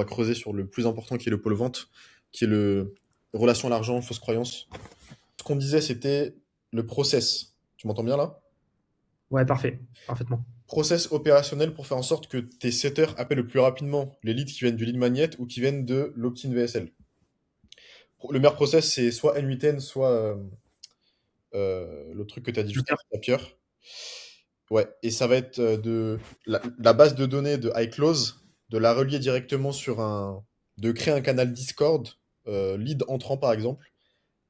On va creuser sur le plus important qui est le pôle vente, qui est le relation à l'argent, fausse croyance. Ce qu'on disait, c'était le process. Tu m'entends bien là? Ouais, parfait, parfaitement. Process opérationnel pour faire en sorte que tes setters appellent le plus rapidement les leads qui viennent du lead magnet ou qui viennent de l'opt-in VSL. Le meilleur process, c'est soit N8N, soit le truc que tu as dit juste Twitter. après, Zapier. Ouais, et ça va être de la base de données de iClose, de la relier directement de créer un canal Discord, lead entrant par exemple,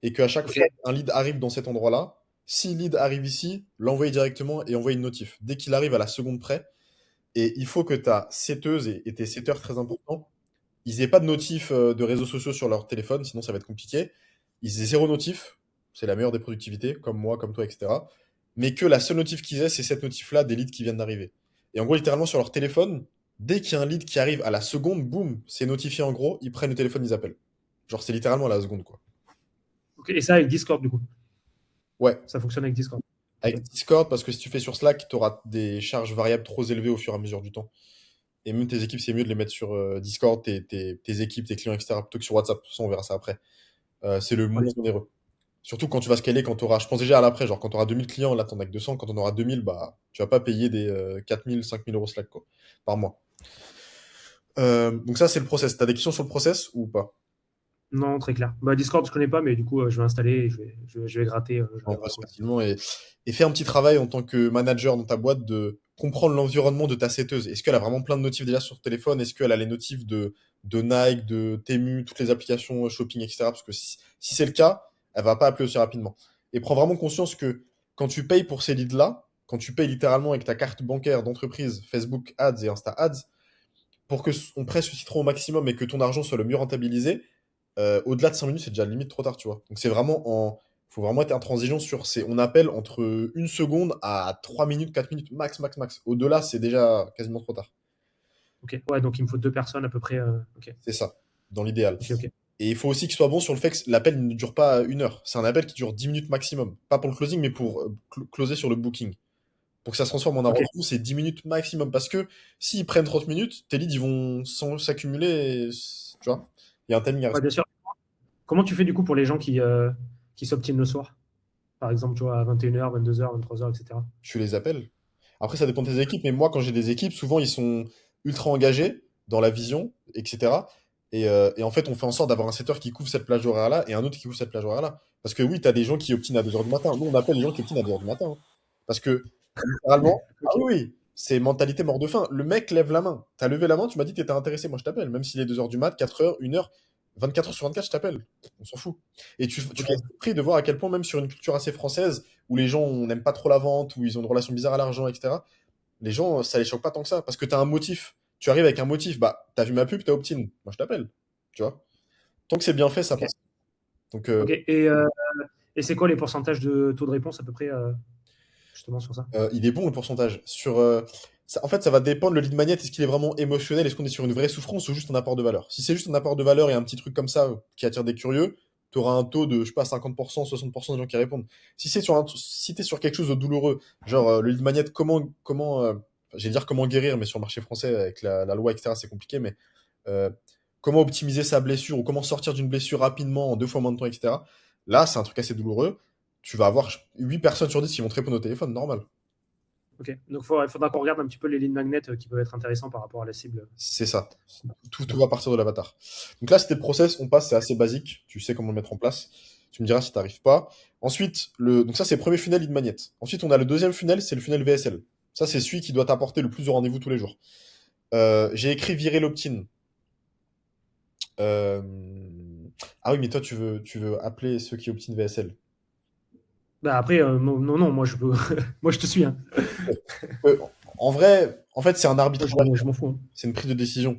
et qu'à chaque Ok, fois qu'un lead arrive dans cet endroit-là, si lead arrive ici, l'envoyer directement et envoyer une notif. Dès qu'il arrive à la seconde près, et il faut que ta setteuse et tes setters très importants, ils n'aient pas de notif de réseaux sociaux sur leur téléphone, sinon ça va être compliqué. Ils aient zéro notif, c'est la meilleure des productivités, comme moi, comme toi, etc. Mais que la seule notif qu'ils aient, c'est cette notif-là des leads qui viennent d'arriver. Et en gros, littéralement, sur leur téléphone, dès qu'il y a un lead qui arrive à la seconde, boum, c'est notifié en gros, ils prennent le téléphone, ils appellent. Genre, c'est littéralement à la seconde, quoi. ok. Et ça avec Discord, du coup. Ouais, Ça fonctionne avec Discord. Ok. avec Discord, parce que si tu fais sur Slack, tu auras des charges variables trop élevées au fur et à mesure du temps. Et même tes équipes, c'est mieux de les mettre sur Discord, tes équipes, tes clients, etc., plutôt que sur WhatsApp. De toute façon, on verra ça après. C'est le Ouais. moins onéreux. Surtout quand tu vas scaler, quand tu auras, je pense déjà à l'après, genre quand tu auras 2000 clients, là, t'en as que 200. Quand on aura 2000, bah, tu vas pas payer des 4000, 5000 euros Slack, quoi, par mois. Donc ça, c'est le process. T'as des questions sur le process ou pas? Non, très clair. Bah, Discord, je connais pas, mais du coup, je vais installer et je vais gratter, je On regarderai passe combien. facilement et fais un petit travail en tant que manager dans ta boîte de comprendre l'environnement de ta setteuse. Est-ce qu'elle a vraiment plein de notifs déjà sur téléphone? Est-ce qu'elle a les notifs de Nike, de Temu, toutes les applications shopping, etc. Parce que si c'est le cas, elle va pas appeler aussi rapidement. Et prends vraiment conscience que quand tu payes pour ces leads-là, quand tu payes littéralement avec ta carte bancaire d'entreprise, Facebook Ads et Insta Ads, pour que on presse le citron au maximum et que ton argent soit le mieux rentabilisé, au-delà de 5 minutes, c'est déjà limite trop tard, tu vois. Donc c'est vraiment faut vraiment être intransigeant sur on appelle entre 1 seconde à 3 minutes, 4 minutes, max, max, max. Au-delà, c'est déjà quasiment trop tard. Ok. Ouais, donc il me faut deux personnes à peu près. Ok. C'est ça, dans l'idéal. Ok, ok. Et il faut aussi qu'il soit bon sur le fait que l'appel ne dure pas 1 heure. C'est un appel qui dure 10 minutes maximum. Pas pour le closing, mais pour closer sur le booking. Pour que ça se transforme en un Ok. rendez-vous, c'est 10 minutes maximum. Parce que s'ils prennent 30 minutes, tes leads, ils vont s'accumuler. Tu vois, il y a un timing à Ouais, bien respecter. sûr. Comment tu fais du coup pour les gens qui s'obtiennent le soir? Par exemple, tu vois, à 21h, 22h, 23h, etc. Tu les appelles. Après, ça dépend de tes équipes, mais moi, quand j'ai des équipes, souvent, ils sont ultra engagés dans la vision, etc. Et en fait, on fait en sorte d'avoir un setter qui couvre cette plage horaire-là et un autre qui couvre cette plage horaire-là. Parce que oui, tu as des gens qui optinent à 2 heures du matin. Nous, on appelle les gens qui optinent à 2 heures du matin, hein. Parce que, littéralement, ah Ok. oui, oui, c'est mentalité mort de faim. Le mec lève la main. Tu as levé la main, tu m'as dit que tu étais intéressé. Moi, je t'appelle. Même s'il est 2 heures du mat, 4 heures, 1 heure, 24 heures sur 24, je t'appelle. On s'en fout. Et tu Ok. vas être surpris de voir à quel point, même sur une culture assez française, où les gens n'aiment pas trop la vente, où ils ont une relation bizarre à l'argent, etc., les gens, ça les choque pas tant que ça. Parce que tu as un motif. Tu arrives avec un motif. Bah, t'as vu ma pub, t'as opt-in. Moi, je t'appelle. Tu vois. Tant que c'est bien fait, ça Ok. passe. Donc, Ok. Et c'est quoi les pourcentages de taux de réponse à peu près justement sur ça? il est bon le pourcentage. En fait, ça va dépendre. Le lead magnet, est-ce qu'il est vraiment émotionnel? Est-ce qu'on est sur une vraie souffrance ou juste un apport de valeur? Si c'est juste un apport de valeur et un petit truc comme ça qui attire des curieux, tu auras un taux de, je sais pas, 50%, 60% des gens qui répondent. Si t'es sur quelque chose de douloureux, genre le lead magnet, j'allais dire comment guérir, mais sur le marché français, avec la loi, etc., c'est compliqué, mais euh, comment optimiser sa blessure ou comment sortir d'une blessure rapidement en 2 fois moins de temps, etc. Là, c'est un truc assez douloureux. Tu vas avoir 8 personnes sur 10 qui vont te répondre au téléphone, normal. Ok. Donc il faudra qu'on regarde un petit peu les lignes magnets qui peuvent être intéressants par rapport à la cible. C'est ça. Tout va D'accord. partir de l'avatar. Donc là, c'était le process, on passe, c'est assez basique. Tu sais comment le mettre en place. Tu me diras si tu n'arrives pas. Ensuite, donc ça, c'est le premier funnel lead magnet. Ensuite, on a le deuxième funnel, c'est le funnel VSL. Ça, c'est celui qui doit t'apporter le plus de rendez-vous tous les jours. J'ai écrit virer l'opt-in. Euh, Ah oui, mais toi, tu veux appeler ceux qui opt-in VSL. Bah après, non, non, non, moi je peux, moi je te suis, hein. Euh, En vrai, en fait, c'est un Moi arbitrage. je m'en fous, hein. C'est une prise de décision.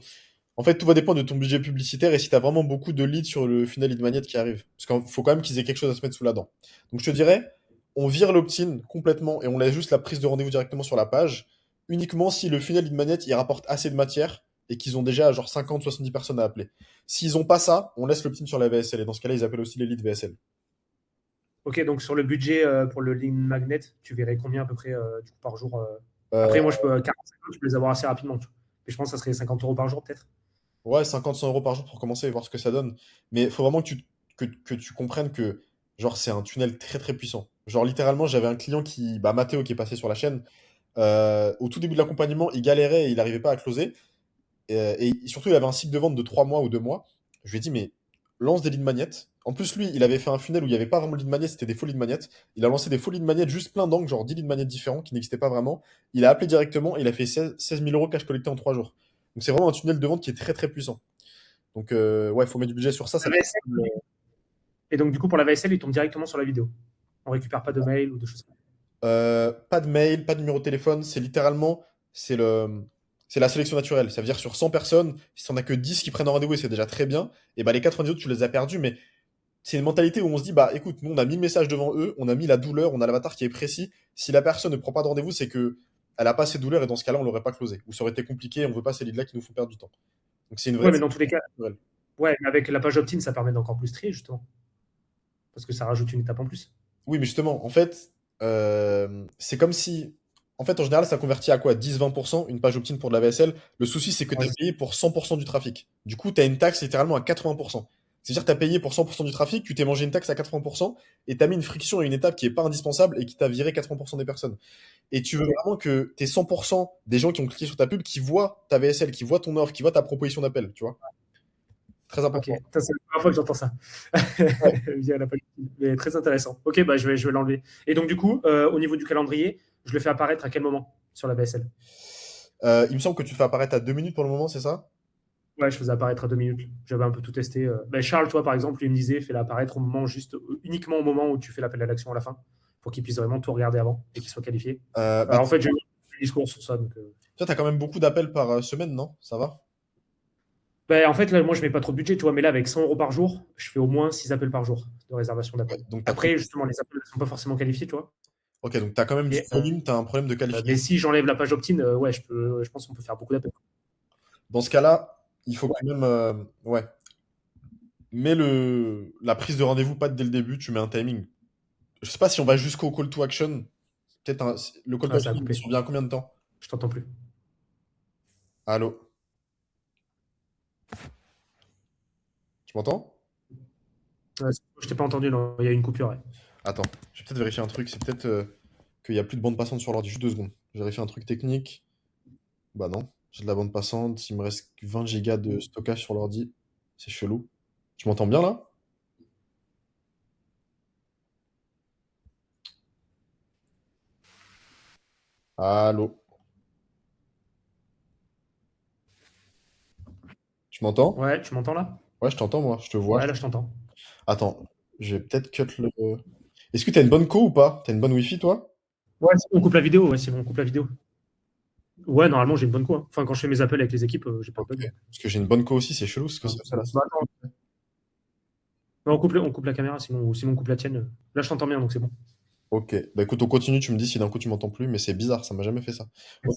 En fait, tout va dépendre de ton budget publicitaire et si tu as vraiment beaucoup de leads sur le funnel lead magnet qui arrive. Parce qu'il faut quand même qu'ils aient quelque chose à se mettre sous la dent. Donc je te dirais, on vire l'opt-in complètement et on laisse juste la prise de rendez-vous directement sur la page, uniquement si le funnel lead magnet il rapporte assez de matière et qu'ils ont déjà genre 50-70 personnes à appeler. S'ils ont pas ça, on laisse l'opt-in sur la VSL et dans ce cas-là, ils appellent aussi les leads VSL. Ok, donc sur le budget pour le lead magnet, tu verrais combien à peu près du coup, par jour Euh, Après, moi je peux 45 je peux les avoir assez rapidement, tu vois. Mais je pense que ça serait 50 € par jour peut-être. Ouais, 50-100 euros par jour pour commencer et voir ce que ça donne. Mais il faut vraiment que tu comprennes que, genre, c'est un tunnel très très puissant. Genre, littéralement, j'avais un client qui, bah, Mathéo, qui est passé sur la chaîne. Au tout début de l'accompagnement, il galérait et il n'arrivait pas à closer. Et surtout, il avait un cycle de vente de 3 mois ou 2 mois. Je lui ai dit, mais lance des lead magnets. En plus, lui, il avait fait un funnel où il n'y avait pas vraiment de lead magnets, c'était des faux lead magnets. Il a lancé des faux lead magnets, juste plein d'angles, genre 10 lead magnets différents qui n'existaient pas vraiment. Il a appelé directement, il a fait 16 000 euros cash collecté en 3 jours. Donc c'est vraiment un tunnel de vente qui est très très puissant. Donc ouais, il faut mettre du budget sur ça. La VSL, et donc, du coup, pour la VSL, il tombe directement sur la vidéo. On récupère pas de mail ou de choses comme ça. Pas de mail, pas de numéro de téléphone, c'est littéralement, c'est le, c'est la sélection naturelle. Ça veut dire sur 100 personnes, si t'en as que 10 qui prennent un rendez-vous et c'est déjà très bien, et bah les 90 autres, tu les as perdus, mais c'est une mentalité où on se dit, bah écoute, nous on a mis le message devant eux, on a mis la douleur, on a l'avatar qui est précis. Si la personne ne prend pas de rendez-vous, c'est que elle a pas assez de douleur et dans ce cas-là, on l'aurait pas closé. Ou ça aurait été compliqué, on veut pas ces leads-là qui nous font perdre du temps. Donc c'est une vraie Ouais, mais dans tous les sélection cas, naturelle. ouais, mais avec la page opt-in, ça permet d'encore plus trier, justement. Parce que ça rajoute une étape en plus. Oui, mais justement, en fait, c'est comme si. En fait, en général, ça convertit à quoi? 10-20% une page opt-in pour de la VSL. Le souci, c'est que tu Ouais, es payé pour 100% du trafic. Du coup, tu as une taxe littéralement à 80%. C'est-à-dire que tu as payé pour 100% du trafic, tu t'es mangé une taxe à 80% et tu as mis une friction à une étape qui est pas indispensable et qui t'a viré 80% des personnes. Et tu veux ok. vraiment que tu 100% des gens qui ont cliqué sur ta pub qui voient ta VSL, qui voient ton offre, qui voient ta proposition d'appel, tu vois? Très Ok. important. Putain, c'est la première fois que j'entends ça. Ouais. Via la page opt-in. Mais très intéressant. Ok, bah, je vais l'enlever. Et donc, du coup, au niveau du calendrier, je le fais apparaître à quel moment sur la VSL? Il me semble que tu fais apparaître à 2 minutes pour le moment, c'est ça? Ouais, je faisais apparaître à 2 minutes. J'avais un peu tout testé. Ben, Charles, toi, par exemple, lui il me disait, fais-la apparaître au moment juste, uniquement au moment où tu fais l'appel à l'action à la fin, pour qu'il puisse vraiment tout regarder avant et qu'il soit qualifié. Bah, En fait, j'ai eu un discours sur ça. Donc, toi, tu as quand même beaucoup d'appels par semaine, non? Ça va? ben, en fait, là, moi, je mets pas trop de budget, tu vois, mais là, avec 100 euros par jour, je fais au moins 6 appels par jour de réservation Ouais, d'appels. donc Après, justement, les appels ne sont pas forcément qualifiés, tu vois. ok, donc tu as quand même du Et, volume, tu as un problème de mais qualification. si j'enlève la page opt-in, ouais, je pense qu'on peut faire beaucoup d'appels. Dans ce cas-là, il faut Ouais, quand même. Ouais. Mets la prise de rendez-vous pas dès le début, tu mets un timing. Je sais pas si on va jusqu'au call to action. Peut-être le call to ah, ça action, a il coupé. survient à combien de temps? Je t'entends plus. Allô? Tu m'entends? Je t'ai pas entendu, non, il y a une coupure. Ouais. Attends, je vais peut-être vérifier un truc. C'est peut-être qu'il y a plus de bande passante sur l'ordi. Juste 2 secondes. Je vérifie un truc technique. Bah non, j'ai de la bande passante. Il me reste 20 gigas de stockage sur l'ordi. C'est chelou. Tu m'entends bien là? Allô? Tu m'entends? Ouais, tu m'entends là? Ouais, je t'entends moi, je te vois. Ouais, là, je t'entends. Attends, je vais peut-être cut le. Est-ce que t'as une bonne co ou pas? T'as une bonne Wi-Fi toi? Ouais, on coupe la vidéo. Ouais, sinon, on coupe la vidéo. Ouais, normalement, j'ai une bonne co, hein. Enfin, quand je fais mes appels avec les équipes, j'ai pas de Ok. bug. Parce que j'ai une bonne co aussi, c'est chelou, parce que Hein. c'est ça là. Bah, attends. Non, on coupe la caméra, sinon on coupe la tienne. Là, je t'entends bien, donc c'est bon. Ok. Bah écoute, on continue, tu me dis si d'un coup tu m'entends plus, mais c'est bizarre, ça m'a jamais fait ça. Ok.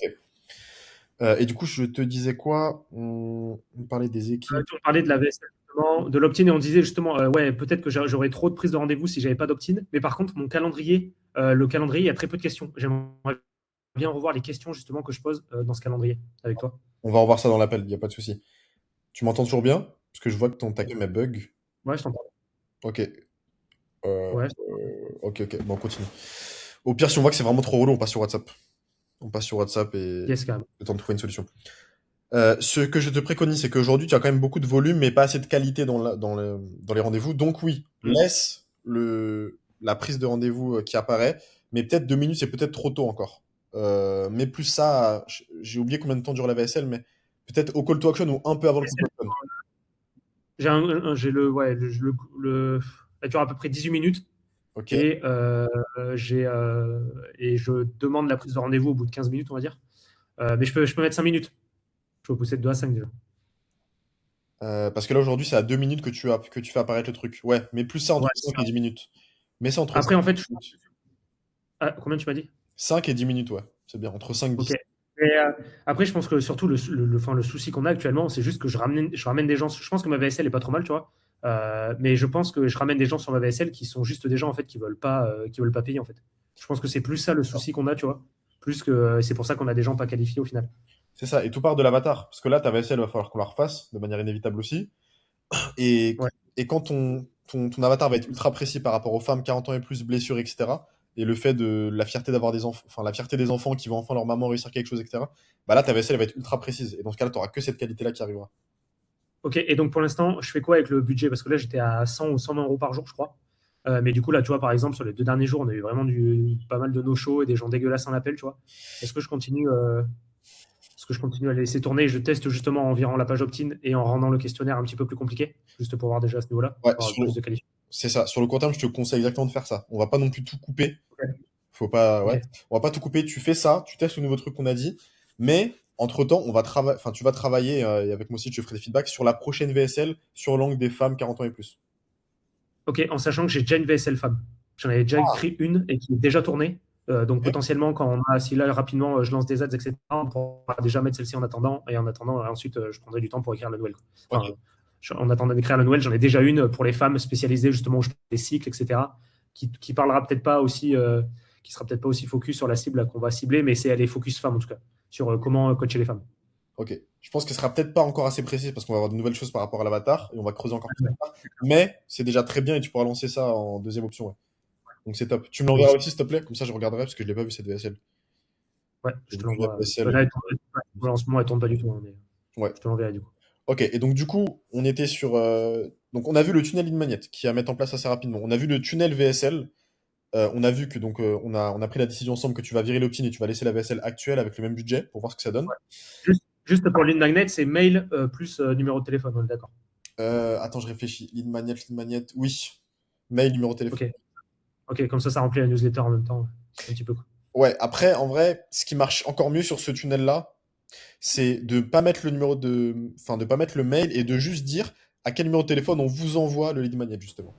Et du coup, je te disais quoi? On parlait des équipes. On parlait de la VSL, justement, de l'opt-in, et on disait justement, ouais, peut-être que j'aurais trop de prises de rendez-vous si j'avais pas d'opt-in. Mais par contre, mon calendrier, le calendrier, il y a très peu de questions. J'aimerais bien revoir les questions justement que je pose dans ce calendrier avec toi. On va revoir ça dans l'appel, il n'y a pas de souci. Tu m'entends toujours bien? Parce que je vois que ta cam elle bug. Ouais, je t'entends. Ok. Euh, Ouais, ok, ok. Bon, on continue. Au pire, si on voit que c'est vraiment trop relou, on passe sur WhatsApp. On passe sur WhatsApp et yes, carrément. le temps de trouver une solution. Ce que je te préconise, c'est qu'aujourd'hui, tu as quand même beaucoup de volume, mais pas assez de qualité dans les rendez-vous. Donc oui, Mm. laisse la prise de rendez-vous qui apparaît, mais peut-être 2 minutes, c'est peut-être trop tôt encore. Mais plus ça, j'ai oublié combien de temps dure la VSL, mais peut-être au call to action ou un peu avant le call to action. J'ai elle dure à peu près 18 minutes. Ok. Et, et je demande la prise de rendez-vous au bout de 15 minutes, on va dire. Mais je peux mettre 5 minutes. Je peux pousser de 2 à 5 déjà. Parce que là, aujourd'hui, c'est à 2 minutes que tu fais apparaître le truc. Ouais, mais plus ça entre Ouais, 5 c'est et ça. 10 minutes. Mais ça entre 5 Après, en fait, et 10 minutes. combien tu m'as dit? 5 et 10 minutes, ouais. C'est bien. Entre 5 et Ok. 10. Et, après, je pense que surtout, enfin, le souci qu'on a actuellement, c'est juste que je ramène des gens. Je pense que ma VSL est pas trop mal, tu vois. Mais je pense que je ramène des gens sur ma VSL qui sont juste des gens en fait qui veulent pas payer en fait. Je pense que c'est plus ça le souci qu'on a, tu vois. Plus que c'est pour ça qu'on a des gens pas qualifiés au final. C'est ça, et tout part de l'avatar. Parce que là, ta vaisselle, va falloir qu'on la refasse de manière inévitable aussi. Et, Ouais. et quand ton avatar va être ultra précis par rapport aux femmes 40 ans et plus, blessures, etc., et le fait de la fierté d'avoir des enfants, enfin la fierté des enfants qui voient enfin leur maman réussir quelque chose, etc., bah là, ta vaisselle elle va être ultra précise. Et dans ce cas-là, tu n'auras que cette qualité-là qui arrivera. Ok, et donc pour l'instant, je fais quoi avec le budget? Parce que là, j'étais à 100 ou 120 euros par jour, je crois. Mais du coup, là, tu vois, par exemple, sur les 2 derniers jours, on a eu vraiment pas mal de no-show et des gens dégueulasses en appel, tu vois. Est-ce que je continue, est-ce que je continue à les laisser tourner? Je teste justement en virant la page opt-in et en rendant le questionnaire un petit peu plus compliqué, juste pour voir déjà à ce niveau-là, Ouais, avoir plus de qualité. c'est ça. Sur le court terme, je te conseille exactement de faire ça. On va pas non plus tout couper. Ok, Faut pas, ok, ouais. On va pas tout couper. Tu fais ça, tu testes le nouveau truc qu'on a dit. Mais, entre-temps, enfin, tu vas travailler, et avec moi aussi, je te ferai des feedbacks sur la prochaine VSL sur l'angle des femmes 40 ans et plus. ok, en sachant que j'ai déjà une VSL femme. J'en avais déjà écrit une et qui est déjà tournée. Donc Ok. potentiellement, quand on a, si là rapidement je lance des ads, etc., on pourra déjà mettre celle-ci en attendant. Et en attendant, ensuite, je prendrai du temps pour écrire la nouvelle, quoi. Ok. Enfin, en attendant d'écrire la nouvelle, j'en ai déjà une pour les femmes spécialisées justement où je fais des cycles, etc., qui parlera peut-être pas aussi, qui sera peut-être pas aussi focus sur la cible là, qu'on va cibler, mais elle est focus femme en tout cas, sur comment coacher les femmes. Ok. Je pense que ce sera peut-être pas encore assez précis parce qu'on va avoir de nouvelles choses par rapport à l'avatar et on va creuser encore plus Ouais, l'avatar. Mais c'est déjà très bien et tu pourras lancer ça en deuxième option. Ouais. Donc c'est top. Tu me ok. l'enverras aussi, s'il te plaît. Comme ça, je regarderai parce que je l'ai pas vu cette VSL. Ouais, J'ai je te vu la l'envoie. VSL. Là, en ce moment, elle tourne pas du tout, hein, mais Ouais. je te l'enverrai du coup. Ok. Et donc du coup, on était sur. Donc on a vu le tunnel in Magnette qui est à mettre en place assez rapidement. On a vu le tunnel VSL. On a vu que donc on a pris la décision ensemble que tu vas virer l'opt-in et tu vas laisser la VSL actuelle avec le même budget pour voir ce que ça donne. Juste pour lead magnet, c'est mail plus numéro de téléphone, on est d'accord. Attends, je réfléchis. Lead Magnette. Oui. Mail, numéro de Ok, téléphone. ok, comme ça remplit la newsletter en même temps, un petit peu. Ouais, après, en vrai, ce qui marche encore mieux sur ce tunnel-là, c'est de pas mettre le numéro enfin, de pas mettre le mail et de juste dire à quel numéro de téléphone on vous envoie le lead magnet, justement.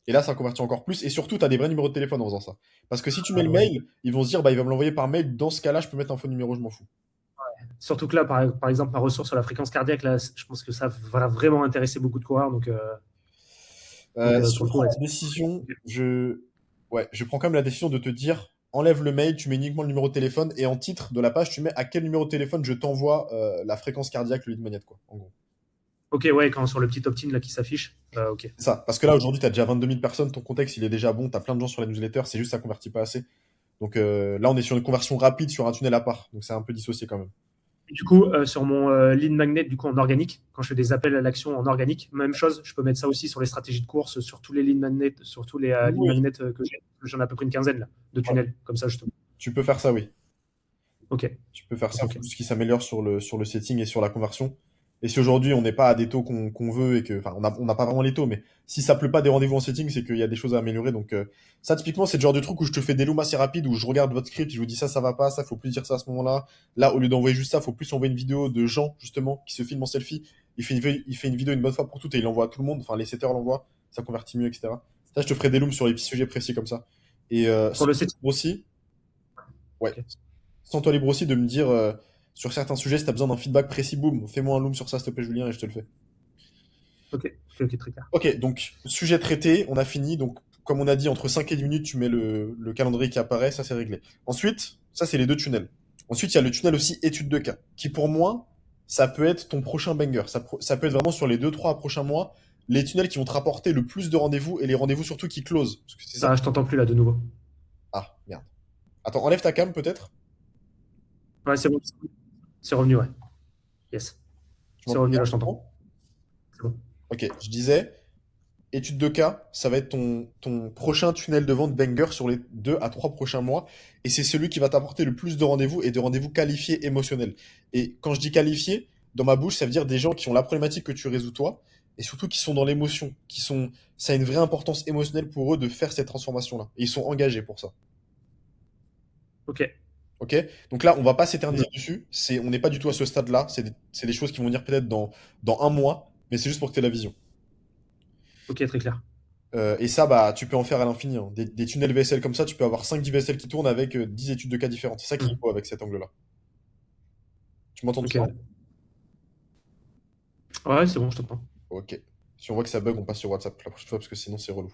Et là, ça convertit encore plus. Et surtout, tu as des vrais numéros de téléphone en faisant ça. Parce que si tu mets le Ouais. mail, ils vont se dire, bah, il va me l'envoyer par mail. Dans ce cas-là, je peux mettre un faux numéro, je m'en fous. Surtout que là, par exemple, ma ressource sur la fréquence cardiaque, là, je pense que ça va vraiment intéresser beaucoup de coureurs. Donc Si pour on le coup, prend ouais. la décision, ouais, je prends quand même la décision de te dire, enlève le mail, tu mets uniquement le numéro de téléphone et en titre de la page, tu mets à quel numéro de téléphone je t'envoie la fréquence cardiaque, le lead magnet, quoi, en gros. Ok, ouais, quand sur le petit opt-in là qui s'affiche. Ok. C'est ça. Parce que là, aujourd'hui, tu as déjà 22 000 personnes, ton contexte, il est déjà bon, tu as plein de gens sur la newsletter, c'est juste ça convertit pas assez. Donc là, on est sur une conversion rapide sur un tunnel à part. Donc c'est un peu dissocié quand même. Et du coup, sur mon lead magnet, du coup, en organique, quand je fais des appels à l'action en organique, même chose, je peux mettre ça aussi sur les stratégies de course, sur tous les lead magnets, sur tous les lead Oui. magnets que j'ai. J'en ai à peu près une quinzaine là, de Ouais. tunnels, comme ça, justement. Tu peux faire ça, oui. Ok, Tu peux faire ok, ça. Il ok. faut juste qu'il s'améliore sur le setting et sur la conversion. Et si aujourd'hui on n'est pas à des taux qu'on veut et que, enfin, on n'a pas vraiment les taux, mais si ça pleut pas des rendez-vous en setting, c'est qu'il y a des choses à améliorer. Donc ça, typiquement, c'est le genre de truc où je te fais des looms assez rapides, où je regarde votre script, et je vous dis ça va pas, ça faut plus dire ça à ce moment-là. Là, au lieu d'envoyer juste ça, faut plus envoyer une vidéo de gens justement qui se filment en selfie. Il fait une vidéo une bonne fois pour toutes et il l'envoie à tout le monde. Enfin, les setters l'envoient, ça convertit mieux, etc. Ça, je te ferai des looms sur les petits sujets précis comme ça. Et Pour le setting. aussi, ouais. Ok, Sens-toi libre aussi de me dire sur certains sujets, si tu as besoin d'un feedback précis, boum, fais-moi un loom sur ça, s'il te plaît, Julien, et je te le fais. ok, ok, ok, très clair. Ok, donc sujet traité, on a fini. Donc, comme on a dit, entre 5 et 10 minutes, tu mets le calendrier qui apparaît, ça c'est réglé. Ensuite, ça c'est les deux tunnels. Ensuite, il y a le tunnel aussi étude de cas, qui pour moi, ça peut être ton prochain banger. Ça peut être vraiment sur les 2-3 prochains mois, les tunnels qui vont te rapporter le plus de rendez-vous et les rendez-vous surtout qui close. Parce que c'est ça. Ah, je t'entends plus là de nouveau. Ah, merde. Attends, enlève ta cam peut-être. Ouais, c'est bon. C'est revenu, ouais. Yes. Tu C'est m'entends revenu bien là, en je ce t'entends. moment. C'est bon. Ok, je disais, étude de cas, ça va être ton prochain tunnel de vente banger sur les 2 à 3 prochains mois. Et c'est celui qui va t'apporter le plus de rendez-vous et de rendez-vous qualifiés émotionnels. Et quand je dis qualifiés, dans ma bouche, ça veut dire des gens qui ont la problématique que tu résous toi et surtout qui sont dans l'émotion, ça a une vraie importance émotionnelle pour eux de faire cette transformation-là. Et ils sont engagés pour ça. Ok. Ok. Donc là, on va pas s'éterniser dessus. On n'est pas du tout à ce stade-là. C'est des choses qui vont venir peut-être dans un mois, mais c'est juste pour que tu aies la vision. Ok, très clair. Et ça, bah, tu peux en faire à l'infini, hein. Des tunnels VSL comme ça, tu peux avoir 5-10 VSL qui tournent avec 10 études de cas différentes. C'est ça qui est Mhm. beau avec cet angle-là. Tu m'entends Ok, toujours? ouais. Ouais, c'est bon, je t'entends. Ok. Si on voit que ça bug, on passe sur WhatsApp la prochaine fois parce que sinon c'est relou.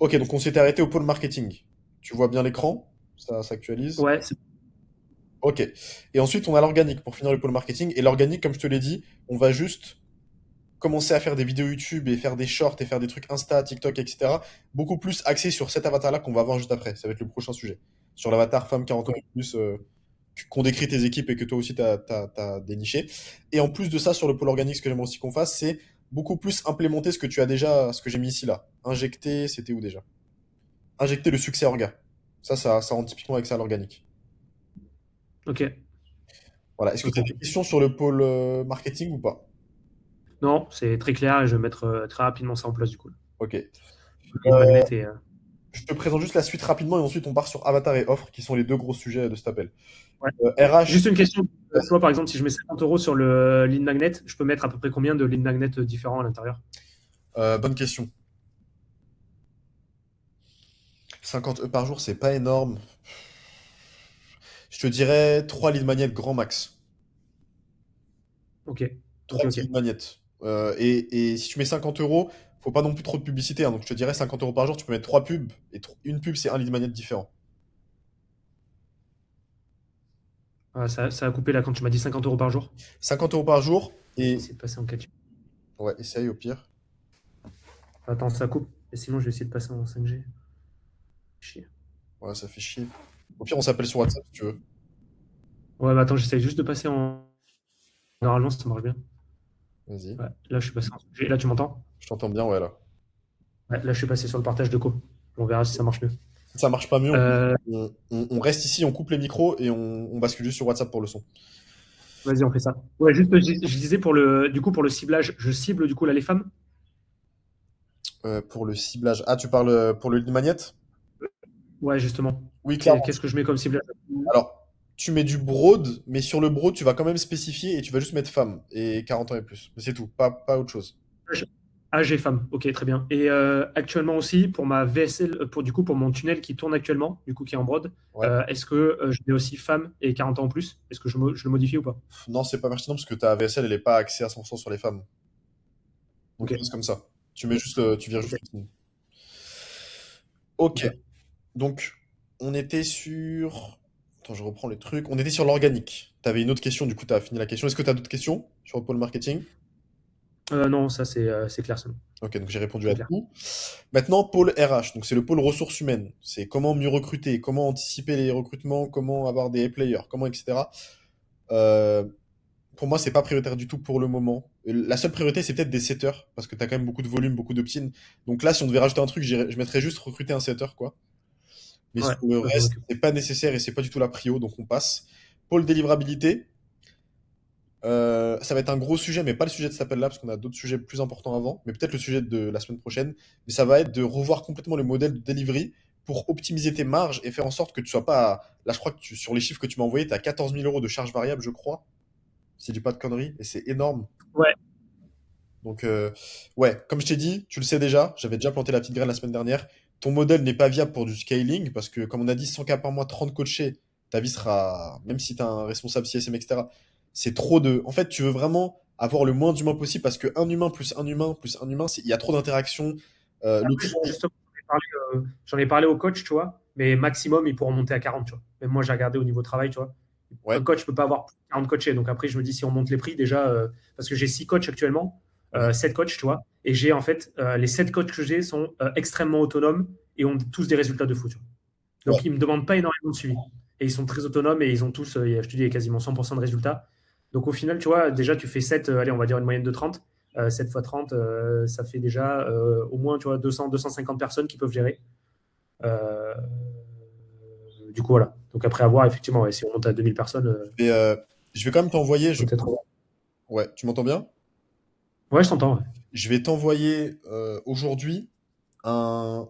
Ok, donc on s'était arrêté au pôle marketing. Tu vois bien l'écran? Ça s'actualise? Ouais, Ok. Et ensuite, on a l'organique pour finir le pôle marketing. Et l'organique, comme je te l'ai dit, on va juste commencer à faire des vidéos YouTube et faire des shorts et faire des trucs Insta, TikTok, etc. Beaucoup plus axés sur cet avatar-là qu'on va voir juste après. Ça va être le prochain sujet. Sur l'avatar femme 40 ans et plus, qu'on décrit tes équipes et que toi aussi t'as déniché. Et en plus de ça, sur le pôle organique, ce que j'aimerais aussi qu'on fasse, c'est beaucoup plus implémenter ce que tu as déjà, ce que j'ai mis ici là. Injecter, c'était où déjà? Injecter le succès orga. Ça rentre typiquement avec ça l'organique. Ok. Voilà. Est-ce que tu as Ok. des questions sur le pôle marketing ou pas? Non, c'est très clair et je vais mettre très rapidement ça en place du coup. Ok. Lead magnet et. Je te présente juste la suite rapidement et ensuite on part sur avatar et offre qui sont les deux gros sujets de cet appel. Ouais. RH, Juste une question. Toi, par exemple, si je mets 50 € sur le lead magnet, je peux mettre à peu près combien de lead magnet différents à l'intérieur? bonne question. 50 par jour, c'est pas énorme. Je te dirais 3 lead magnets grand max. Ok. Ok, 3 ok. petits lead magnets. Et si tu mets 50 €, faut pas non plus trop de publicité, hein. Donc je te dirais 50 € par jour, tu peux mettre 3 pubs. Et une pub, c'est un lead magnet différent. Ah, ça a coupé là quand tu m'as dit 50 € par jour. 50 € par jour. Je vais Et essayer de passer en 4G. ouais, essaye au pire. Attends, ça coupe. Et sinon, je vais essayer de passer en 5G. Chier. Ouais, ça fait chier. Au pire, on s'appelle sur WhatsApp si tu veux. Ouais, bah attends, j'essaye juste de passer en. Normalement, ça marche bien. Vas-y. Ouais, là, je suis passé en 5G. Là, tu m'entends? Je t'entends bien, ouais, là. Ouais, là, je suis passé sur le partage de co. On verra si ça marche mieux. Si ça marche pas mieux, Euh, on reste ici, on coupe les micros et on bascule juste sur WhatsApp pour le son. Vas-y, on fait ça. Ouais, juste, je disais pour du coup, pour le ciblage, je cible du coup là les femmes. Pour le ciblage. Ah, tu parles pour le lead magnet? Ouais, justement. Oui, clairement. Qu'est-ce que je mets comme ciblage? Alors, tu mets du broad, mais sur le broad, tu vas quand même spécifier et tu vas juste mettre femme et 40 ans et plus. Mais c'est tout, pas autre chose. Âge et femme. Ok, très bien. Et actuellement aussi, pour ma VSL, pour du coup, pour mon tunnel qui tourne actuellement, du coup, qui est en broad, Ouais. est-ce que je mets aussi femme et 40 ans en plus? Est-ce que je le modifie ou pas? Non, c'est pas pertinent parce que ta AVSL, elle est pas axée à 100% sur les femmes. Donc, Ok, reste comme ça. Tu vires juste ok, le signe. Ok. ok. Donc, on était sur. Attends, je reprends les trucs. On était sur l'organique. T'avais une autre question, du coup, t'as fini la question. Est-ce que t'as d'autres questions sur le pôle marketing? Non, ça c'est clair, c'est bon. Ok, donc j'ai répondu C'est à clair. tout. Maintenant, pôle RH, donc c'est le pôle ressources humaines. C'est comment mieux recruter, comment anticiper les recrutements, comment avoir des players, comment, etc. Euh, pour moi, c'est pas prioritaire du tout pour le moment. La seule priorité, c'est peut-être des setters, parce que tu as quand même beaucoup de volume, beaucoup d'opt-in. Donc là, si on devait rajouter un truc, je mettrais juste recruter un setter, quoi. Mais Ouais, sur le ça, je m'en reste, occupe. c'est pas nécessaire et c'est pas du tout la prio, donc on passe. Pôle délivrabilité, ça va être un gros sujet, mais pas le sujet de cet appel-là, parce qu'on a d'autres sujets plus importants avant, mais peut-être le sujet de la semaine prochaine. Mais ça va être de revoir complètement le modèle de delivery pour optimiser tes marges et faire en sorte que tu sois pas. Là, je crois que sur les chiffres que tu m'as envoyés, tu as 14 000 € de charges variables, je crois, si je dis pas de conneries, et c'est énorme. Ouais, Donc, ouais, comme je t'ai dit, tu le sais déjà, j'avais déjà planté la petite graine la semaine dernière. Ton modèle n'est pas viable pour du scaling parce que, comme on a dit, 100 cas par mois, 30 coachés, ta vie sera, même si tu as un responsable CSM, etc., c'est trop de. En fait, tu veux vraiment avoir le moins d'humains possible parce qu'un humain plus un humain plus un humain, il y a trop d'interactions. Le après, client, justement, j'en ai parlé au coach, tu vois, mais maximum, ils pourront monter à 40, tu vois. Même moi, j'ai regardé au niveau travail, tu vois. Un ouais, coach ne peut pas avoir plus de 40 coachés. Donc après, je me dis, si on monte les prix, déjà, parce que j'ai 6 coachs actuellement, ouais, 7 coachs, tu vois, et j'ai en fait, les 7 coachs que j'ai sont extrêmement autonomes et ont tous des résultats de fou, tu vois. ouais, Donc, ils ne me demandent pas énormément de suivi. Et ils sont très autonomes et ils ont tous, je te dis, quasiment 100% de résultats. Donc, au final, tu vois, déjà, tu fais 7, allez, on va dire une moyenne de 30. 7 fois 30, ça fait déjà au moins, tu vois, 200, 250 personnes qui peuvent gérer. Euh, du coup, voilà. Donc, après avoir, effectivement, ouais, si on monte à 2000 personnes, et, je vais quand même t'envoyer, peut-être. ouais, tu m'entends bien? Ouais, je t'entends. Ouais. Je vais t'envoyer aujourd'hui un,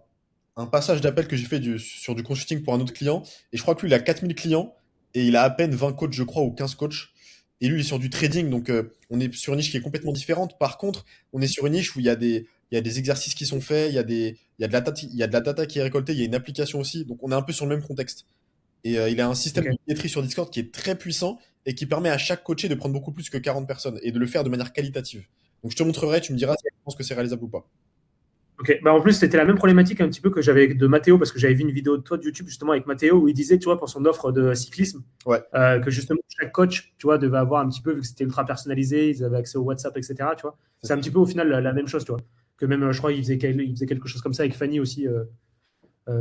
un passage d'appel que j'ai fait sur du consulting pour un autre client. Et je crois que lui, il a 4000 clients et il a à peine 20 coachs, je crois, ou 15 coachs. Et lui, il est sur du trading. Donc, on est sur une niche qui est complètement différente. Par contre, on est sur une niche où il y a des exercices qui sont faits, il y a de la data qui est récoltée, il y a une application aussi. Donc, on est un peu sur le même contexte. Et il a un système Ok. de billetterie sur Discord qui est très puissant et qui permet à chaque coaché de prendre beaucoup plus que 40 personnes et de le faire de manière qualitative. Donc, je te montrerai, tu me diras si tu penses que c'est réalisable ou pas. Ok, Ok. Bah, en plus, c'était la même problématique un petit peu que j'avais de Mathéo, parce que j'avais vu une vidéo de toi de YouTube justement avec Mathéo où il disait, tu vois, pour son offre de cyclisme, Ouais, que justement chaque coach, tu vois, devait avoir un petit peu, vu que c'était ultra personnalisé, ils avaient accès au WhatsApp, etc. Tu vois, c'est c'est un ça. petit peu au final la même chose, tu vois. Que même, je crois, il faisait quelque chose comme ça avec Fanny aussi.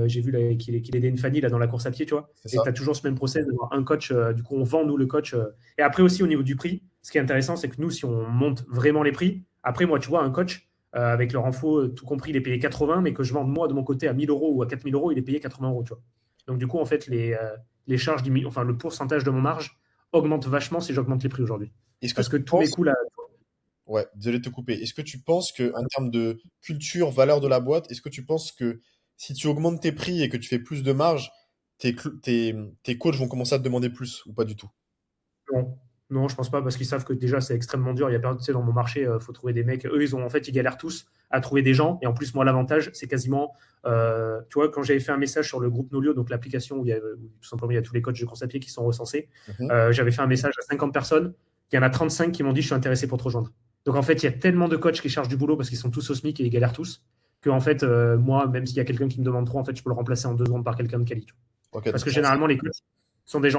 J'ai vu qu'il aidait une Fanny là, dans la course à pied, tu vois. C'est Et ça. tu as toujours ce même process d'avoir un coach. Du coup, on vend, nous, le coach. Et après aussi, au niveau du prix, ce qui est intéressant, c'est que nous, si on monte vraiment les prix, après, moi, tu vois, un coach, avec leur info, tout compris, il est payé 80, mais que je vende, moi, de mon côté, à 1000 euros ou à 4000 euros, il est payé 80 euros, tu vois. Donc, du coup, en fait, les charges diminuent, enfin, le pourcentage de mon marge augmente vachement si j'augmente les prix aujourd'hui. Est-ce que Parce tu que tous mes penses, coûts, là, ouais, désolé de te couper, est-ce que tu penses que en termes de culture, valeur de la boîte, est-ce que tu penses que si tu augmentes tes prix et que tu fais plus de marge, tes coachs vont commencer à te demander plus ou pas du tout? non, non, je pense pas parce qu'ils savent que déjà c'est extrêmement dur. Il y a plein, tu sais, dans mon marché, il faut trouver des mecs. Eux, ils ont en fait, ils galèrent tous à trouver des gens. Et en plus, moi, l'avantage, c'est quasiment, tu vois, quand j'avais fait un message sur le groupe Nolio, donc l'application où tout simplement il y a tous les coachs de course à pied qui sont recensés, Mhm. j'avais fait un message à 50 personnes. Il y en a 35 qui m'ont dit je suis intéressé pour te rejoindre. Donc en fait, il y a tellement de coachs qui chargent du boulot parce qu'ils sont tous au SMIC et ils galèrent tous que en fait, moi, même s'il y a quelqu'un qui me demande trop, en fait, je peux le remplacer en 2 secondes par quelqu'un de qualité. Ok, Parce donc que ça, généralement, les coachs sont des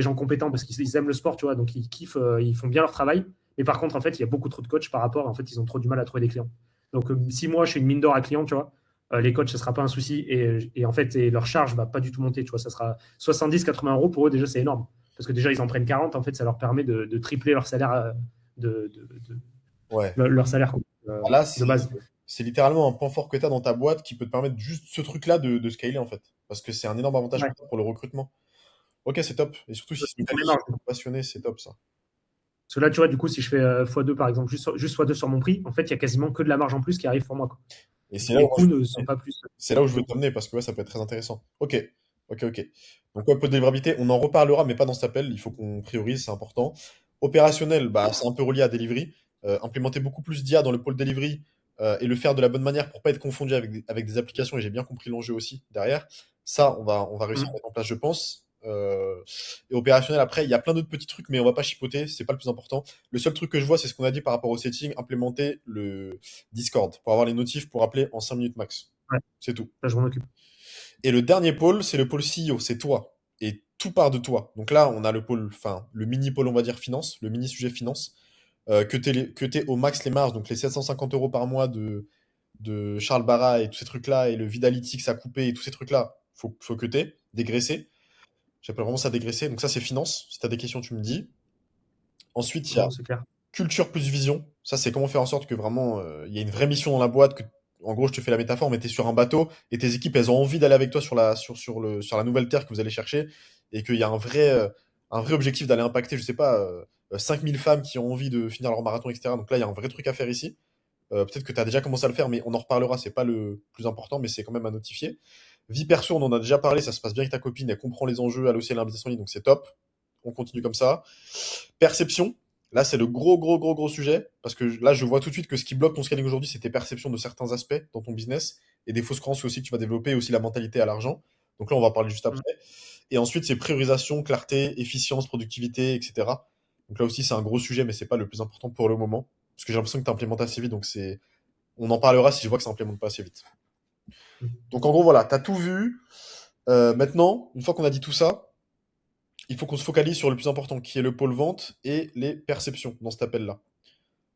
gens compétents parce qu'ils aiment le sport, tu vois, donc ils kiffent, ils font bien leur travail. Mais par contre, en fait, il y a beaucoup trop de coachs par rapport, en fait, ils ont trop du mal à trouver des clients. Donc, si moi, je suis une mine d'or à clients, tu vois, les coachs, ce ne sera pas un souci. Et en fait, leur charge ne va pas du tout monter, tu vois, ça sera 70-80 euros pour eux, déjà, c'est énorme. Parce que déjà, ils en prennent 40, en fait, ça leur permet de tripler leur salaire, ouais. leur salaire Là, de base. c'est littéralement un point fort que tu as dans ta boîte qui peut te permettre juste ce truc-là de scaler en fait. Parce que c'est un énorme avantage Ouais. pour le recrutement. Ok, c'est top. Et surtout si c'est Ils une font les famille marges. passionnée, c'est top ça. Parce que là, tu vois, du coup, si je fais x2, par exemple, juste x2 sur mon prix, en fait, il y a quasiment que de la marge en plus qui arrive pour moi, quoi. Et Donc, c'est là où mes moi, je coûts veux ne sont t'emmener. pas plus. C'est là où je veux t'emmener parce que ouais, ça peut être très intéressant. Ok, ok, ok. Donc ouais, peu de délivrabilité, on en reparlera, mais pas dans cet appel. Il faut qu'on priorise, c'est important. Opérationnel, bah, c'est un peu relié à delivery. Implémenter beaucoup plus d'IA dans le pôle delivery et le faire de la bonne manière pour pas être confondu avec des applications. Et j'ai bien compris l'enjeu aussi derrière. Ça, on va réussir à Mm. mettre en place, je pense. Et opérationnel, après, il y a plein d'autres petits trucs, mais on va pas chipoter, c'est pas le plus important. Le seul truc que je vois, c'est ce qu'on a dit par rapport au setting, implémenter le Discord pour avoir les notifs pour appeler en 5 minutes max. Ouais, C'est tout. ça, je m'en occupe. Et le dernier pôle, c'est le pôle CEO, c'est toi. Et tout part de toi. Donc là, on a le pôle, enfin, le mini pôle, on va dire, finance, le mini sujet finance, que t'aies au max les marges, donc les 750 euros par mois de Charles Barra et tous ces trucs-là, et le Vidalytics à couper et tous ces trucs-là, faut que t'aies, dégraisser. J'appelle vraiment ça dégraisser. Donc ça, c'est finance. Si tu as des questions, tu me dis. Ensuite, il y a Non, c'est clair. culture plus vision. Ça, c'est comment faire en sorte que vraiment, il y a une vraie mission dans la boîte. En gros, je te fais la métaphore, mais tu es sur un bateau et tes équipes, elles ont envie d'aller avec toi sur la nouvelle terre que vous allez chercher et qu'il y a un vrai objectif d'aller impacter, je sais pas, 5000 femmes qui ont envie de finir leur marathon, etc. Donc là, il y a un vrai truc à faire ici. Peut-être que tu as déjà commencé à le faire, mais on en reparlera. C'est pas le plus important, mais c'est quand même à notifier. Vie perso, on en a déjà parlé. Ça se passe bien avec ta copine. Elle comprend les enjeux. Elle aussi, elle a un business en ligne, donc c'est top. On continue comme ça. Perception. Là, c'est le gros, gros, gros, gros sujet. Parce que là, je vois tout de suite que ce qui bloque ton scaling aujourd'hui, c'est tes perceptions de certains aspects dans ton business et des fausses croyances aussi que tu vas développer, et aussi la mentalité à l'argent. Donc là, on va en parler juste Mm. après. Et ensuite, c'est priorisation, clarté, efficience, productivité, etc. Donc là aussi, c'est un gros sujet, mais c'est pas le plus important pour le moment. Parce que j'ai l'impression que tu implémentes assez vite. Donc on en parlera si je vois que ça implémente pas assez vite. Donc en gros, voilà, tu as tout vu. Maintenant, une fois qu'on a dit tout ça, il faut qu'on se focalise sur le plus important, qui est le pôle vente et les perceptions dans cet appel-là.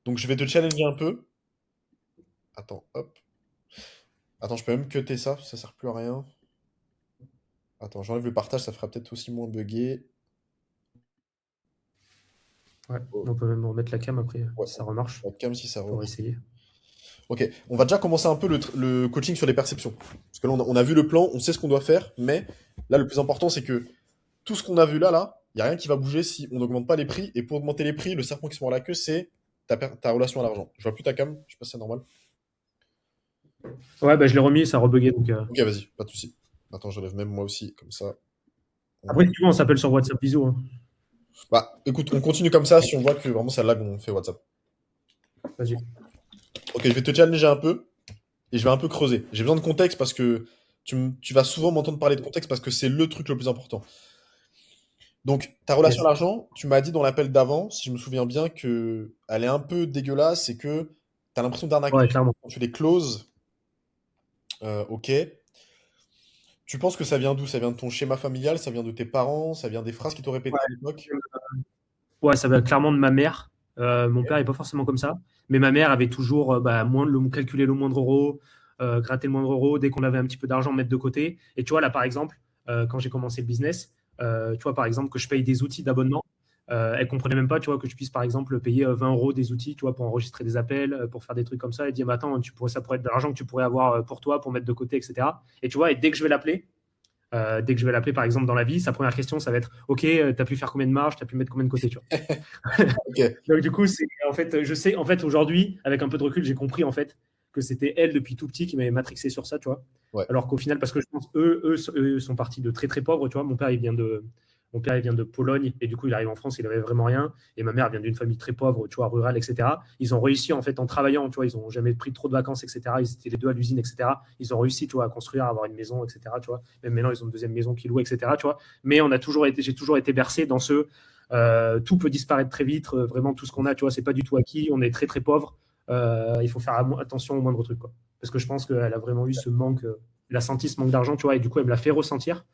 Donc je vais te challenger un peu. Attends, hop. Attends, je peux même cutter ça, ça sert plus à rien. Attends, j'enlève le partage, ça fera peut-être aussi moins bugger. Ouais. Oh, On peut même remettre la cam après, ouais, si ça remarche. webcam si ça Pour remarche. essayer. Ok, on va déjà commencer un peu le coaching sur les perceptions. Parce que là, on a vu le plan, on sait ce qu'on doit faire, mais là, le plus important, c'est que tout ce qu'on a vu là, il n'y a rien qui va bouger si on n'augmente pas les prix. Et pour augmenter les prix, le serpent qui se mord la queue, c'est ta relation à l'argent. Je vois plus ta cam, je sais pas si c'est normal. Ouais, bah, je l'ai remis, ça a rebugué. Donc, Ok, vas-y, pas de souci. Attends, je lève même moi aussi, comme ça. on après, est- si tu veux, on s'appelle sur WhatsApp bisous, hein. Bah, écoute, on continue comme ça. Si on voit que vraiment ça lag, on fait WhatsApp. Vas-y. Ok, je vais te challenger un peu et je vais un peu creuser. J'ai besoin de contexte parce que tu vas souvent m'entendre parler de contexte parce que c'est le truc le plus important. Donc, ta relation à Yes. l'argent, tu m'as dit dans l'appel d'avant, si je me souviens bien, que elle est un peu dégueulasse et que tu as l'impression d'arnaquer Ouais, clairement. quand tu les closes. Ok. Tu penses que ça vient d'où? Ça vient de ton schéma familial? Ça vient de tes parents? Ça vient des phrases qu'ils t'ont répétées à l'époque? Ouais, ça vient clairement de ma mère. Mon père n'est pas forcément comme ça, mais ma mère avait toujours calculé le moindre euro, gratter le moindre euro dès qu'on avait un petit peu d'argent, mettre de côté. Et tu vois, là, par exemple, quand j'ai commencé le business, tu vois, par exemple, que je paye des outils d'abonnement, elle comprenait même pas, tu vois, que je puisse, par exemple, payer 20 euros des outils, tu vois, pour enregistrer des appels, pour faire des trucs comme ça. Elle dit, mais attends, ça pourrait être de l'argent que tu pourrais avoir pour toi, pour mettre de côté, etc. Et tu vois, et dès que je vais l'appeler, par exemple, dans la vie, sa première question, ça va être, OK, tu as pu faire combien de marge, tu as pu mettre combien de côté, tu vois. Ok. Donc du coup, en fait, je sais, en fait, aujourd'hui, avec un peu de recul, j'ai compris en fait que c'était elle depuis tout petit qui m'avait matrixé sur ça, tu vois. Ouais. Alors qu'au final, parce que je pense eux sont partis de très très pauvres, tu vois. Mon père il vient de Pologne et du coup il arrive en France, il avait vraiment rien. Et ma mère vient d'une famille très pauvre, tu vois, rurale, etc. Ils ont réussi en fait en travaillant, tu vois, ils ont jamais pris trop de vacances, etc. Ils étaient les deux à l'usine, etc. Ils ont réussi, tu vois, à construire, à avoir une maison, etc. Tu vois. Même maintenant ils ont une deuxième maison qu'ils louent, etc. Tu vois. Mais j'ai toujours été bercé dans tout peut disparaître très vite, vraiment tout ce qu'on a, tu vois, c'est pas du tout acquis, on est très très pauvre. Il faut faire attention au moindre truc, quoi. Parce que je pense qu'elle a vraiment eu ce manque, elle a senti ce manque d'argent, tu vois, et du coup, elle me l'a fait ressentir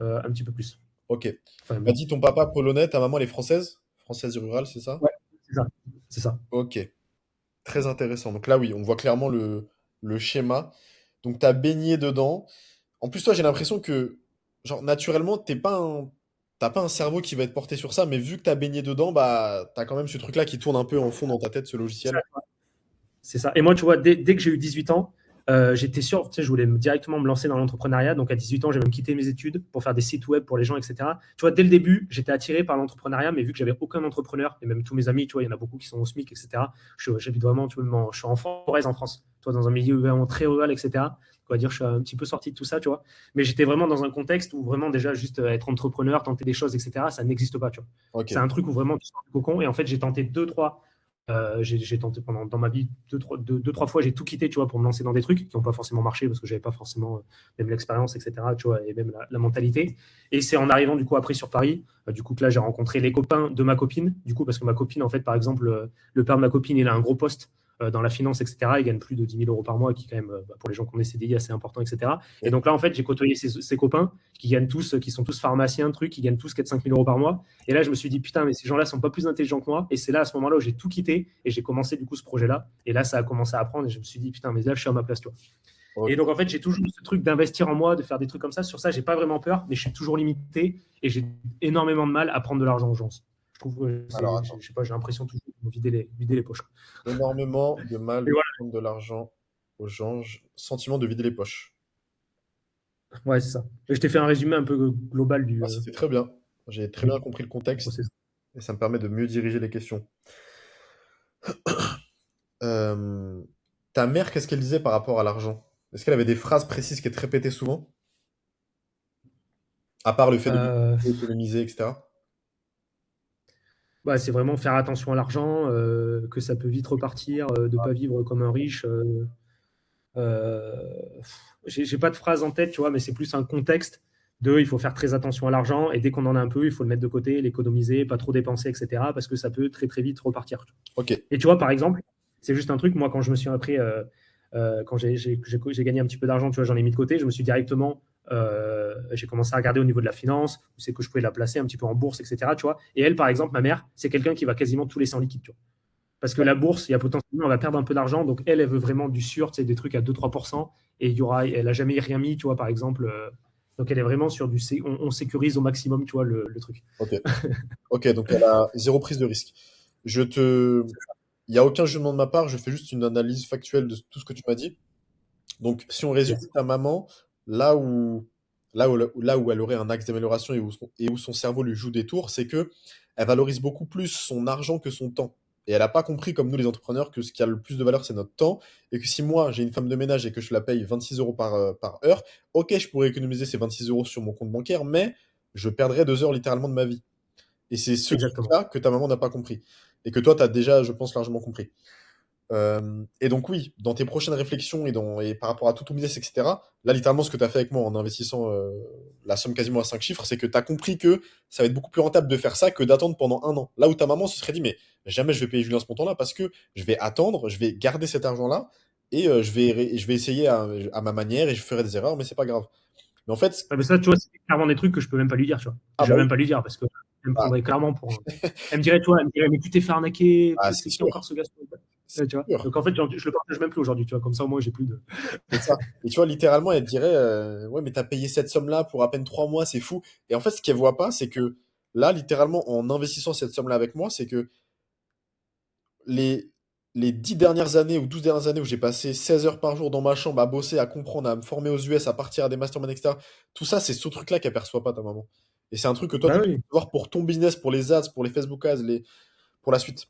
un petit peu plus. Ok. Enfin, M'a dit ton papa polonais, ta maman elle est française? Française rurale, c'est ça? ouais, c'est ça. C'est ça. Ok. Très intéressant. Donc là, oui, on voit clairement le schéma. Donc tu as baigné dedans. En plus, toi, j'ai l'impression que, genre, naturellement, t'as pas un cerveau qui va être porté sur ça, mais vu que tu as baigné dedans, bah, tu as quand même ce truc-là qui tourne un peu en fond dans ta tête, ce logiciel. C'est ça. Et moi, tu vois, dès que j'ai eu 18 ans, j'étais sûr, tu sais, je voulais directement me lancer dans l'entrepreneuriat. Donc, à 18 ans, j'ai même quitté mes études pour faire des sites web pour les gens, etc. Tu vois, dès le début, j'étais attiré par l'entrepreneuriat, mais vu que j'avais aucun entrepreneur, et même tous mes amis, tu vois, il y en a beaucoup qui sont au SMIC, etc. J'habite vraiment, tu vois, je suis en forêt en France, tu vois, dans un milieu vraiment très rural, etc. On va dire, je suis un petit peu sorti de tout ça, tu vois. Mais j'étais vraiment dans un contexte où vraiment, déjà, juste être entrepreneur, tenter des choses, etc., ça n'existe pas, tu vois. C'est Ok. un truc où vraiment tu sors du cocon. Et en fait, j'ai tenté deux, trois j'ai tenté dans ma vie deux, trois fois, j'ai tout quitté, tu vois, pour me lancer dans des trucs qui n'ont pas forcément marché parce que j'avais pas forcément même l'expérience, etc., tu vois, et même la mentalité. Et c'est en arrivant, du coup, après sur Paris, du coup, que là, j'ai rencontré les copains de ma copine, du coup, parce que ma copine, en fait, par exemple, le père de ma copine, il a un gros poste dans la finance, etc. Il gagne plus de 10 000 euros par mois, qui, quand même, pour les gens qui ont des CDI, assez important, etc. Et Ok. donc là, en fait, j'ai côtoyé ses copains qui gagnent tous, qui sont tous pharmaciens, trucs, qui gagnent tous 4-5 000 euros par mois. Et là, je me suis dit, putain, mais ces gens-là sont pas plus intelligents que moi. Et c'est là, à ce moment-là, où j'ai tout quitté et j'ai commencé, du coup, ce projet-là. Et là, ça a commencé à apprendre et je me suis dit, putain, mais là, je suis à ma place, toi. Ok. Et donc, en fait, j'ai toujours ce truc d'investir en moi, de faire des trucs comme ça. Sur ça, j'ai pas vraiment peur, mais je suis toujours limité et j'ai énormément de mal à prendre de l'argent aux gens. Je trouve que Alors, je attends. sais pas, j'ai l'impression toujours de vider les poches. Énormément de mal Et de voilà, prendre de l'argent aux gens. Sentiment de vider les poches. ouais, c'est ça. Et je t'ai fait un résumé un peu global Ah, c'était très bien. J'ai très bien compris le du contexte process. et ça me permet de mieux diriger les questions. Euh, Ta mère, qu'est-ce qu'elle disait par rapport à l'argent? Est-ce qu'elle avait des phrases précises qui te répétaient souvent? À part le fait de Euh, économiser, etc. c'est vraiment faire attention à l'argent, que ça peut vite repartir, de ne pas vivre comme un riche. Euh, j'ai pas de phrase en tête, tu vois, mais c'est plus un contexte de il faut faire très attention à l'argent et dès qu'on en a un peu, il faut le mettre de côté, l'économiser, pas trop dépenser, etc. Parce que ça peut très très vite repartir. Ok. Et tu vois, par exemple, c'est juste un truc, moi, quand je me suis après, quand j'ai gagné un petit peu d'argent, tu vois, j'en ai mis de côté, je me suis directement, j'ai commencé à regarder au niveau de la finance, où c'est que je pouvais la placer un petit peu en bourse, etc. Tu vois. Et elle, par exemple, ma mère, c'est quelqu'un qui va quasiment tous les 100 liquides, tu vois. Parce que la bourse, il y a potentiellement, on va perdre un peu d'argent. Donc, elle veut vraiment du sûr, tu sais, des trucs à 2-3%. Et elle n'a jamais rien mis, tu vois, par exemple. Donc, elle est vraiment sur on sécurise au maximum, tu vois, le truc. Ok. Ok, donc elle a zéro prise de risque. Je te... Il n'y a aucun jugement de ma part, je fais juste une analyse factuelle de tout ce que tu m'as dit. Donc, si on résume Yes. ta maman, là où, là où elle aurait un axe d'amélioration et où son cerveau lui joue des tours, c'est que elle valorise beaucoup plus son argent que son temps. Et elle n'a pas compris, comme nous les entrepreneurs, que ce qui a le plus de valeur, c'est notre temps. Et que si moi, j'ai une femme de ménage et que je la paye 26 euros par heure, ok, je pourrais économiser ces 26 euros sur mon compte bancaire, mais je perdrais 2 heures littéralement de ma vie. Et c'est ce Exactement. truc-là que ta maman n'a pas compris. Et que toi, tu as déjà, je pense, largement compris. Et donc oui, dans tes prochaines réflexions et par rapport à tout ton business, etc., là, littéralement, ce que tu as fait avec moi en investissant la somme quasiment à 5 chiffres, c'est que tu as compris que ça va être beaucoup plus rentable de faire ça que d'attendre pendant un an. Là où ta maman se serait dit, mais jamais je vais payer Julien ce montant-là parce que je vais attendre, je vais garder cet argent-là et je vais essayer à ma manière et je ferai des erreurs, mais c'est pas grave. Mais en fait, Ah, mais ça, tu vois, c'est clairement des trucs que je peux même pas lui dire, tu vois. ah Je bah vais oui, même pas lui dire parce que elle me bah, prendrait clairement pour elle me dirait, tu vois, elle me dirait, mais tu t'es fait arnaquer, bah, c'est c'est qui sûr, encore ce gars? c'est Tu vois. sûr, Donc en fait, je le partage même plus aujourd'hui, tu vois. Comme ça, au moins, j'ai plus de. c'est ça. Et tu vois, littéralement, elle te dirait, ouais, mais t'as payé cette somme-là pour à peine 3 mois, c'est fou. Et en fait, ce qu'elle voit pas, c'est que là, littéralement, en investissant cette somme-là avec moi, c'est que les, les 10 dernières années ou 12 dernières années où j'ai passé 16 heures par jour dans ma chambre à bosser, à comprendre, à me former aux US, à partir à des masterminds, etc. Tout ça, c'est ce truc-là qu'elle perçoit pas, ta maman. Et c'est un truc que toi, tu Bah dois oui. voir pour ton business, pour les ads, pour les Facebook ads, pour la suite.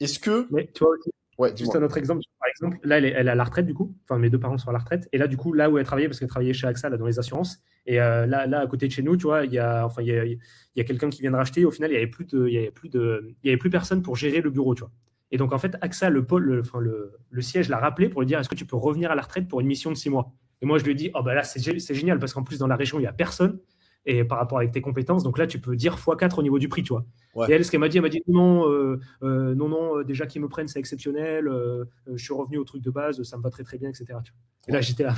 Est-ce que... Mais tu vois aussi, Ouais, juste dis-moi. un autre exemple. Par exemple, là, elle est à la retraite, du coup. Enfin, mes deux parents sont à la retraite. Et là, du coup, là où elle travaillait, parce qu'elle travaillait chez AXA, là, dans les assurances. Et là, à côté de chez nous, tu vois, il y a quelqu'un qui vient de racheter. Au final, il y avait plus personne pour gérer le bureau, tu vois. Et donc, en fait, AXA, le pôle, le siège l'a rappelé pour lui dire, est-ce que tu peux revenir à la retraite pour une mission de 6 mois? Et moi, je lui ai dit, oh, bah là, c'est génial, parce qu'en plus, dans la région, il n'y a personne. Et par rapport avec tes compétences, donc là, tu peux dire x4 au niveau du prix, tu vois. Ouais. Et elle, ce qu'elle m'a dit, non, non, déjà qu'ils me prennent, c'est exceptionnel. Je suis revenu au truc de base, ça me va très très bien, etc. Tu vois. Et là, Ouais. j'étais là.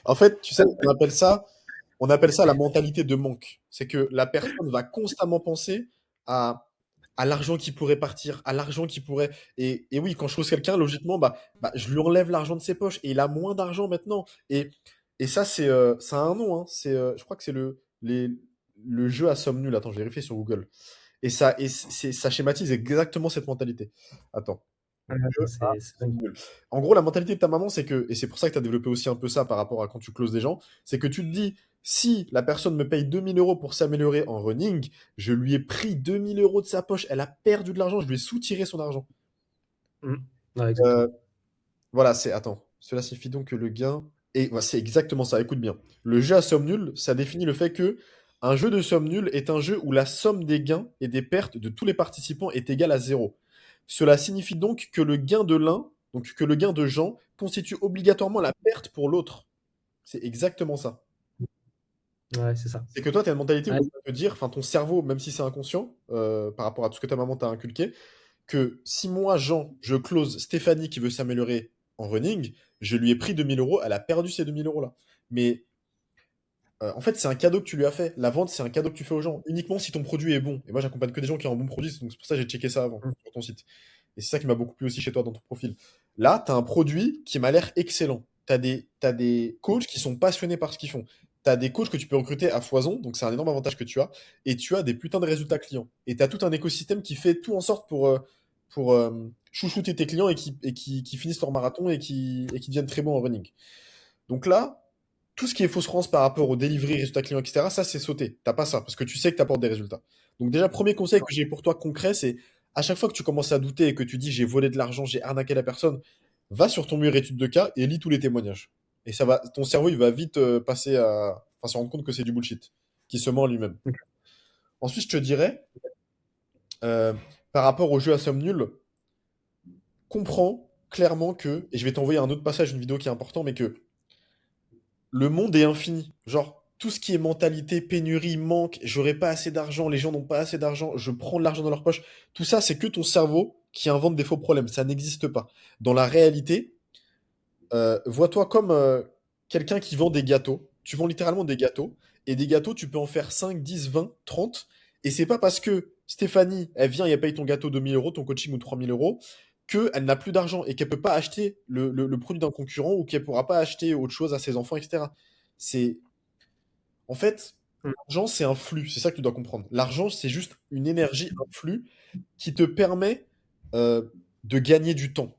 En fait, tu sais, on appelle ça la mentalité de manque. C'est que la personne va constamment penser à, à l'argent qui pourrait partir, à l'argent qui pourrait. Et oui, quand je chose quelqu'un, logiquement, je lui enlève l'argent de ses poches et il a moins d'argent maintenant. Et ça, ça a un nom. Hein. Je crois que c'est le jeu à somme nulle. Attends, je vais vérifier sur Google. Ça schématise exactement cette mentalité. Attends. Jeu à C'est dingue. somme nulle. En gros, la mentalité de ta maman, c'est que, et c'est pour ça que tu as développé aussi un peu ça par rapport à quand tu closes des gens, c'est que tu te dis, si la personne me paye 2 000 € pour s'améliorer en running, je lui ai pris 2 000 € de sa poche, elle a perdu de l'argent, je lui ai soutiré son argent. Mm. Ouais, Euh, exactement. voilà, attends. Cela signifie donc que le gain. Et voilà, c'est exactement ça, écoute bien. Le jeu à somme nulle, ça définit le fait que un jeu de somme nulle est un jeu où la somme des gains et des pertes de tous les participants est égale à zéro. Cela signifie donc que le gain de l'un, donc que le gain de Jean, constitue obligatoirement la perte pour l'autre. C'est exactement ça. Ouais, c'est ça. C'est que toi, tu as une mentalité où Ouais, tu peux te dire, enfin ton cerveau, même si c'est inconscient, par rapport à tout ce que ta maman t'a inculqué, que si moi, Jean, je close Stéphanie qui veut s'améliorer en running, je lui ai pris 2 000 €, elle a perdu ces 2 000 € là. Mais en fait, c'est un cadeau que tu lui as fait. La vente, c'est un cadeau que tu fais aux gens, uniquement si ton produit est bon. Et moi, j'accompagne que des gens qui ont un bon produit, donc c'est pour ça que j'ai checké ça avant mm, sur ton site. Et c'est ça qui m'a beaucoup plu aussi chez toi dans ton profil. Là, tu as un produit qui m'a l'air excellent. T'as des coachs qui sont passionnés par ce qu'ils font. Tu as des coachs que tu peux recruter à foison, donc c'est un énorme avantage que tu as. Et tu as des putains de résultats clients. Et tu as tout un écosystème qui fait tout en sorte pour chouchouter tes clients et qui finissent leur marathon et qui deviennent très bons en running. Donc là, tout ce qui est fausse France par rapport au delivery, résultats clients, etc., ça, c'est sauté. T'as pas ça, parce que tu sais que tu apportes des résultats. Donc déjà, premier conseil que j'ai pour toi concret, c'est à chaque fois que tu commences à douter et que tu dis j'ai volé de l'argent, j'ai arnaqué la personne, va sur ton mur étude de cas et lis tous les témoignages. Et ça va, ton cerveau, il va vite enfin, se rendre compte que c'est du bullshit, qui se ment lui-même. ok. Ensuite, je te dirais, euh, par rapport au jeu à somme nulle, comprends clairement que, et je vais t'envoyer un autre passage, une vidéo qui est important, mais que le monde est infini. Genre, tout ce qui est mentalité, pénurie, manque, j'aurai pas assez d'argent, les gens n'ont pas assez d'argent, je prends de l'argent dans leur poche. Tout ça, c'est que ton cerveau qui invente des faux problèmes. Ça n'existe pas. Dans la réalité, vois-toi comme quelqu'un qui vend des gâteaux. Tu vends littéralement des gâteaux. Et des gâteaux, tu peux en faire 5, 10, 20, 30. Et c'est pas parce que Stéphanie, elle vient et elle paye ton gâteau 2 000 €, ton coaching ou 3 000 € qu'elle n'a plus d'argent et qu'elle peut pas acheter le produit d'un concurrent ou qu'elle pourra pas acheter autre chose à ses enfants, etc. C'est, en fait, Mm. l'argent, c'est un flux. C'est ça que tu dois comprendre. L'argent, c'est juste une énergie, un flux qui te permet de gagner du temps.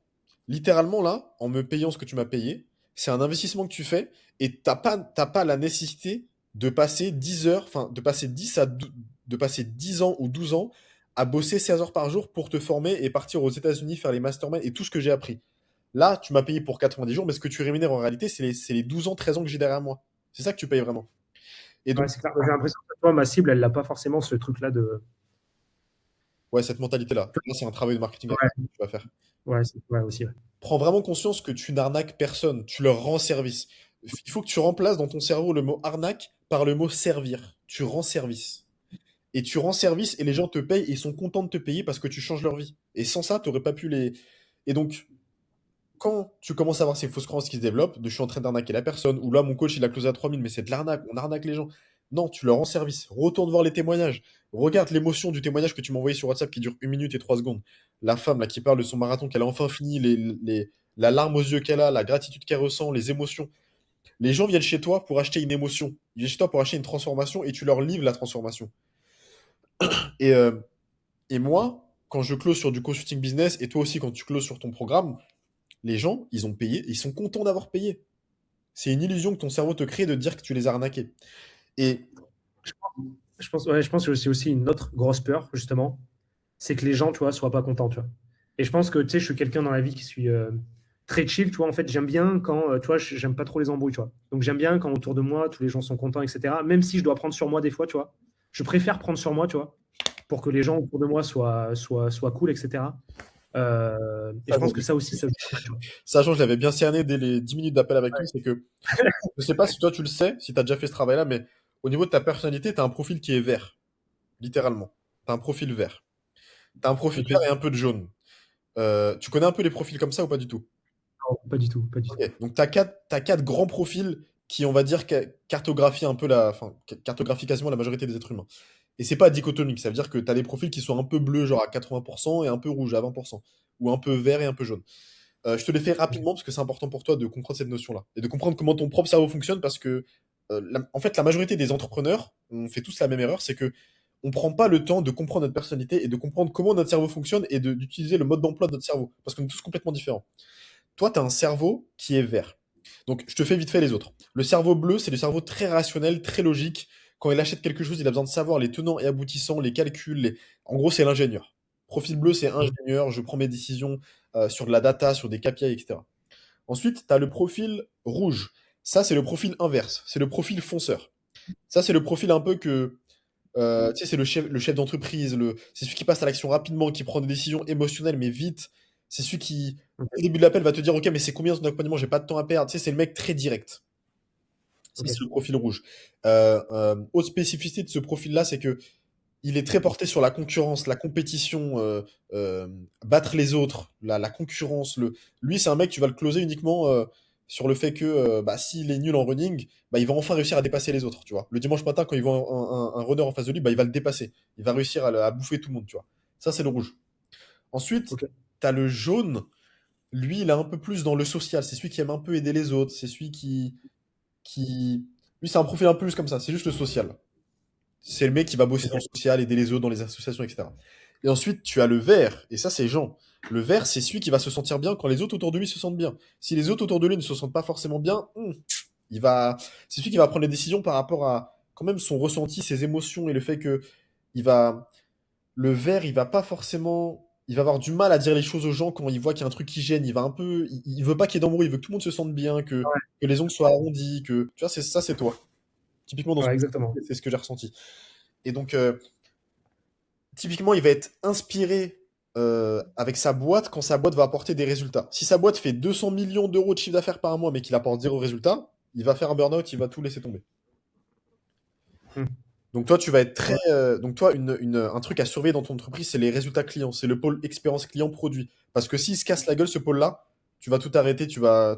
Littéralement, là, en me payant ce que tu m'as payé, c'est un investissement que tu fais et t'as pas la nécessité de passer 10 heures, enfin, de passer 10 ans ou 12 ans à bosser 16 heures par jour pour te former et partir aux États-Unis faire les masterminds et tout ce que j'ai appris. Là, tu m'as payé pour 90 jours, mais ce que tu rémunères en réalité, c'est les 12 ans, 13 ans que j'ai derrière moi. C'est ça que tu payes vraiment. Et Ouais, donc, c'est clair. J'ai l'impression que toi, ma cible, elle n'a pas forcément ce truc-là de. ouais, cette mentalité-là. Là, c'est un travail de marketing à faire, Ouais, que tu vas faire. ouais, ouais, aussi. Ouais. Prends vraiment conscience que tu n'arnaques personne, tu leur rends service. Il faut que tu remplaces dans ton cerveau le mot arnaque par le mot servir. Tu rends service. Et tu rends service et les gens te payent et ils sont contents de te payer parce que tu changes leur vie. Et sans ça, tu n'aurais pas pu les. Et donc, quand tu commences à avoir ces fausses croyances qui se développent, de je suis en train d'arnaquer la personne, ou là mon coach il a closé à 3000, mais c'est de l'arnaque, on arnaque les gens. Non, tu leur rends service. Retourne voir les témoignages. Regarde l'émotion du témoignage que tu m'as envoyé sur WhatsApp qui dure 1 minute et 3 secondes. La femme là qui parle de son marathon, qu'elle a enfin fini, la larme aux yeux qu'elle a, la gratitude qu'elle ressent, les émotions. Les gens viennent chez toi pour acheter une émotion. Ils viennent chez toi pour acheter une transformation et tu leur livres la transformation. Et, euh, et moi, quand je close sur du consulting business, et toi aussi quand tu closes sur ton programme, les gens, ils ont payé, ils sont contents d'avoir payé. C'est une illusion que ton cerveau te crée de dire que tu les as arnaqués. Et Je pense que c'est aussi une autre grosse peur, justement, c'est que les gens, tu vois, soient pas contents, tu vois. Et je pense que, tu sais, je suis quelqu'un dans la vie qui suis très chill, tu vois. En fait, j'aime bien quand, tu vois, j'aime pas trop les embrouilles, tu vois. Donc, j'aime bien quand autour de moi, tous les gens sont contents, etc. Même si je dois prendre sur moi des fois, tu vois. Je préfère prendre sur moi, tu vois, pour que les gens autour de moi soient cool, etc. Et ça, je pense que ça aussi, ça. sachant que je l'avais bien cerné dès les 10 minutes d'appel avec lui, c'est que je sais pas si toi tu le sais, si tu as déjà fait ce travail-là, mais au niveau de ta personnalité, tu as un profil qui est vert, littéralement. Tu as un profil vert. Tu as un profil Ok. vert et un peu de jaune. Tu connais un peu les profils comme ça ou pas du tout? Non, pas du tout, pas du tout. Ok. Donc t'as quatre grands profils qui, on va dire, cartographient un peu enfin, cartographient quasiment la majorité des êtres humains. Et c'est pas dichotomique, ça veut dire que tu as des profils qui sont un peu bleus, genre à 80%, et un peu rouges à 20%, ou un peu vert et un peu jaune. Je te les fais rapidement parce que c'est important pour toi de comprendre cette notion-là et de comprendre comment ton propre cerveau fonctionne parce que, en fait, la majorité des entrepreneurs, on fait tous la même erreur, c'est que on prend pas le temps de comprendre notre personnalité et de comprendre comment notre cerveau fonctionne et d'utiliser le mode d'emploi de notre cerveau parce qu'on est tous complètement différents. Toi, tu as un cerveau qui est vert. Donc, je te fais vite fait les autres. Le cerveau bleu, c'est le cerveau très rationnel, très logique. Quand il achète quelque chose, il a besoin de savoir les tenants et aboutissants, les calculs. En gros, c'est l'ingénieur. Profil bleu, c'est ingénieur. Je prends mes décisions sur de la data, sur des KPI, etc. Ensuite, tu as le profil rouge. Ça, c'est le profil inverse. C'est le profil fonceur. Ça, c'est le profil un peu que. Tu sais, c'est le chef d'entreprise. C'est celui qui passe à l'action rapidement, qui prend des décisions émotionnelles, mais vite. C'est celui qui, au début de l'appel, va te dire: Ok, mais c'est combien ton accompagnement? J'ai pas de temps à perdre. Tu sais, c'est le mec très direct. Ça, Ok. c'est le profil rouge. Autre spécificité de ce profil-là, c'est que il est très porté sur la concurrence, la compétition, battre les autres, la concurrence. Lui, c'est un mec, tu vas le closer uniquement sur le fait que bah, s'il est nul en running, bah, il va enfin réussir à dépasser les autres, tu vois. Le dimanche matin, quand il voit un runner en face de lui, bah, il va le dépasser. Il va réussir à bouffer tout le monde, tu vois. Ça, c'est le rouge. Ensuite, Ok. tu as le jaune. Lui, il est un peu plus dans le social. C'est celui qui aime un peu aider les autres. C'est celui qui... Lui, c'est un profil un peu plus comme ça. C'est juste le social. C'est le mec qui va bosser dans le social, aider les autres dans les associations, etc. Et ensuite, tu as le vert, et ça, c'est Jean. Le vert, c'est celui qui va se sentir bien quand les autres autour de lui se sentent bien. Si les autres autour de lui ne se sentent pas forcément bien, il va, c'est celui qui va prendre les décisions par rapport à quand même son ressenti, ses émotions et le fait que il va, le vert, il va pas forcément, il va avoir du mal à dire les choses aux gens quand il voit qu'il y a un truc qui gêne. Il va un peu, il veut pas qu'il y ait d'embrouille, il veut que tout le monde se sente bien, que les ongles soient arrondis, que, tu vois, c'est ça, c'est toi. Typiquement dans ce Ouais, que exactement. c'est ce que j'ai ressenti. Et donc, typiquement, il va être inspiré avec sa boîte quand sa boîte va apporter des résultats. Si sa boîte fait 200 millions d'euros de chiffre d'affaires par mois mais qu'il apporte zéro résultat, il va faire un burn-out, il va tout laisser tomber. Hmm. Donc toi, tu vas être très... Ouais. donc toi, un truc à surveiller dans ton entreprise, c'est les résultats clients, c'est le pôle expérience client produit. Parce que s'il se casse la gueule, ce pôle-là, tu vas tout arrêter, tu vas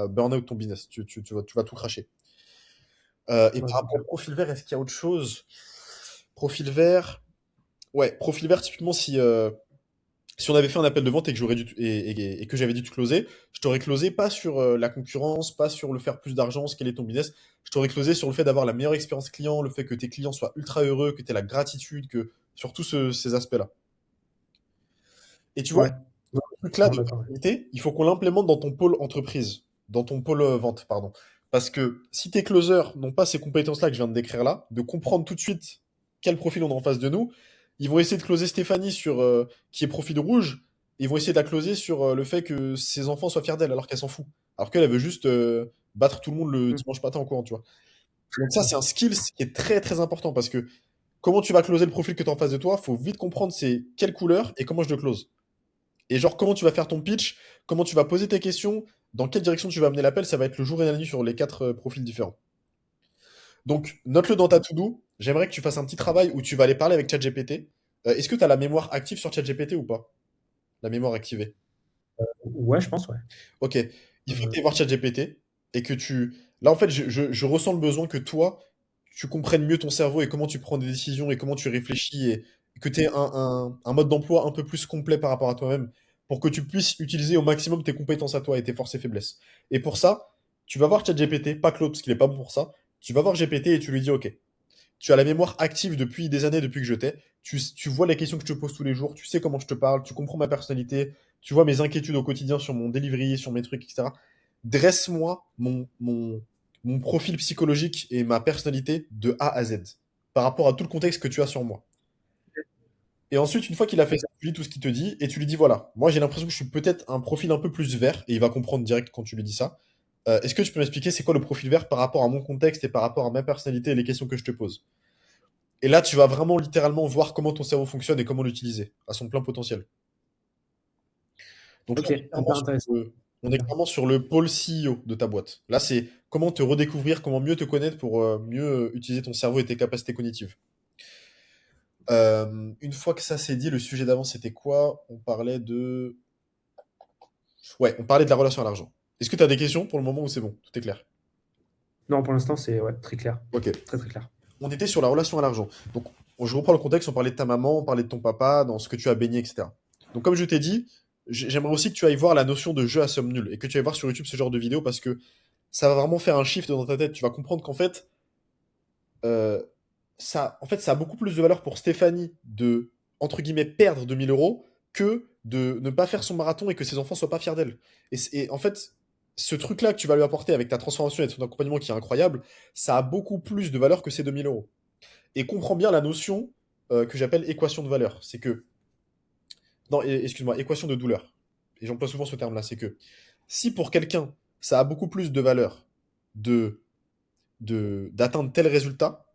burn-out ton business, tu vas tout cracher. Et Ouais, par c'est rapport clair. au profil vert, est-ce qu'il y a autre chose? Profil vert, ouais, profil vert, typiquement, si on avait fait un appel de vente et que et que j'avais dû te closer, je t'aurais closé pas sur la concurrence, pas sur le faire plus d'argent, scaler ton business. Je t'aurais closé sur le fait d'avoir la meilleure expérience client, le fait que tes clients soient ultra heureux, que tu aies la gratitude, que sur tous ces aspects-là. Et tu vois, Ouais. Ouais, ce truc-là vraiment de d'accord. personnalité, il faut qu'on l'implémente dans ton pôle entreprise, dans ton pôle vente, pardon. Parce que si tes closers n'ont pas ces compétences-là que je viens de décrire là, de comprendre tout de suite quel profil on a en face de nous, ils vont essayer de closer Stéphanie sur qui est profil rouge, et ils vont essayer de la closer sur le fait que ses enfants soient fiers d'elle, alors qu'elle s'en fout. Alors qu'elle, elle veut juste battre tout le monde le Hmm. dimanche matin en courant, tu vois. Donc ça, c'est un skill qui est très très important parce que comment tu vas closer le profil que tu as en face de toi, faut vite comprendre c'est quelle couleur et comment je le close. Et genre, comment tu vas faire ton pitch, comment tu vas poser tes questions, dans quelle direction tu vas amener l'appel, ça va être le jour et la nuit sur les quatre profils différents. Donc, note-le dans ta to-do. J'aimerais que tu fasses un petit travail où tu vas aller parler avec ChatGPT. Est-ce que tu as la mémoire active sur ChatGPT ou pas? La mémoire activée. Ouais, je pense, ouais. Ok. Il faut que Euh, tu ailles voir ChatGPT et que tu. Là, en fait, je ressens le besoin que toi, tu comprennes mieux ton cerveau et comment tu prends des décisions et comment tu réfléchis et que tu aies un mode d'emploi un peu plus complet par rapport à toi-même pour que tu puisses utiliser au maximum tes compétences à toi et tes forces et faiblesses. Et pour ça, tu vas voir ChatGPT, pas Claude, parce qu'il est pas bon pour ça. Tu vas voir GPT et tu lui dis, OK, tu as la mémoire active depuis des années, depuis que je t'ai. Tu vois les questions que je te pose tous les jours, tu sais comment je te parle, tu comprends ma personnalité, tu vois mes inquiétudes au quotidien sur mon delivery, sur mes trucs, etc. Dresse-moi mon profil psychologique et ma personnalité de A à Z par rapport à tout le contexte que tu as sur moi. Et ensuite, une fois qu'il a fait ça, tu lis tout ce qu'il te dit et tu lui dis voilà, moi j'ai l'impression que je suis peut-être un profil un peu plus vert et il va comprendre direct quand tu lui dis ça. Est-ce que tu peux m'expliquer c'est quoi le profil vert par rapport à mon contexte et par rapport à ma personnalité et les questions que je te pose? Et là, tu vas vraiment littéralement voir comment ton cerveau fonctionne et comment l'utiliser à son plein potentiel. Donc là, Ok, hyper intéressant. on est clairement sur le pôle CEO de ta boîte. Là, c'est comment te redécouvrir, comment mieux te connaître pour mieux utiliser ton cerveau et tes capacités cognitives. Une fois que ça c'est dit, le sujet d'avant, c'était quoi? On parlait de... Ouais, on parlait de la relation à l'argent. Est-ce que tu as des questions pour le moment ou c'est bon? Tout est clair. Non, pour l'instant, c'est ouais, très clair. Ok. Très, très clair. On était sur la relation à l'argent. Donc, je reprends le contexte, on parlait de ta maman, on parlait de ton papa, dans ce que tu as baigné, etc. Donc, comme je t'ai dit, j'aimerais aussi que tu ailles voir la notion de jeu à somme nulle et que tu ailles voir sur YouTube ce genre de vidéo parce que ça va vraiment faire un shift dans ta tête. Tu vas comprendre qu'en fait, euh, ça a beaucoup plus de valeur pour Stéphanie de, entre guillemets, perdre 2 000 € que de ne pas faire son marathon et que ses enfants soient pas fiers d'elle. Et en fait, ce truc-là que tu vas lui apporter avec ta transformation et ton accompagnement qui est incroyable, ça a beaucoup plus de valeur que ces 2 000 €. Et comprends bien la notion que j'appelle équation de valeur. C'est que, non, excuse-moi, équation de douleur. Et j'emploie souvent ce terme-là. C'est que si pour quelqu'un, ça a beaucoup plus de valeur de, d'atteindre tel résultat,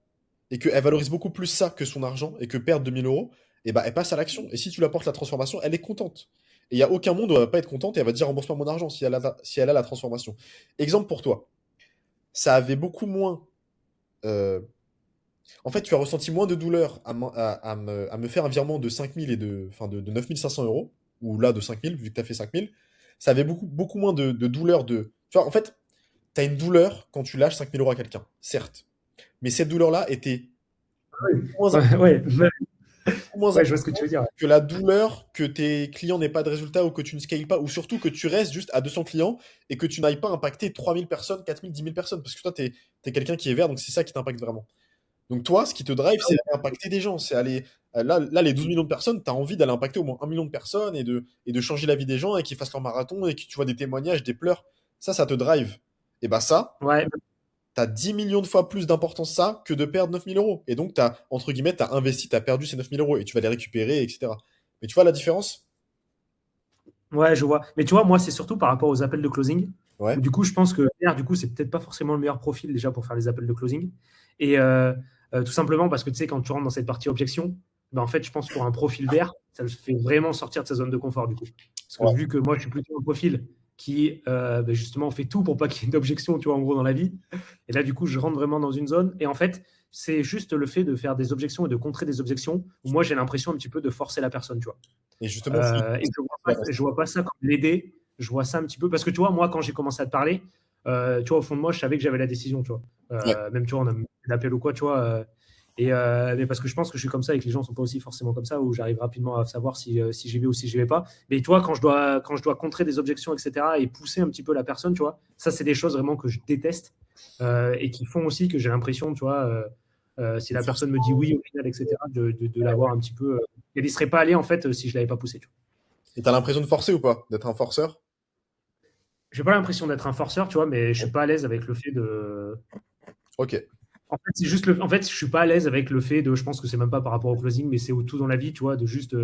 et qu'elle valorise beaucoup plus ça que son argent, et que perdre 2 000 €, et bah, elle passe à l'action. Et si tu lui apportes la transformation, elle est contente. Et il n'y a aucun monde où elle va pas être contente et elle va te dire rembourse-moi mon argent si elle a la transformation. Exemple pour toi, ça avait beaucoup moins euh, en fait, tu as ressenti moins de douleur à me faire un virement de 5 000 enfin de 9 500 €, ou là de 5 000 vu que tu as fait 5 000. Ça avait beaucoup moins de douleur de. Tu vois, en fait, tu as une douleur quand tu lâches 5 000 € à quelqu'un, certes. Mais cette douleur-là était Oui. moins, Ouais, ouais, ouais, moins ouais, je vois ce que tu veux importante dire. Ouais. que la douleur que tes clients n'aient pas de résultat ou que tu ne scales pas, ou surtout que tu restes juste à 200 clients et que tu n'ailles pas impacter 3 000 personnes, 4 000, 10 000 personnes. Parce que toi, tu es quelqu'un qui est vert, donc c'est ça qui t'impacte vraiment. Donc toi, ce qui te drive, c'est d'aller impacter des gens. C'est aller là, les 12 millions de personnes, tu as envie d'aller impacter au moins 1 million de personnes et de changer la vie des gens et qu'ils fassent leur marathon et que tu vois des témoignages, des pleurs. Ça te drive. Et bah ça, Ouais, tu as 10 millions de fois plus d'importance ça que de perdre 9 000 €. Et donc, entre guillemets, tu as investi, tu as perdu ces 9 000 € et tu vas les récupérer, etc. Mais tu vois la différence? ouais, je vois. Mais tu vois, moi, c'est surtout par rapport aux appels de closing, où Ouais. du coup, je pense que R, du coup, c'est peut-être pas forcément le meilleur profil déjà pour faire les appels de closing. Et tout simplement parce que tu sais, quand tu rentres dans cette partie objection, ben, en fait, je pense pour un profil vert, ça le fait vraiment sortir de sa zone de confort, du coup. Parce que Ouais. vu que moi, je suis plutôt un profil qui, ben, justement, fait tout pour pas qu'il y ait d'objection, tu vois, en gros, dans la vie. Et là, du coup, je rentre vraiment dans une zone. Et en fait, c'est juste le fait de faire des objections et de contrer des objections où moi, j'ai l'impression un petit peu de forcer la personne, tu vois. Et justement, Et je vois pas ça comme l'aider, je vois ça un petit peu parce que tu vois, moi, quand j'ai commencé à te parler, tu vois, au fond de moi, je savais que j'avais la décision, tu vois. ouais. Même, tu vois, on a fait l'appel ou quoi, tu vois. Mais parce que je pense que je suis comme ça et que les gens sont pas aussi forcément comme ça, où j'arrive rapidement à savoir si j'y vais ou si j'y vais pas. Mais tu vois, quand je dois contrer des objections, etc., et pousser un petit peu la personne, tu vois, ça, c'est des choses vraiment que je déteste et qui font aussi que j'ai l'impression, tu vois, si la personne me dit oui au final, etc., de l'avoir un petit peu. Elle n'y serait pas allée, en fait, si je l'avais pas poussé, tu vois. Et t'as l'impression de forcer ou pas? D'être un forceur? J'ai pas l'impression d'être un forceur, tu vois, mais je suis pas à l'aise avec le fait de. Ok. En fait, c'est juste le. En fait, je suis pas à l'aise avec le fait de. Je pense que c'est même pas par rapport au closing, mais c'est tout dans la vie, tu vois, de juste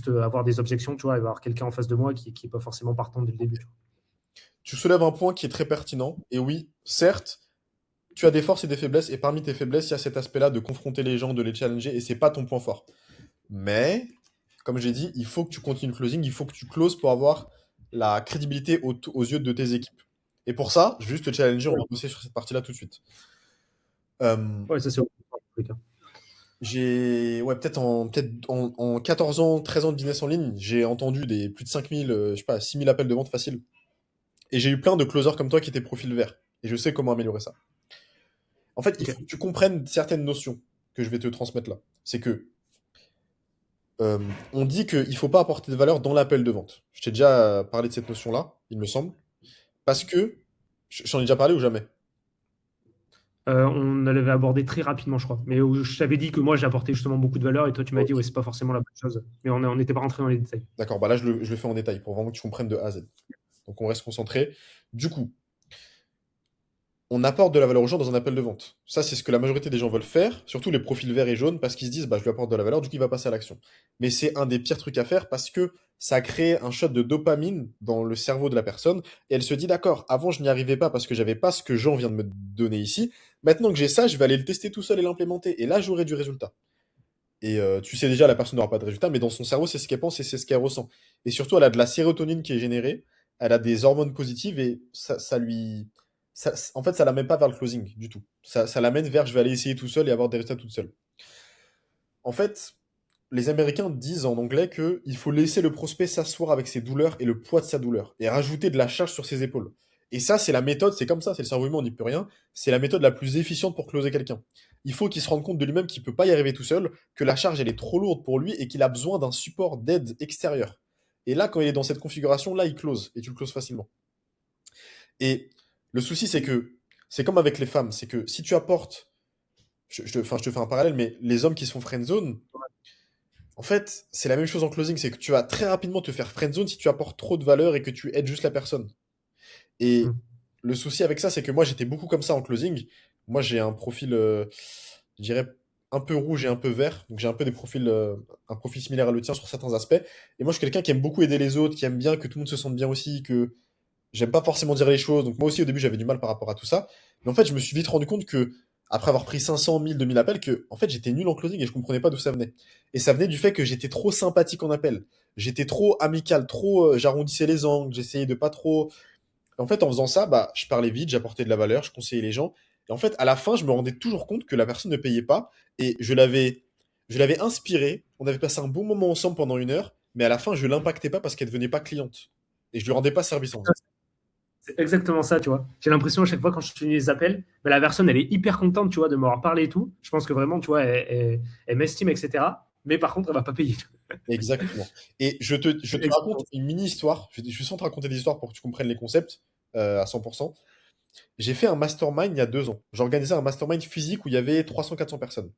avoir des objections, tu vois, et avoir quelqu'un en face de moi qui est pas forcément partant dès le début, tu vois. Tu soulèves un point qui est très pertinent. Et oui, certes, tu as des forces et des faiblesses, et parmi tes faiblesses, il y a cet aspect-là de confronter les gens, de les challenger, et c'est pas ton point fort. Mais, comme j'ai dit, il faut que tu continues le closing, il faut que tu closes pour avoir la crédibilité aux yeux de tes équipes. Et pour ça, je vais juste te challenger, on Ouais, va bosser sur cette partie-là tout de suite. Euh, ouais, ça c'est. Ouais, peut-être en 14 ans, 13 ans de business en ligne, j'ai entendu des plus de 5000, je sais pas, 6000 appels de vente faciles. Et j'ai eu plein de closers comme toi qui étaient profil vert. Et je sais comment améliorer ça. En fait, il faut que Ok. tu comprennes certaines notions que je vais te transmettre là. C'est que euh, on dit qu'il ne faut pas apporter de valeur dans l'appel de vente. Je t'ai déjà parlé de cette notion-là, il me semble. Parce que, j'en ai déjà parlé ou jamais? On l'avait abordé très rapidement, je crois. Mais je t'avais dit que moi, j'ai apporté justement beaucoup de valeur et toi, tu m'as dit, ouais, Ok. c'est pas forcément la bonne chose. Mais on n'était pas rentré dans les détails. D'accord, bah là je le fais en détail pour vraiment que tu comprennes de A à Z. Donc on reste concentré. Du coup, on apporte de la valeur aux gens dans un appel de vente. Ça, c'est ce que la majorité des gens veulent faire, surtout les profils verts et jaunes, parce qu'ils se disent, bah, je lui apporte de la valeur, du coup, il va passer à l'action. Mais c'est un des pires trucs à faire parce que ça crée un shot de dopamine dans le cerveau de la personne, et elle se dit, d'accord, avant, je n'y arrivais pas parce que j'avais pas ce que Jean vient de me donner ici. Maintenant que j'ai ça, je vais aller le tester tout seul et l'implémenter, et là, j'aurai du résultat. Et tu sais déjà, la personne n'aura pas de résultat, mais dans son cerveau, c'est ce qu'elle pense et c'est ce qu'elle ressent. Et surtout, elle a de la sérotonine qui est générée, elle a des hormones positives et ça lui. En fait, ça la mène pas vers le closing du tout. Ça l'amène vers je vais aller essayer tout seul et avoir des résultats toute seule. En fait, les Américains disent en anglais que il faut laisser le prospect s'asseoir avec ses douleurs et le poids de sa douleur et rajouter de la charge sur ses épaules. Et ça, c'est la méthode, c'est comme ça, c'est le cerveau humain, on n'y peut rien. C'est la méthode la plus efficiente pour closer quelqu'un. Il faut qu'il se rende compte de lui-même qu'il peut pas y arriver tout seul, que la charge elle est trop lourde pour lui et qu'il a besoin d'un support d'aide extérieur. Et là, quand il est dans cette configuration, là, il close et tu le closes facilement. Et le souci, c'est que c'est comme avec les femmes, c'est que si tu apportes, enfin, je te fais un parallèle, mais les hommes qui se font friendzone, en fait, c'est la même chose en closing, c'est que tu vas très rapidement te faire friendzone si tu apportes trop de valeur et que tu aides juste la personne. Et Hmm. le souci avec ça, c'est que moi, j'étais beaucoup comme ça en closing. Moi, j'ai un profil, je dirais, un peu rouge et un peu vert. Donc, j'ai un peu un profil similaire à le tien sur certains aspects. Et moi, je suis quelqu'un qui aime beaucoup aider les autres, qui aime bien que tout le monde se sente bien aussi, que j'aime pas forcément dire les choses. Donc, moi aussi, au début, j'avais du mal par rapport à tout ça. Mais en fait, je me suis vite rendu compte que, après avoir pris 500, 1000, 2000 appels, que, en fait, j'étais nul en closing et je comprenais pas d'où ça venait. Et ça venait du fait que j'étais trop sympathique en appel. J'étais trop amical, trop, j'arrondissais les angles, j'essayais de pas trop. En fait, en faisant ça, bah, je parlais vite, j'apportais de la valeur, je conseillais les gens. Et en fait, à la fin, je me rendais toujours compte que la personne ne payait pas. Et je l'avais inspirée. On avait passé un bon moment ensemble pendant 1 heure. Mais à la fin, je l'impactais pas parce qu'elle devenait pas cliente. Et je lui rendais pas service en faisant ça. C'est exactement ça, tu vois. J'ai l'impression à chaque fois quand je finis les appels, ben, la personne, elle est hyper contente, tu vois, de m'avoir parlé et tout. Je pense que vraiment, tu vois, elle m'estime, etc. Mais par contre, elle va pas payer. Exactement. Et je te raconte Exactement. une mini-histoire. Je suis sans te raconter des histoires pour que tu comprennes les concepts à 100%. J'ai fait un mastermind il y a 2 ans. J'organisais un mastermind physique où il y avait 300-400 personnes.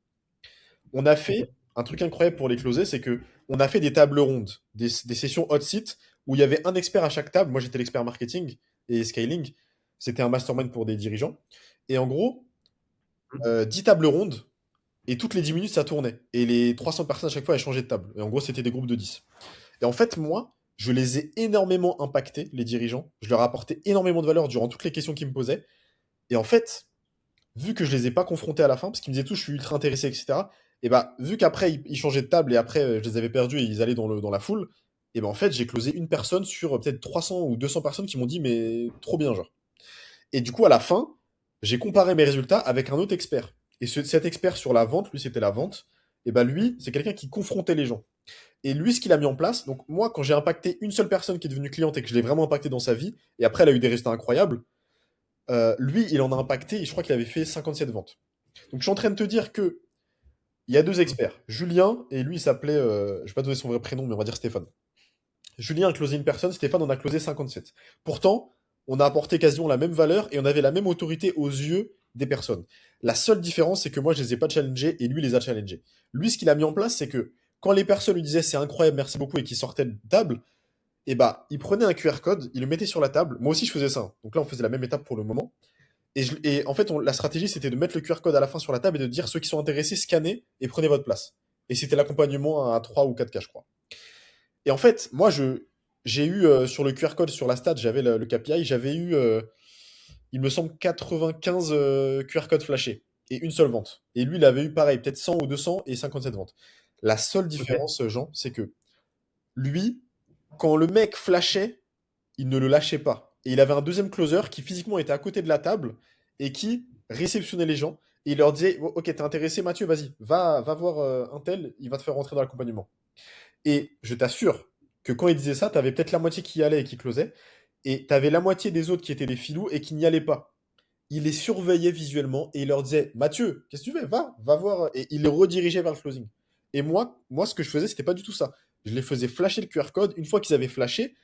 On a Ok. fait un truc incroyable pour les closer, c'est que on a fait des tables rondes, des sessions hot seat où il y avait un expert à chaque table. Moi, j'étais l'expert marketing et scaling. C'était un mastermind pour des dirigeants. Et en gros, 10 tables rondes et toutes les 10 minutes, ça tournait. Et les 300 personnes à chaque fois, elles changeaient de table. Et en gros, c'était des groupes de 10. Et en fait, moi, je les ai énormément impactés, les dirigeants. Je leur ai apporté énormément de valeur durant toutes les questions qu'ils me posaient. Et en fait, vu que je les ai pas confrontés à la fin, parce qu'ils me disaient tous, je suis ultra intéressé, etc. Et bah, vu qu'après, ils changeaient de table et après, je les avais perdus et ils allaient dans la foule, et ben en fait, j'ai closé une personne sur peut-être 300 ou 200 personnes qui m'ont dit, mais trop bien, genre. Et du coup, à la fin, j'ai comparé mes résultats avec un autre expert. Et cet expert sur la vente, lui, c'était la vente. Et ben lui, c'est quelqu'un qui confrontait les gens. Et lui, ce qu'il a mis en place, donc moi, quand j'ai impacté une seule personne qui est devenue cliente et que je l'ai vraiment impacté dans sa vie, et après, elle a eu des résultats incroyables, lui, il en a impacté, et je crois qu'il avait fait 57 ventes. Donc je suis en train de te dire que il y a deux experts, Julien, et lui il s'appelait, je vais pas donner son vrai prénom, mais on va dire Stéphane. Julien a closé une personne, Stéphane en a closé 57. Pourtant, on a apporté quasiment la même valeur et on avait la même autorité aux yeux des personnes. La seule différence, c'est que moi je les ai pas challengés et lui les a challengés. Lui, ce qu'il a mis en place, c'est que quand les personnes lui disaient c'est incroyable, merci beaucoup et qu'ils sortaient de table, et bah il prenait un QR code, il le mettait sur la table. Moi aussi je faisais ça, hein. Donc là on faisait la même étape pour le moment. Et en fait, la stratégie, c'était de mettre le QR code à la fin sur la table et de dire ceux qui sont intéressés, scannez et prenez votre place. Et c'était l'accompagnement à 3 ou 4 cas, je crois. Et en fait, moi, j'ai eu sur le QR code sur la stat, j'avais le KPI, j'avais eu, il me semble, 95 QR codes flashés et une seule vente. Et lui, il avait eu pareil, peut-être 100 ou 200 et 57 ventes. La seule Ok. différence, Jean, c'est que lui, quand le mec flashait, il ne le lâchait pas. Et il avait un deuxième closer qui physiquement était à côté de la table et qui réceptionnait les gens. Et il leur disait, ok, t'es intéressé, Mathieu, vas-y, va voir un tel, il va te faire rentrer dans l'accompagnement. Et je t'assure que quand il disait ça, t'avais peut-être la moitié qui y allait et qui closait, et t'avais la moitié des autres qui étaient des filous et qui n'y allaient pas. Il les surveillait visuellement et il leur disait, Mathieu, qu'est-ce que tu fais? Va voir. Et il les redirigeait vers le closing. Et moi, ce que je faisais, c'était pas du tout ça. Je les faisais flasher le QR code. Une fois qu'ils avaient flashé,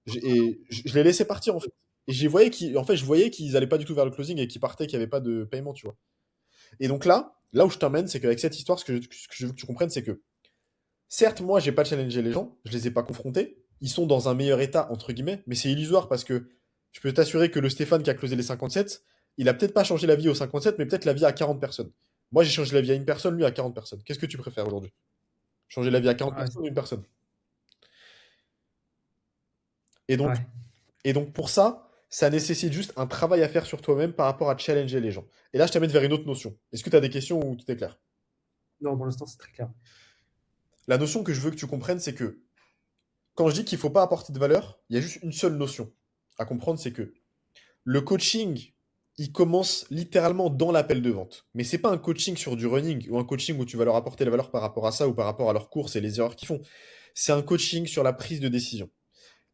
je les laissais partir en fait. Et en fait, je voyais qu'ils allaient pas du tout vers le closing et qu'ils partaient, qu'il n'y avait pas de paiement, tu vois. Et donc là où je t'emmène, c'est qu'avec cette histoire, ce que je veux que tu comprennes, c'est que certes, moi, j'ai pas challengé les gens, je les ai pas confrontés. Ils sont dans un meilleur état, entre guillemets, mais c'est illusoire parce que je peux t'assurer que le Stéphane qui a closé les 57, il a peut-être pas changé la vie aux 57, mais peut-être la vie à 40 personnes. Moi, j'ai changé la vie à une personne, lui à 40 personnes. Qu'est-ce que tu préfères aujourd'hui? Changer la vie à 40 Ouais, personnes ou une personne? Et donc, ouais. et donc pour ça, ça nécessite juste un travail à faire sur toi-même par rapport à challenger les gens. Et là, je t'amène vers une autre notion. Est-ce que tu as des questions ou tout est clair? Non, pour l'instant, c'est très clair. La notion que je veux que tu comprennes, c'est que quand je dis qu'il faut pas apporter de valeur, il y a juste une seule notion à comprendre, c'est que le coaching, il commence littéralement dans l'appel de vente. Mais c'est pas un coaching sur du running ou un coaching où tu vas leur apporter la valeur par rapport à ça ou par rapport à leurs courses et les erreurs qu'ils font. C'est un coaching sur la prise de décision.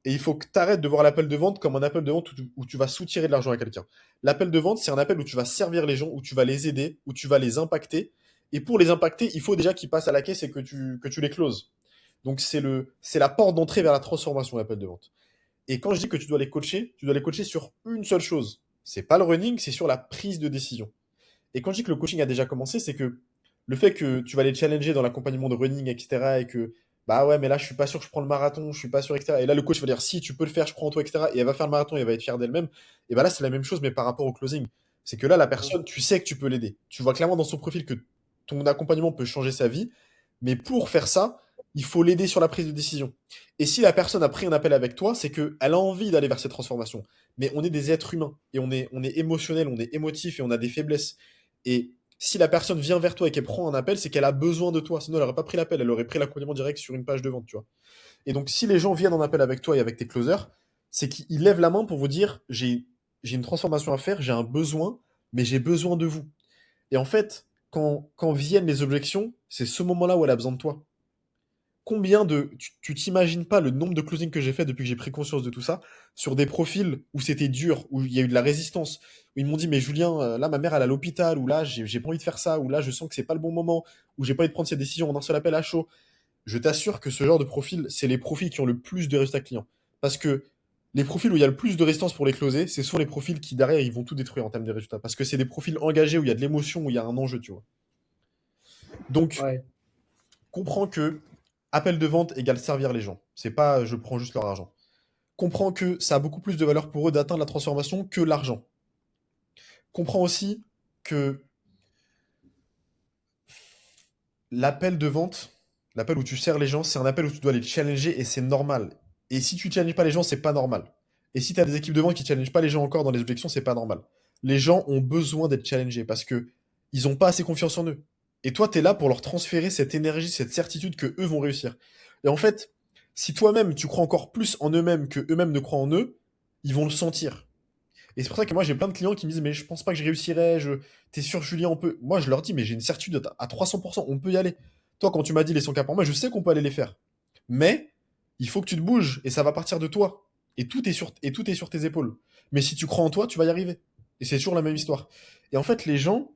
Et il faut que tu arrêtes de voir l'appel de vente comme un appel de vente où tu vas soutirer de l'argent à quelqu'un. L'appel de vente, c'est un appel où tu vas servir les gens, où tu vas les aider, où tu vas les impacter. Et pour les impacter, il faut déjà qu'ils passent à la caisse et que tu les closes. Donc c'est la porte d'entrée vers la transformation, l'appel de vente. Et quand je dis que tu dois les coacher sur une seule chose. C'est pas le running, c'est sur la prise de décision. Et quand je dis que le coaching a déjà commencé, c'est que le fait que tu vas les challenger dans l'accompagnement de running, etc., et que, bah ouais, mais là, je suis pas sûr que je prends le marathon, je suis pas sûr, etc. Et là, le coach va dire, si, tu peux le faire, je crois en toi, etc. Et elle va faire le marathon et elle va être fière d'elle-même. Et bah là, c'est la même chose, mais par rapport au closing. C'est que là, la personne, tu sais que tu peux l'aider. Tu vois clairement dans son profil que ton accompagnement peut changer sa vie. Mais pour faire ça, il faut l'aider sur la prise de décision. Et si la personne a pris un appel avec toi, c'est qu'elle a envie d'aller vers cette transformation. Mais on est des êtres humains et on est émotionnel, on est émotif et on a des faiblesses. Et si la personne vient vers toi et qu'elle prend un appel, c'est qu'elle a besoin de toi. Sinon, elle n'aurait pas pris l'appel, elle aurait pris l'accompagnement direct sur une page de vente, tu vois. Et donc, si les gens viennent en appel avec toi et avec tes closers, c'est qu'ils lèvent la main pour vous dire j'ai une transformation à faire, j'ai un besoin, mais j'ai besoin de vous. Et en fait, quand viennent les objections, c'est ce moment-là où elle a besoin de toi. Combien de. Tu t'imagines pas le nombre de closings que j'ai fait depuis que j'ai pris conscience de tout ça, sur des profils où c'était dur, où il y a eu de la résistance, où ils m'ont dit, mais Julien, là, ma mère, elle est à l'hôpital, ou là, j'ai pas envie de faire ça, ou là, je sens que c'est pas le bon moment, ou j'ai pas envie de prendre cette décision en un seul appel à chaud. Je t'assure que ce genre de profil, c'est les profils qui ont le plus de résultats clients. Parce que les profils où il y a le plus de résistance pour les closer, c'est souvent les profils qui, derrière, ils vont tout détruire en termes de résultats. Parce que c'est des profils engagés où il y a de l'émotion, où il y a un enjeu, tu vois. Donc, Ouais, comprends que appel de vente égale servir les gens. C'est pas je prends juste leur argent. Comprends que ça a beaucoup plus de valeur pour eux d'atteindre la transformation que l'argent. Comprends aussi que l'appel de vente, l'appel où tu sers les gens, c'est un appel où tu dois les challenger et c'est normal. Et si tu challenges pas les gens, c'est pas normal. Et si tu as des équipes de vente qui challengent pas les gens encore dans les objections, c'est pas normal. Les gens ont besoin d'être challengés parce que ils ont pas assez confiance en eux. Et toi, tu es là pour leur transférer cette énergie, cette certitude que eux vont réussir. Et en fait, si toi-même tu crois encore plus en eux-mêmes que eux-mêmes ne croient en eux, ils vont le sentir. Et c'est pour ça que moi j'ai plein de clients qui me disent mais je pense pas que je réussirai, t'es sûr Julien on peut. Moi je leur dis mais j'ai une certitude à 300%, on peut y aller. Toi quand tu m'as dit les 100 cas pour moi, je sais qu'on peut aller les faire. Mais il faut que tu te bouges et ça va partir de toi. Et tout est sur tes épaules. Mais si tu crois en toi, tu vas y arriver. Et c'est toujours la même histoire. Et en fait les gens,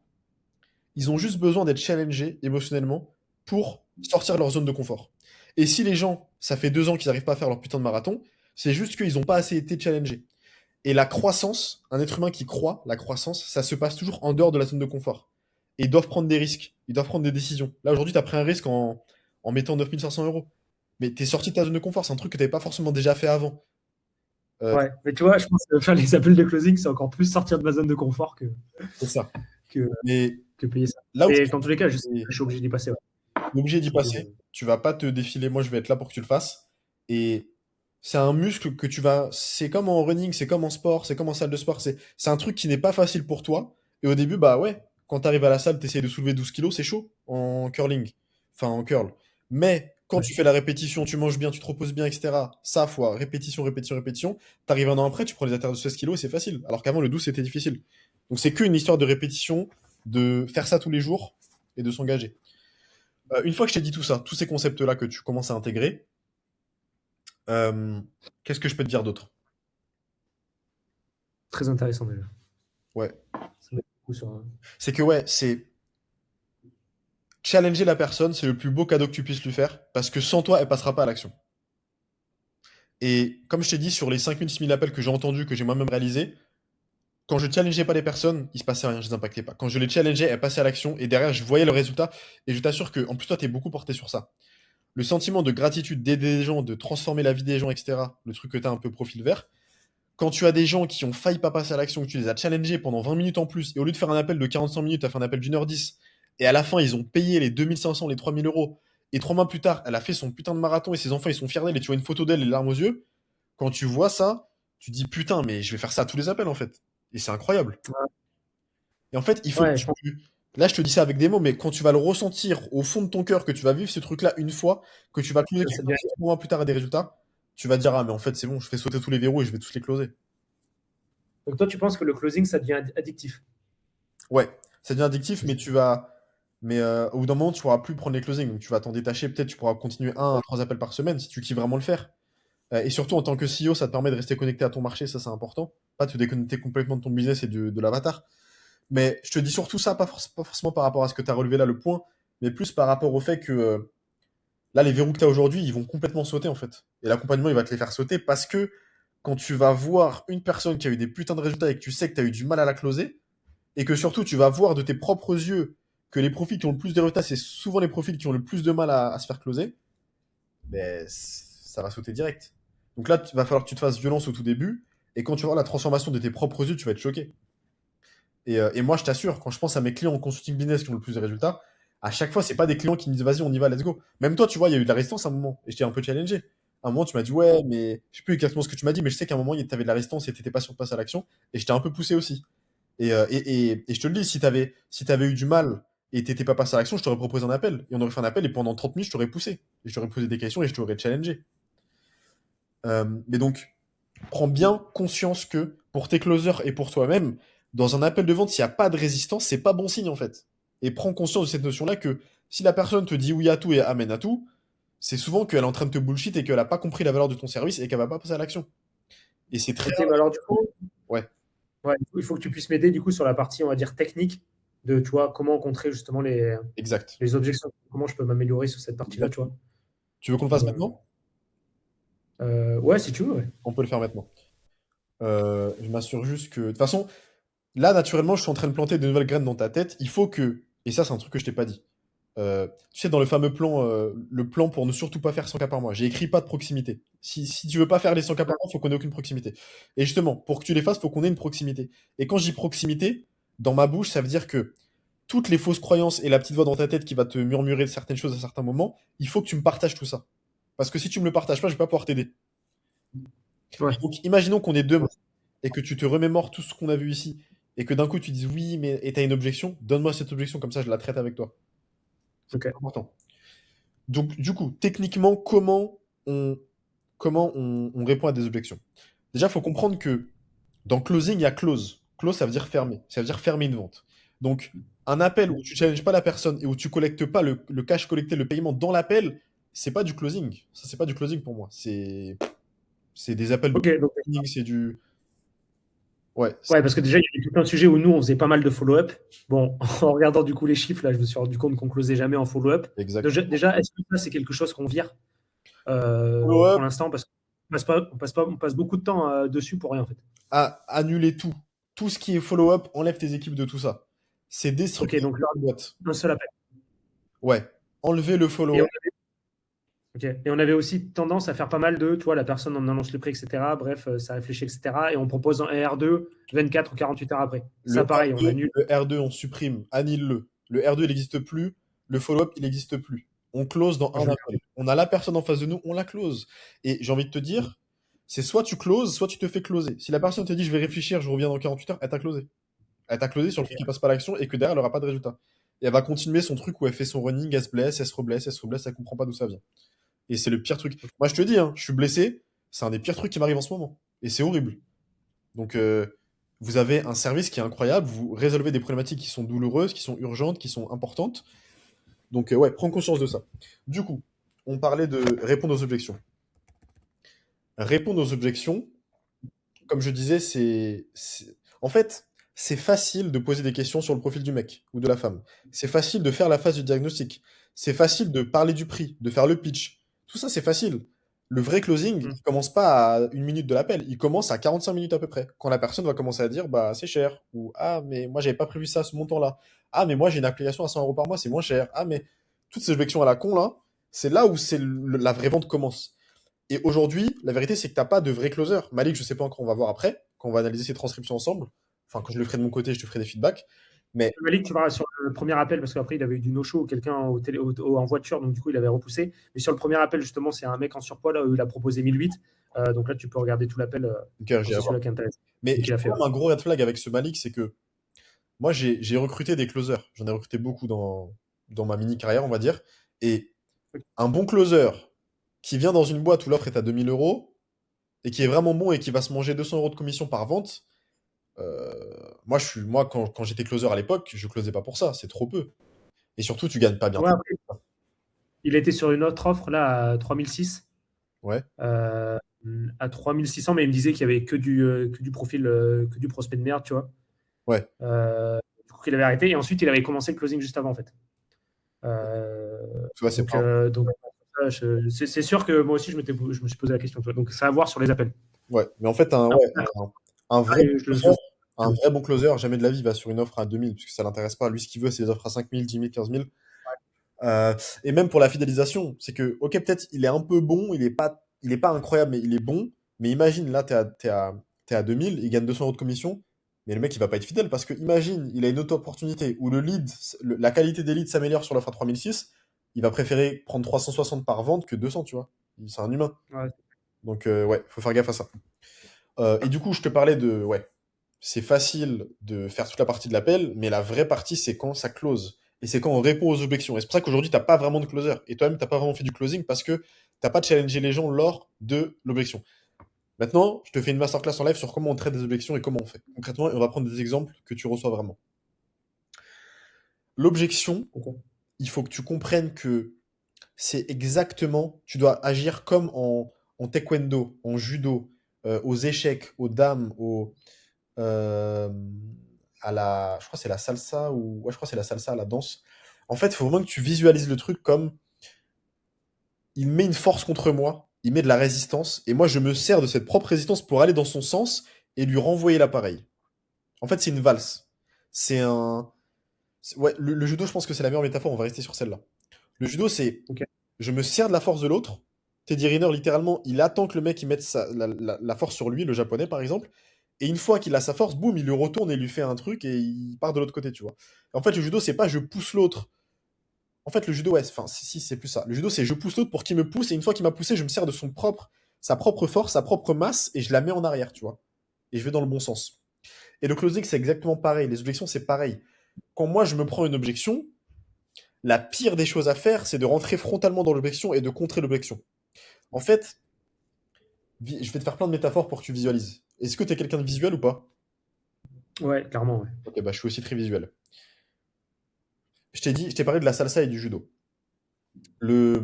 ils ont juste besoin d'être challengés émotionnellement pour sortir de leur zone de confort. Et si les gens, ça fait 2 ans qu'ils n'arrivent pas à faire leur putain de marathon, c'est juste qu'ils n'ont pas assez été challengés. Et la croissance, un être humain qui croit, la croissance, ça se passe toujours en dehors de la zone de confort. Et ils doivent prendre des risques, ils doivent prendre des décisions. Là, aujourd'hui, tu as pris un risque en mettant 9500 euros. Mais tu es sorti de ta zone de confort, c'est un truc que tu n'avais pas forcément déjà fait avant. Euh, ouais. Mais tu vois, je pense que faire les appels de closing, c'est encore plus sortir de ma zone de confort c'est ça. que, Mais que payer ça. là où Et dans tous les cas, tu je suis obligé d'y passer. Ouais. es obligé d'y Je- passer, tu vas pas te défiler, moi je vais être là pour que tu le fasses. Et c'est un muscle que tu vas. C'est comme en running, c'est comme en sport, c'est comme en salle de sport. C'est un truc qui n'est pas facile pour toi. Et au début, bah ouais, quand tu arrives à la salle, tu essayes de soulever 12 kilos, c'est chaud en curling. Enfin, en curl. Mais quand Ouais. tu fais la répétition, tu manges bien, tu te reposes bien, etc. Ça, fois répétition, répétition, répétition. T'arrives un an après, tu prends les haltères de 16 kilos et c'est facile. Alors qu'avant, le 12, c'était difficile. Donc c'est qu'une histoire de répétition de faire ça tous les jours et de s'engager. Une fois que je t'ai dit tout ça, tous ces concepts-là que tu commences à intégrer, euh, qu'est-ce que je peux te dire d'autre? Très intéressant déjà. Ouais. Ça met beaucoup sur. C'est que ouais, c'est challenger la personne, c'est le plus beau cadeau que tu puisses lui faire, parce que sans toi, elle passera pas à l'action. Et comme je t'ai dit, sur les 5000-6000 appels que j'ai entendus, que j'ai moi-même réalisés, quand je challengeais pas les personnes, il se passait rien, je les impactais pas. Quand je les challengeais, elles passaient à l'action, et derrière, je voyais le résultat, et je t'assure que, en plus, toi, t'es beaucoup porté sur ça. Le sentiment de gratitude d'aider les gens, de transformer la vie des gens, etc., le truc que t'as un peu profil vert, quand tu as des gens qui ont failli pas passer à l'action, que tu les as challengés pendant 20 minutes en plus, et au lieu de faire un appel de 45 minutes, tu as fait un appel d'1h10, et à la fin, ils ont payé les 2500, les 3000 euros, et 3 mois plus tard, elle a fait son putain de marathon, et ses enfants, ils sont fiers d'elle, et tu vois une photo d'elle, les larmes aux yeux, quand tu vois ça, tu dis putain, mais je vais faire ça à tous les appels, en fait. Et c'est incroyable. Et en fait, il faut que Ouais, je pense Là, je te dis ça avec des mots, mais quand tu vas le ressentir au fond de ton cœur, que tu vas vivre ce truc-là une fois, que tu vas closer que ça devient. 3 mois plus tard à des résultats, tu vas te dire, ah, mais en fait, c'est bon, je fais sauter tous les verrous et je vais tous les closer. Donc toi, tu penses que le closing, ça devient addictif? Ouais, ça devient addictif, mais au bout d'un moment, tu pourras plus prendre les closings. Donc, tu vas t'en détacher. Peut-être tu pourras continuer un à trois appels par semaine si tu kiffes vraiment le faire. Et surtout, en tant que CEO, ça te permet de rester connecté à ton marché. Ça, c'est important. Pas te déconnecter complètement de ton business et de l'avatar. Mais je te dis surtout ça, pas forcément par rapport à ce que tu as relevé là, le point, mais plus par rapport au fait que là, les verrous que tu as aujourd'hui, ils vont complètement sauter en fait. Et l'accompagnement, il va te les faire sauter parce que quand tu vas voir une personne qui a eu des putains de résultats et que tu sais que tu as eu du mal à la closer, et que surtout tu vas voir de tes propres yeux que les profils qui ont le plus de résultats, c'est souvent les profils qui ont le plus de mal à se faire closer, ben, ça va sauter direct. Donc là, il va falloir que tu te fasses violence au tout début, et quand tu vois la transformation de tes propres yeux, tu vas être choqué. Et moi, je t'assure, quand je pense à mes clients en consulting business qui ont le plus de résultats, à chaque fois, c'est pas des clients qui me disent vas-y, on y va, let's go. Même toi, tu vois, il y a eu de la résistance à un moment, et je t'ai un peu challengé. À un moment, tu m'as dit ouais, mais je sais plus exactement ce que tu m'as dit, mais je sais qu'à un moment, tu avais de la résistance et t'étais pas sûr de passer à l'action, et je t'ai un peu poussé aussi. Et je te le dis, si t'avais eu du mal et t'étais pas passé à l'action, je t'aurais proposé un appel. Et on aurait fait un appel et pendant 30 minutes, je t'aurais poussé. Et je t'aurais posé des questions et je t'aurais challengé. Mais donc, prends bien conscience que pour tes closers et pour toi-même, dans un appel de vente, s'il n'y a pas de résistance, c'est pas bon signe en fait. Et prends conscience de cette notion-là que si la personne te dit oui à tout et amène à tout, c'est souvent qu'elle est en train de te bullshit et qu'elle n'a pas compris la valeur de ton service et qu'elle va pas passer à l'action. Et c'est très Ok, rare. mais alors du coup, Ouais, ouais, il faut que tu puisses m'aider du coup sur la partie, on va dire, technique de, tu vois, comment contrer justement exact. les objections, comment je peux m'améliorer sur cette partie-là, tu Exactement. vois. Tu veux qu'on le fasse Euh, maintenant? ouais, si tu veux, ouais. On peut le faire maintenant. Je m'assure juste que. De toute façon, là, naturellement, je suis en train de planter de nouvelles graines dans ta tête. Il faut que. Et ça, c'est un truc que je t'ai pas dit. Tu sais, dans le fameux plan, le plan pour ne surtout pas faire 100 cas par mois, j'ai écrit pas de proximité. Si tu veux pas faire les 100 cas par mois, faut qu'on ait aucune proximité. Et justement, pour que tu les fasses, faut qu'on ait une proximité. Et quand je dis proximité, dans ma bouche, ça veut dire que toutes les fausses croyances et la petite voix dans ta tête qui va te murmurer certaines choses à certains moments, il faut que tu me partages tout ça. Parce que si tu me le partages pas, je vais pas pouvoir t'aider. Ouais. Donc, imaginons qu'on est deux et que tu te remémores tout ce qu'on a vu ici et que d'un coup tu dises oui, mais et t'as une objection, donne-moi cette objection, comme ça je la traite avec toi. C'est Ok. important. Donc, du coup, techniquement, on, comment on répond à des objections? Déjà, il faut comprendre que dans closing, il y a close. Close, ça veut dire fermer. Ça veut dire fermer une vente. Donc, un appel où tu challenges pas la personne et où tu collectes pas le cash collecté, le paiement dans l'appel, c'est pas du closing. Ça, c'est pas du closing pour moi. C'est des appels de Ok, donc, closing, c'est du. Ouais, ouais, parce que déjà, il y avait tout un sujet où nous, on faisait pas mal de follow-up. Bon, en regardant du coup les chiffres, là, je me suis rendu compte qu'on closait jamais en follow-up. Donc, exactement. déjà, est-ce que ça, c'est quelque chose qu'on vire pour Follow-up, l'instant? Parce qu'on passe beaucoup de temps dessus pour rien, en fait. à annuler tout. Tout ce qui est follow-up, enlève tes équipes de tout ça. C'est Ok, destructeur donc là, pour la boîte. un seul appel. Ouais. Enlever le Et follow-up. on, ok. Et on avait aussi tendance à faire pas mal de, tu vois, la personne en annonce le prix, etc. Bref, ça réfléchit, etc. Et on propose un R2 24 ou 48 heures après. Le Ça, pareil, on R2, annule. le R2, on supprime, annule-le. Le R2, il n'existe plus. Le follow-up, il n'existe plus. On close dans un Je- appel. On a la personne en face de nous, on la close. Et j'ai envie de te dire, c'est soit tu closes, soit tu te fais closer. Si la personne te dit je vais réfléchir, je reviens dans 48 heures, elle t'a closé. Elle t'a closé sur le Ok. fait qu'il passe pas à l'action et que derrière, elle n'aura pas de résultat. Et elle va continuer son truc où elle fait son running, elle se blesse, elle se reblesse, elle se reblesse, elle comprend pas d'où ça vient. Et c'est le pire truc. Moi, je te dis, hein, je suis blessé, c'est un des pires trucs qui m'arrive en ce moment. Et c'est horrible. Donc, vous avez un service qui est incroyable, vous résolvez des problématiques qui sont douloureuses, qui sont urgentes, qui sont importantes. Donc, ouais, prends conscience de ça. Du coup, on parlait de répondre aux objections. Répondre aux objections, comme je disais, en fait, c'est facile de poser des questions sur le profil du mec ou de la femme. C'est facile de faire la phase du diagnostic. C'est facile de parler du prix, de faire le pitch. Tout ça, c'est facile. Le vrai closing, Mm. il commence pas à 1 minute de l'appel, il commence à 45 minutes à peu près. Quand la personne va commencer à dire, bah, c'est cher. Ou, ah, mais moi, j'avais pas prévu ça à ce montant-là. Ah, mais moi, j'ai une application à 100 euros par mois, c'est moins cher. Ah, mais toutes ces objections à la con, là, c'est là où la vraie vente commence. Et aujourd'hui, la vérité, c'est que t'as pas de vrai closer. Malik, je sais pas encore, on va voir après, quand on va analyser ces transcriptions ensemble. Enfin, quand je le ferai de mon côté, je te ferai des feedbacks. Mais Malik, tu vas sur le premier appel, parce qu'après, il avait eu du no-show, quelqu'un en voiture, donc du coup, il avait repoussé. Mais sur le premier appel, justement, c'est un mec en surpoids, là, où il a proposé 1008. Donc là, tu peux regarder tout l'appel ok, quand j'irai c'est voir. celui-là qui intéresse. Mais Et j'ai qu'il a fait. quand Ouais. même un gros red flag avec ce Malik, c'est que moi, j'ai recruté des closers. J'en ai recruté beaucoup dans ma mini carrière, on va dire. Et un bon closer qui vient dans une boîte où l'offre est à 2 000 € et qui est vraiment bon et qui va se manger 200 € de commission par vente, euh, moi quand j'étais closer à l'époque, je closais pas pour ça. C'est trop peu. Et surtout, tu gagnes pas bien. Ouais, après, il était sur une autre offre, là, à 3006. Ouais, euh, à 3600, mais il me disait qu'il y avait que du profil, que du prospect de merde, tu vois. ouais. Du coup, il avait arrêté. Et ensuite, il avait commencé le closing juste avant, en fait. Euh, Tu vois, c'est donc, pas. euh, donc c'est sûr que moi aussi, je me suis posé la question. Tu vois. Donc, ça à voir sur les appels. Ouais, mais en fait, Après, un vrai bon je le closer, un vrai bon closer, jamais de la vie va sur une offre à 2 000, parce que ça l'intéresse pas. Lui, ce qu'il veut, c'est des offres à 5 000, 10 000, 15 000. Et même pour la fidélisation, c'est que, ok, peut-être il est un peu bon, il est pas incroyable, mais il est bon. Mais imagine, là, t'es à 2 000, il gagne 200 € de commission, mais le mec, il va pas être fidèle, parce que imagine, il a une autre opportunité où le lead, la qualité des leads s'améliore sur l'offre à 3006, il va préférer prendre 360 par vente que 200, tu vois. C'est un humain. ouais. Donc, ouais, faut faire gaffe à ça. Et du coup, je te parlais de, ouais, c'est facile de faire toute la partie de l'appel, mais la vraie partie, c'est quand ça close. Et c'est quand on répond aux objections. Et c'est pour ça qu'aujourd'hui, t'as pas vraiment de closer. Et toi-même, t'as pas vraiment fait du closing parce que t'as pas challengé les gens lors de l'objection. Maintenant, je te fais une masterclass en live sur comment on traite des objections et comment on fait. Concrètement, et on va prendre des exemples que tu reçois vraiment. L'objection, Ok. il faut que tu comprennes que c'est exactement, tu dois agir comme en taekwondo, en judo, aux échecs, aux dames, euh, je crois que c'est la salsa ou ouais, je crois que c'est la salsa, la danse. En fait, il faut vraiment que tu visualises le truc comme il met une force contre moi, il met de la résistance et moi je me sers de cette propre résistance pour aller dans son sens et lui renvoyer l'appareil. En fait, c'est une valse. C'est un ouais, le judo, je pense que c'est la meilleure métaphore, on va rester sur celle-là. Le judo, c'est Ok. je me sers de la force de l'autre. Teddy Riner, littéralement, il attend que le mec il mette la force sur lui, le japonais par exemple. Et une fois qu'il a sa force, boum, il le retourne et il lui fait un truc et il part de l'autre côté, tu vois. En fait, le judo, c'est pas je pousse l'autre. En fait, le judo, ouais, enfin, si, c'est plus ça. Le judo, c'est je pousse l'autre pour qu'il me pousse et une fois qu'il m'a poussé, je me sers de sa propre force, sa propre masse et je la mets en arrière, tu vois. Et je vais dans le bon sens. Et le closing, c'est exactement pareil. Les objections, c'est pareil. Quand moi, je me prends une objection, la pire des choses à faire, c'est de rentrer frontalement dans l'objection et de contrer l'objection. En fait, je vais te faire plein de métaphores pour que tu visualises. Est-ce que tu es quelqu'un de visuel ou pas? Ouais, clairement. Ouais. Ok, bah je suis aussi très visuel. Je t'ai parlé de la salsa et du judo. Le...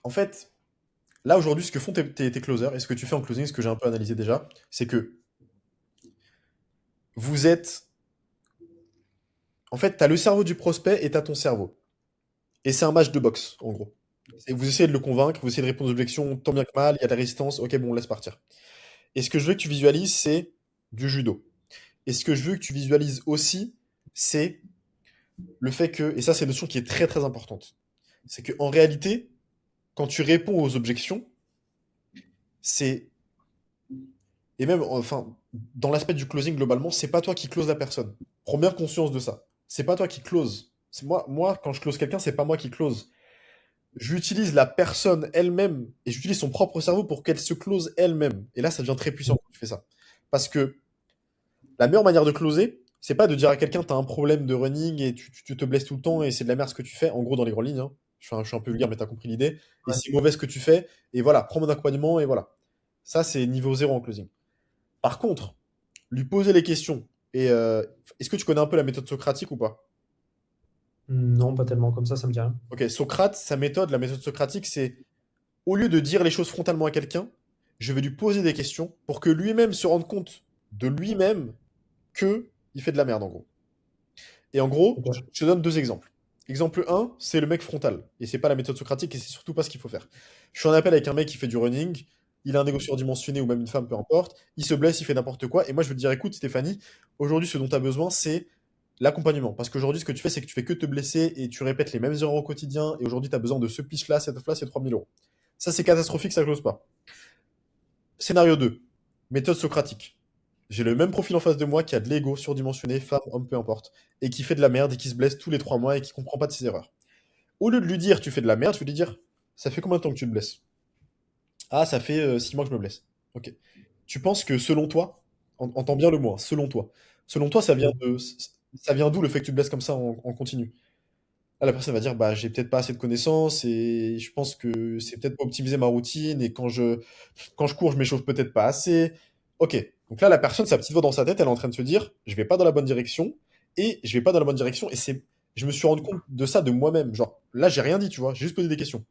En fait, là aujourd'hui, ce que font tes closers et ce que tu fais en closing, ce que j'ai un peu analysé déjà, c'est que vous êtes. En fait, tu as le cerveau du prospect et tu as ton cerveau. Et c'est un match de boxe, en gros. Et vous essayez de le convaincre, vous essayez de répondre aux objections tant bien que mal, il y a de la résistance, ok, bon, on laisse partir. Et ce que je veux que tu visualises, c'est du judo. Et ce que je veux que tu visualises aussi, c'est le fait que, et ça c'est une notion qui est très très importante, c'est qu'en réalité, quand tu réponds aux objections, c'est, et même, enfin, dans l'aspect du closing globalement, c'est pas toi qui close la personne. Prends bien conscience de ça. C'est pas toi qui close. C'est moi, quand je close quelqu'un, c'est pas moi qui close. J'utilise la personne elle-même et j'utilise son propre cerveau pour qu'elle se close elle-même. Et là, ça devient très puissant quand tu fais ça. Parce que la meilleure manière de closer, c'est pas de dire à quelqu'un t'as un problème de running et tu te blesses tout le temps et c'est de la merde ce que tu fais. En gros, dans les grandes lignes, hein. Je suis un peu vulgaire, mais t'as compris l'idée. Et Ouais. c'est mauvais ce que tu fais. Et voilà, prends mon accompagnement et voilà. Ça, c'est niveau zéro en closing. Par contre, lui poser les questions. Et est-ce que tu connais un peu la méthode socratique ou pas? Non, pas tellement comme ça me dit rien. Ok, Socrate, sa méthode, la méthode socratique, c'est au lieu de dire les choses frontalement à quelqu'un, je vais lui poser des questions pour que lui-même se rende compte de lui-même que il fait de la merde en gros. Et en gros, Ok. je te donne deux exemples. Exemple un, c'est le mec frontal. Et c'est pas la méthode socratique et c'est surtout pas ce qu'il faut faire. Je suis en appel avec un mec qui fait du running, il a un ego surdimensionné ou même une femme, peu importe, il se blesse, il fait n'importe quoi. Et moi, je veux te dire, écoute, Stéphanie, aujourd'hui, ce dont tu as besoin, c'est l'accompagnement. Parce qu'aujourd'hui, ce que tu fais, c'est que tu fais que te blesser et tu répètes les mêmes erreurs au quotidien. Et aujourd'hui, tu as besoin de ce pitch-là, cette offre-là, c'est 3 000 euros. Ça, c'est catastrophique, ça close pas. Scénario 2, méthode socratique. J'ai le même profil en face de moi qui a de l'ego surdimensionné, femme, homme, peu importe, et qui fait de la merde et qui se blesse tous les 3 mois et qui comprend pas de ses erreurs. Au lieu de lui dire tu fais de la merde, je vais lui dire ça fait combien de temps que tu te blesses? Ah, ça fait 6 mois que je me blesse. Ok. Tu penses que selon toi, entends bien le mot, hein, selon toi, ça vient d'où le fait que tu te blesses comme ça en continu? Là, la personne va dire bah j'ai peut-être pas assez de connaissances et je pense que c'est peut-être pas optimiser ma routine et quand je cours, je m'échauffe peut-être pas assez. Ok. Donc là, la personne, sa petite voix dans sa tête, elle est en train de se dire, je vais pas dans la bonne direction, et je vais pas dans la bonne direction, et je me suis rendu compte de ça de moi-même. Genre, là, j'ai rien dit, tu vois, j'ai juste posé des questions.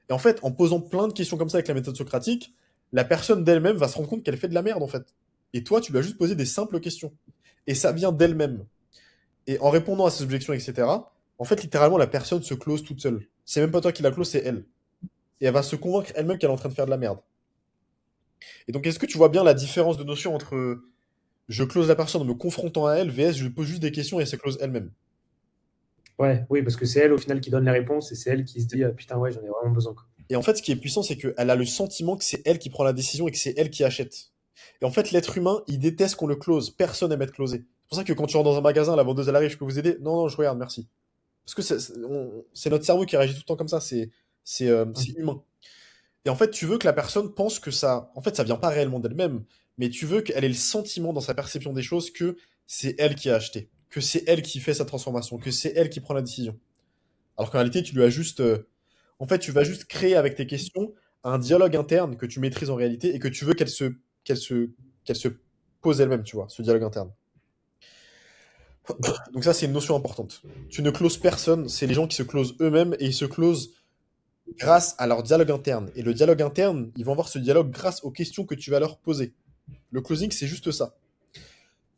Et en fait, en posant plein de questions comme ça avec la méthode socratique, la personne d'elle-même va se rendre compte qu'elle fait de la merde, en fait. Et toi, tu lui as juste posé des simples questions. Et ça vient d'elle-même. Et en répondant à ses objections, etc., en fait, littéralement, la personne se close toute seule. C'est même pas toi qui la close, c'est elle. Et elle va se convaincre elle-même qu'elle est en train de faire de la merde. Et donc, est-ce que tu vois bien la différence de notion entre je close la personne en me confrontant à elle, vs je lui pose juste des questions et elle se close elle-même? Ouais, oui, parce que c'est elle au final qui donne les réponses et c'est elle qui se dit putain, ouais, j'en ai vraiment besoin, quoi. Et en fait, ce qui est puissant, c'est qu'elle a le sentiment que c'est elle qui prend la décision et que c'est elle qui achète. Et en fait, l'être humain, il déteste qu'on le close. Personne n'aime être closé. C'est pour ça que quand tu rentres dans un magasin, la vendeuse, elle arrive, je peux vous aider? Non, non, je regarde, merci. Parce que c'est notre cerveau qui réagit tout le temps comme ça, c'est Mhm. humain. Et en fait, tu veux que la personne pense que ça. En fait, ça vient pas réellement d'elle-même, mais tu veux qu'elle ait le sentiment dans sa perception des choses que c'est elle qui a acheté, que c'est elle qui fait sa transformation, que c'est elle qui prend la décision. Alors qu'en réalité, tu lui as juste. En fait, tu vas juste créer avec tes questions un dialogue interne que tu maîtrises en réalité et que tu veux qu'elle se, qu'elle se pose elle-même, tu vois, ce dialogue interne. Donc ça, c'est une notion importante. Tu ne closes personne, c'est les gens qui se closent eux-mêmes et ils se closent grâce à leur dialogue interne. Et le dialogue interne, ils vont avoir ce dialogue grâce aux questions que tu vas leur poser. Le closing, c'est juste ça.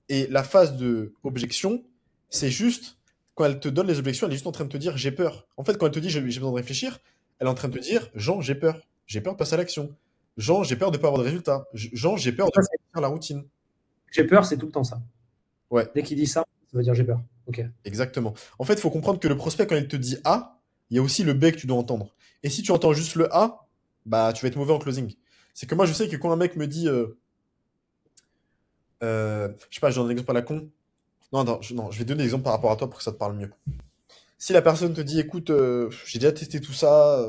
Et la phase de objection, c'est juste quand elle te donne les objections, elle est juste en train de te dire j'ai peur. En fait, quand elle te dit j'ai besoin de réfléchir, elle est en train de te dire Jean, j'ai peur. J'ai peur de passer à l'action. Jean, j'ai peur de ne pas avoir de résultats. Jean, j'ai peur de Ça, ne pas faire la routine. j'ai peur, c'est tout le temps ça. Ouais, Dès qu'il dit ça, ça veut dire j'ai peur. Ok. exactement. En fait, il faut comprendre que le prospect, quand il te dit A, il y a aussi le B que tu dois entendre. Et si tu entends juste le A, bah tu vas être mauvais en closing. C'est que moi, je sais que quand un mec me dit je sais pas, je donne un exemple à la con. Non, non, non, je vais donner des exemples par rapport à toi pour que ça te parle mieux. Si la personne te dit, écoute, j'ai déjà testé tout ça,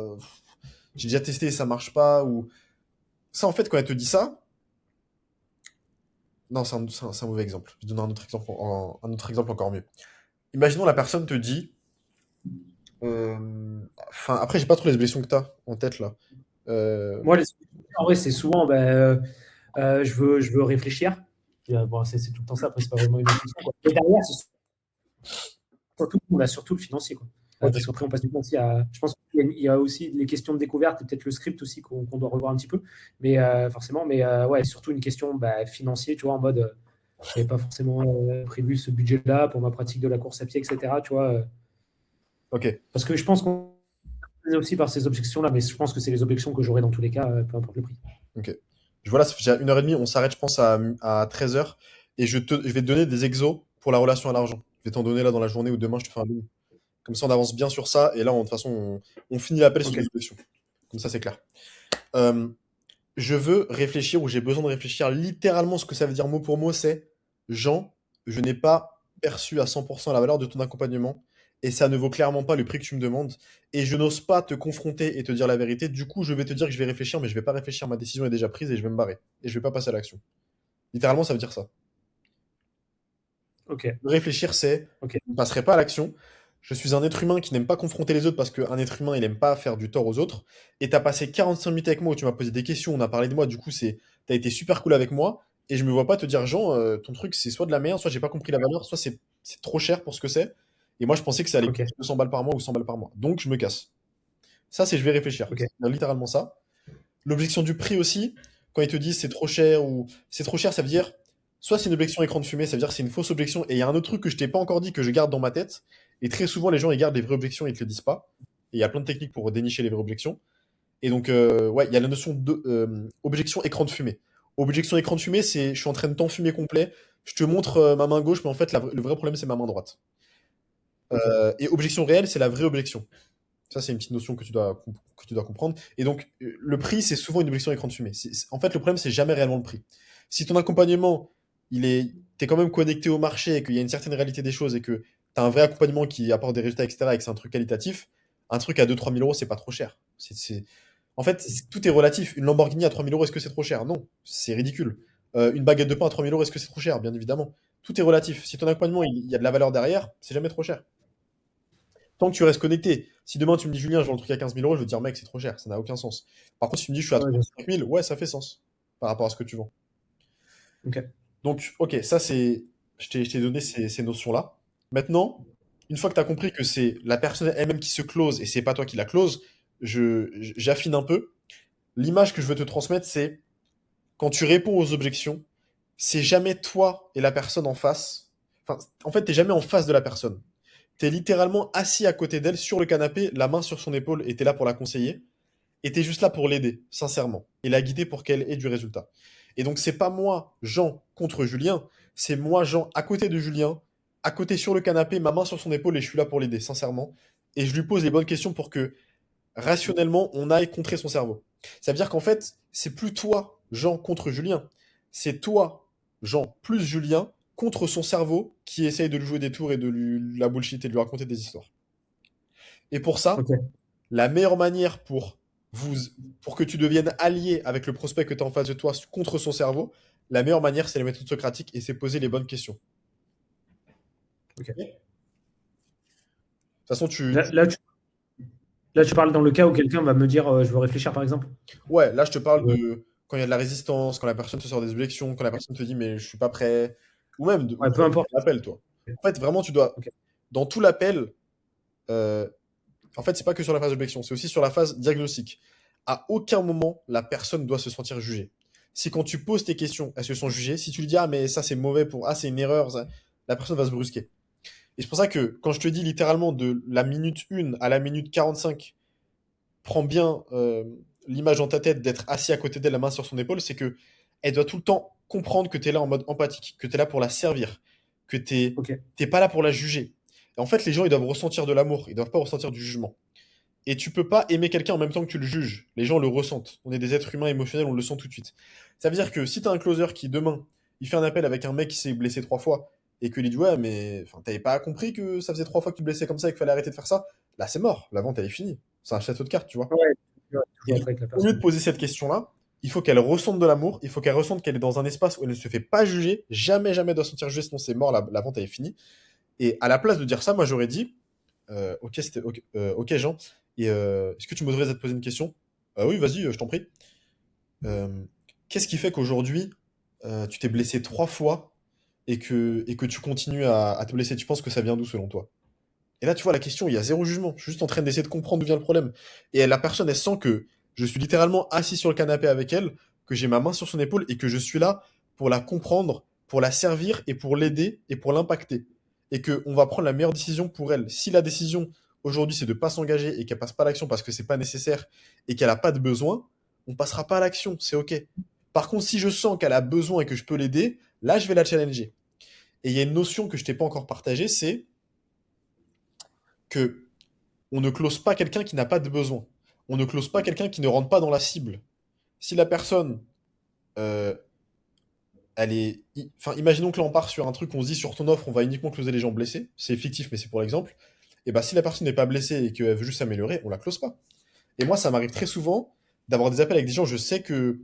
j'ai déjà testé et ça marche pas, ou ça, en fait, quand elle te dit ça, non, c'est un mauvais exemple. Je vais donner un autre exemple, un autre exemple encore mieux. Imaginons la personne te dit, enfin, après, j'ai pas trop les objections que t'as en tête là. Moi, en vrai, c'est souvent je veux réfléchir. Et, bon, c'est tout le temps ça, après, c'est pas vraiment une objection, quoi. Et derrière, surtout, on a surtout le financier, quoi. Ok, Parce qu'après, on passe du temps aussi à. Je pense qu'il y a aussi les questions de découverte et peut-être le script aussi qu'on doit revoir un petit peu. Mais forcément, mais ouais, surtout une question financière, tu vois, en mode j'avais pas forcément prévu ce budget-là pour ma pratique de la course à pied, etc. Tu vois, ok, parce que je pense qu'on est aussi par ces objections-là, mais je pense que c'est les objections que j'aurai dans tous les cas, peu importe le prix. ok. Je vois là, ça fait déjà 1h30, on s'arrête, je pense, à 13h, et je vais te donner des exos pour la relation à l'argent. Je vais t'en donner là dans la journée ou demain, je te fais un boom. Comme ça, on avance bien sur ça. Et là, de toute façon, on finit l'appel sur Ok. des objections. Comme ça, c'est clair. Euh, je veux réfléchir ou j'ai besoin de réfléchir. Littéralement, ce que ça veut dire mot pour mot, c'est Jean, je n'ai pas perçu à 100% la valeur de ton accompagnement. Et ça ne vaut clairement pas le prix que tu me demandes. Et je n'ose pas te confronter et te dire la vérité. Du coup, je vais te dire que je vais réfléchir, mais je vais pas réfléchir. Ma décision est déjà prise et je vais me barrer. Et je vais pas passer à l'action. Littéralement, ça veut dire ça. Ok. Réfléchir, c'est Ok. je ne passerai pas à l'action. Je suis un être humain qui n'aime pas confronter les autres parce qu'un être humain, il n'aime pas faire du tort aux autres. Et tu as passé 45 minutes avec moi où tu m'as posé des questions, on a parlé de moi, du coup, tu as été super cool avec moi. Et je me vois pas te dire, Jean, ton truc, c'est soit de la merde, soit j'ai pas compris la valeur, soit c'est trop cher pour ce que c'est. Et moi, je pensais que ça allait Ok, coûter 200 balles par mois ou 100 balles par mois. Donc, je me casse. Ça, c'est je vais réfléchir. ok. C'est littéralement ça. L'objection du prix aussi, quand ils te disent c'est trop cher ou c'est trop cher, ça veut dire soit c'est une objection écran de fumée, ça veut dire que c'est une fausse objection. Et il y a un autre truc que je t'ai pas encore dit que je garde dans ma tête. Et très souvent, les gens ils gardent les vraies objections et ils te le disent pas. Et il y a plein de techniques pour dénicher les vraies objections. Et donc, ouais, il y a la notion d'objection écran de fumée. Objection écran de fumée, c'est je suis en train de t'enfumer complet. Je te montre ma main gauche, mais en fait, le vrai problème, c'est ma main droite. Ok. Et objection réelle, c'est la vraie objection. Ça, c'est une petite notion que tu dois comprendre. Et donc, le prix, c'est souvent une objection écran de fumée. En fait, le problème, c'est jamais réellement le prix. Si ton accompagnement, t'es quand même connecté au marché et qu'il y a une certaine réalité des choses et que tu as un vrai accompagnement qui apporte des résultats, etc., et que c'est un truc qualitatif, un truc à 2 3 000 euros, c'est pas trop cher. En fait, tout est relatif. Une Lamborghini à 3 000 euros, est-ce que c'est trop cher? Non, c'est ridicule. Une baguette de pain à 3 000 euros, est-ce que c'est trop cher? Bien évidemment. Tout est relatif. Si ton accompagnement, il y a de la valeur derrière, c'est jamais trop cher. Tant que tu restes connecté. Si demain tu me dis Julien, je vends le truc à 15 000 euros, je vais te dire mec, c'est trop cher, ça n'a aucun sens. Par contre, si tu me dis je suis à Ouais, bien sûr. 35 000, ouais, ça fait sens par rapport à ce que tu vends. Ok. Donc, ok, ça c'est. Je t'ai donné ces notions-là. Maintenant, une fois que tu as compris que c'est la personne elle-même qui se close et c'est pas toi qui la close, j'affine un peu. L'image que je veux te transmettre, c'est quand tu réponds aux objections, c'est jamais toi et la personne en face. Enfin, en fait, t'es jamais en face de la personne. T'es littéralement assis à côté d'elle sur le canapé, la main sur son épaule, et t'es là pour la conseiller. Et t'es juste là pour l'aider, sincèrement, et la guider pour qu'elle ait du résultat. Et donc, c'est pas moi, Jean, contre Julien, c'est moi, Jean, à côté de Julien, à côté sur le canapé, ma main sur son épaule, et je suis là pour l'aider, sincèrement. Et je lui pose les bonnes questions pour que, rationnellement, on aille contrer son cerveau. Ça veut dire qu'en fait, c'est plus toi, Jean, contre Julien. C'est toi, Jean, plus Julien, contre son cerveau qui essaye de lui jouer des tours et de lui la bullshit et de lui raconter des histoires. Et pour ça, Ok. la meilleure manière vous, pour que tu deviennes allié avec le prospect que tu as en face de toi contre son cerveau, la meilleure manière, c'est la méthode socratique et c'est poser les bonnes questions. Ok. De toute façon, Là, là, tu parles dans le cas où quelqu'un va me dire je veux réfléchir, par exemple. ouais, là, je te parle Ouais, de quand il y a de la résistance, quand la personne te sort des objections, quand la personne te dit mais je suis pas prêt, ou même ouais, peu importe. l'appel, toi. En fait, vraiment, tu dois, Ok. dans tout l'appel, euh, en fait, c'est pas que sur la phase d'objection, c'est aussi sur la phase diagnostic. À aucun moment, la personne doit se sentir jugée. Si quand tu poses tes questions, elles se sont jugées, si tu lui dis ah mais ça c'est mauvais pour ah c'est une erreur, la personne va se brusquer. Et c'est pour ça que quand je te dis littéralement de la minute 1 à la minute 45, prends bien l'image dans ta tête d'être assis à côté d'elle, la main sur son épaule, c'est que elle doit tout le temps comprendre que tu es là en mode empathique, que tu es là pour la servir, que Ok. t'es pas là pour la juger. Et en fait, les gens, ils doivent ressentir de l'amour, ils doivent pas ressentir du jugement. Et tu peux pas aimer quelqu'un en même temps que tu le juges. Les gens le ressentent. On est des êtres humains émotionnels, on le sent tout de suite. Ça veut dire que si tu as un closer qui, demain, il fait un appel avec un mec qui s'est blessé 3 fois et que lui dit ouais, mais enfin, t'avais pas compris que ça faisait 3 fois que tu te blessais comme ça et qu'il fallait arrêter de faire ça, là c'est mort. La vente elle est finie. C'est un château de cartes, tu vois. Ouais, ouais, Et toujours donc, être avec la au lieu de personne. poser cette question-là, il faut qu'elle ressente de l'amour, il faut qu'elle ressente qu'elle est dans un espace où elle ne se fait pas juger, jamais, jamais doit se sentir jugée, sinon c'est mort, la vente elle est finie. Et à la place de dire ça, moi j'aurais dit ok, ok, Jean, et est-ce que tu m'autorises à te poser une question? Oui, vas-y, je t'en prie. Euh, Qu'est-ce qui fait qu'aujourd'hui, tu t'es blessé 3 fois et que tu continues à te blesser? Tu penses que ça vient d'où selon toi? Et là, tu vois, la question, il y a zéro jugement. Je suis juste en train d'essayer de comprendre d'où vient le problème. Et la personne, elle sent que je suis littéralement assis sur le canapé avec elle, que j'ai ma main sur son épaule et que je suis là pour la comprendre, pour la servir et pour l'aider et pour l'impacter. Et qu'on va prendre la meilleure décision pour elle. Si la décision aujourd'hui, c'est de ne pas s'engager et qu'elle passe pas à l'action parce que c'est pas nécessaire et qu'elle n'a pas de besoin, on passera pas à l'action. C'est OK. Par contre, si je sens qu'elle a besoin et que je peux l'aider, là, je vais la challenger. Et il y a une notion que je t'ai pas encore partagée, c'est que on ne close pas quelqu'un qui n'a pas de besoin. On ne close pas quelqu'un qui ne rentre pas dans la cible. Si la personne, euh, elle est. Enfin, imaginons que là on part sur un truc, on se dit sur ton offre, on va uniquement closer les gens blessés. C'est fictif, mais c'est pour l'exemple. Et bah, si la personne n'est pas blessée et qu'elle veut juste s'améliorer, on la close pas. Et moi, ça m'arrive très souvent d'avoir des appels avec des gens, je sais que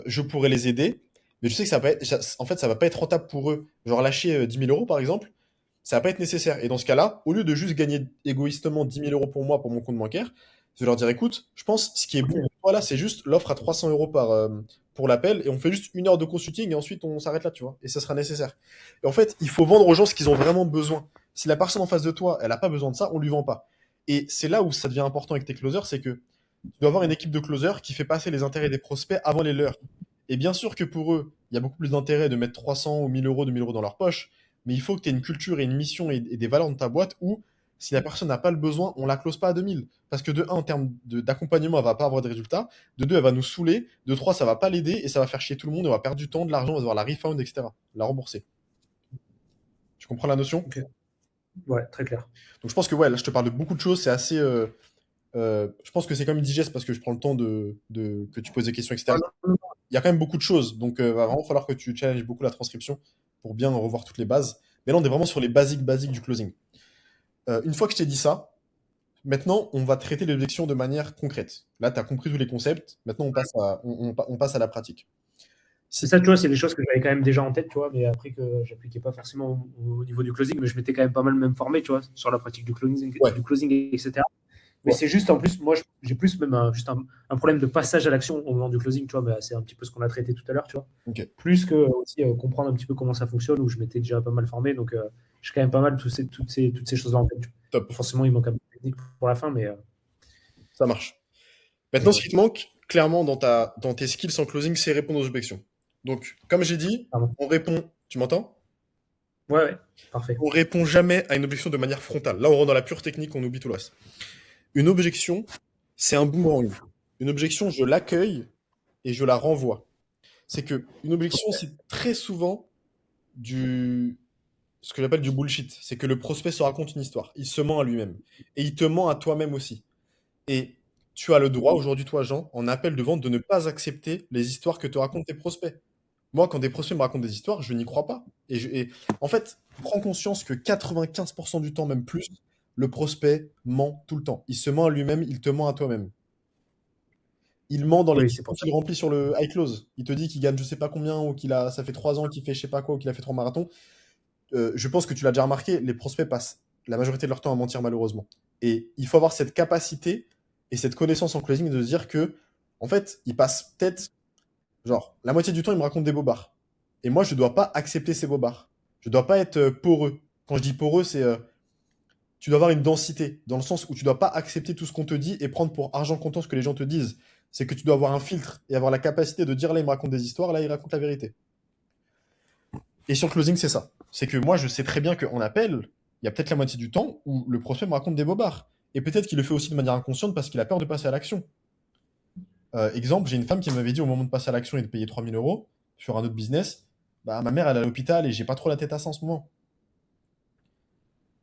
je pourrais les aider, mais je sais que ça va pas être, en fait, ça va pas être rentable pour eux. Genre lâcher 10 000 euros par exemple, ça va pas être nécessaire. Et dans ce cas-là, au lieu de juste gagner égoïstement 10 000 euros pour moi, pour mon compte bancaire, je vais leur dire écoute, je pense ce qui est bon Ok. pour toi là, c'est juste l'offre à 300 euros pour l'appel et on fait juste 1 heure de consulting et ensuite on s'arrête là, tu vois. Et ça sera nécessaire. Et en fait, il faut vendre aux gens ce qu'ils ont vraiment besoin. Si la personne en face de toi, elle n'a pas besoin de ça, on lui vend pas. Et c'est là où ça devient important avec tes closers, c'est que tu dois avoir une équipe de closers qui fait passer les intérêts des prospects avant les leurs. Et bien sûr que pour eux, il y a beaucoup plus d'intérêt de mettre 300 ou 1000 euros, 2000 euros dans leur poche, mais il faut que tu aies une culture et une mission et des valeurs dans ta boîte où si la personne n'a pas le besoin, on la close pas à 2000. Parce que de un, en termes d'accompagnement, elle va pas avoir de résultats. De deux, elle va nous saouler. De trois, ça va pas l'aider et ça va faire chier tout le monde. On va perdre du temps, de l'argent, on va devoir la refund, etc. La rembourser. Tu comprends la notion? Ok. Ouais, très clair. Donc je pense que ouais, là je te parle de beaucoup de choses. C'est assez. Je pense que c'est comme une digeste parce que je prends le temps que tu poses des questions, Ah, etc. non, Il y a quand même beaucoup de choses. Donc va vraiment falloir que tu challenges beaucoup la transcription pour bien revoir toutes les bases. Mais là, on est vraiment sur les basiques du closing. Une fois que je t'ai dit ça, maintenant, on va traiter l'objection de manière concrète. Là, tu as compris tous les concepts. Maintenant, on passe à la pratique. c'est Si, ça, tu vois, c'est des choses que j'avais quand même déjà en tête, tu vois, mais après que j'appliquais pas forcément au niveau du closing, mais je m'étais quand même pas mal même formé, tu vois, sur la pratique ouais, du closing etc. Mais ouais, c'est juste, en plus, moi, j'ai plus même juste un problème de passage à l'action au moment du closing, tu vois, mais c'est un petit peu ce qu'on a traité tout à l'heure, tu vois. ok, Plus que aussi comprendre un petit peu comment ça fonctionne, où je m'étais déjà pas mal formé, donc j'ai quand même pas mal toutes ces choses-là en tête. top, Forcément, il manque un peu de technique pour la fin, ça marche. mais Maintenant, ce ouais. qui te manque, clairement, dans tes skills en closing, c'est répondre aux objections. Donc, comme j'ai dit, Pardon. on répond, tu m'entends? Ouais, ouais, parfait. On répond jamais à une objection de manière frontale. Là, on rentre dans la pure technique, on oublie tout le reste. Une objection, c'est un boomerang. Une objection, je l'accueille et je la renvoie. C'est que une objection, c'est très souvent ce que j'appelle du bullshit. C'est que le prospect se raconte une histoire. Il se ment à lui-même. Et il te ment à toi-même aussi. Et tu as le droit aujourd'hui, toi, Jean, en appel de vente, de ne pas accepter les histoires que te racontent tes prospects. Moi, quand des prospects me racontent des histoires, je n'y crois pas. Et en fait, prends conscience que 95% du temps, même plus, le prospect ment tout le temps. Il se ment à lui-même, il te ment à toi-même. Il ment dans les Oui, c'est questions pour ça. qu'il remplit sur le iClose. Il te dit qu'il gagne je sais pas combien, ou ça fait 3 ans qu'il fait je sais pas quoi, ou qu'il a fait 3 marathons. Je pense que tu l'as déjà remarqué, les prospects passent la majorité de leur temps à mentir malheureusement. Et il faut avoir cette capacité et cette connaissance en closing de se dire que, en fait, ils passent peut-être, genre, la moitié du temps, ils me racontent des bobards. Et moi, je ne dois pas accepter ces bobards. Je ne dois pas être poreux. Quand je dis poreux, c'est tu dois avoir une densité, dans le sens où tu ne dois pas accepter tout ce qu'on te dit et prendre pour argent comptant ce que les gens te disent. C'est que tu dois avoir un filtre et avoir la capacité de dire là, il me raconte des histoires, là, il raconte la vérité. Et sur le closing, c'est ça. C'est que moi, je sais très bien qu'en appel, il y a peut-être la moitié du temps où le prospect me raconte des bobards. Et peut-être qu'il le fait aussi de manière inconsciente parce qu'il a peur de passer à l'action. Exemple, j'ai une femme qui m'avait dit au moment de passer à l'action et de payer 3000 euros sur un autre business, bah ma mère elle est à l'hôpital et j'ai pas trop la tête à ça en ce moment.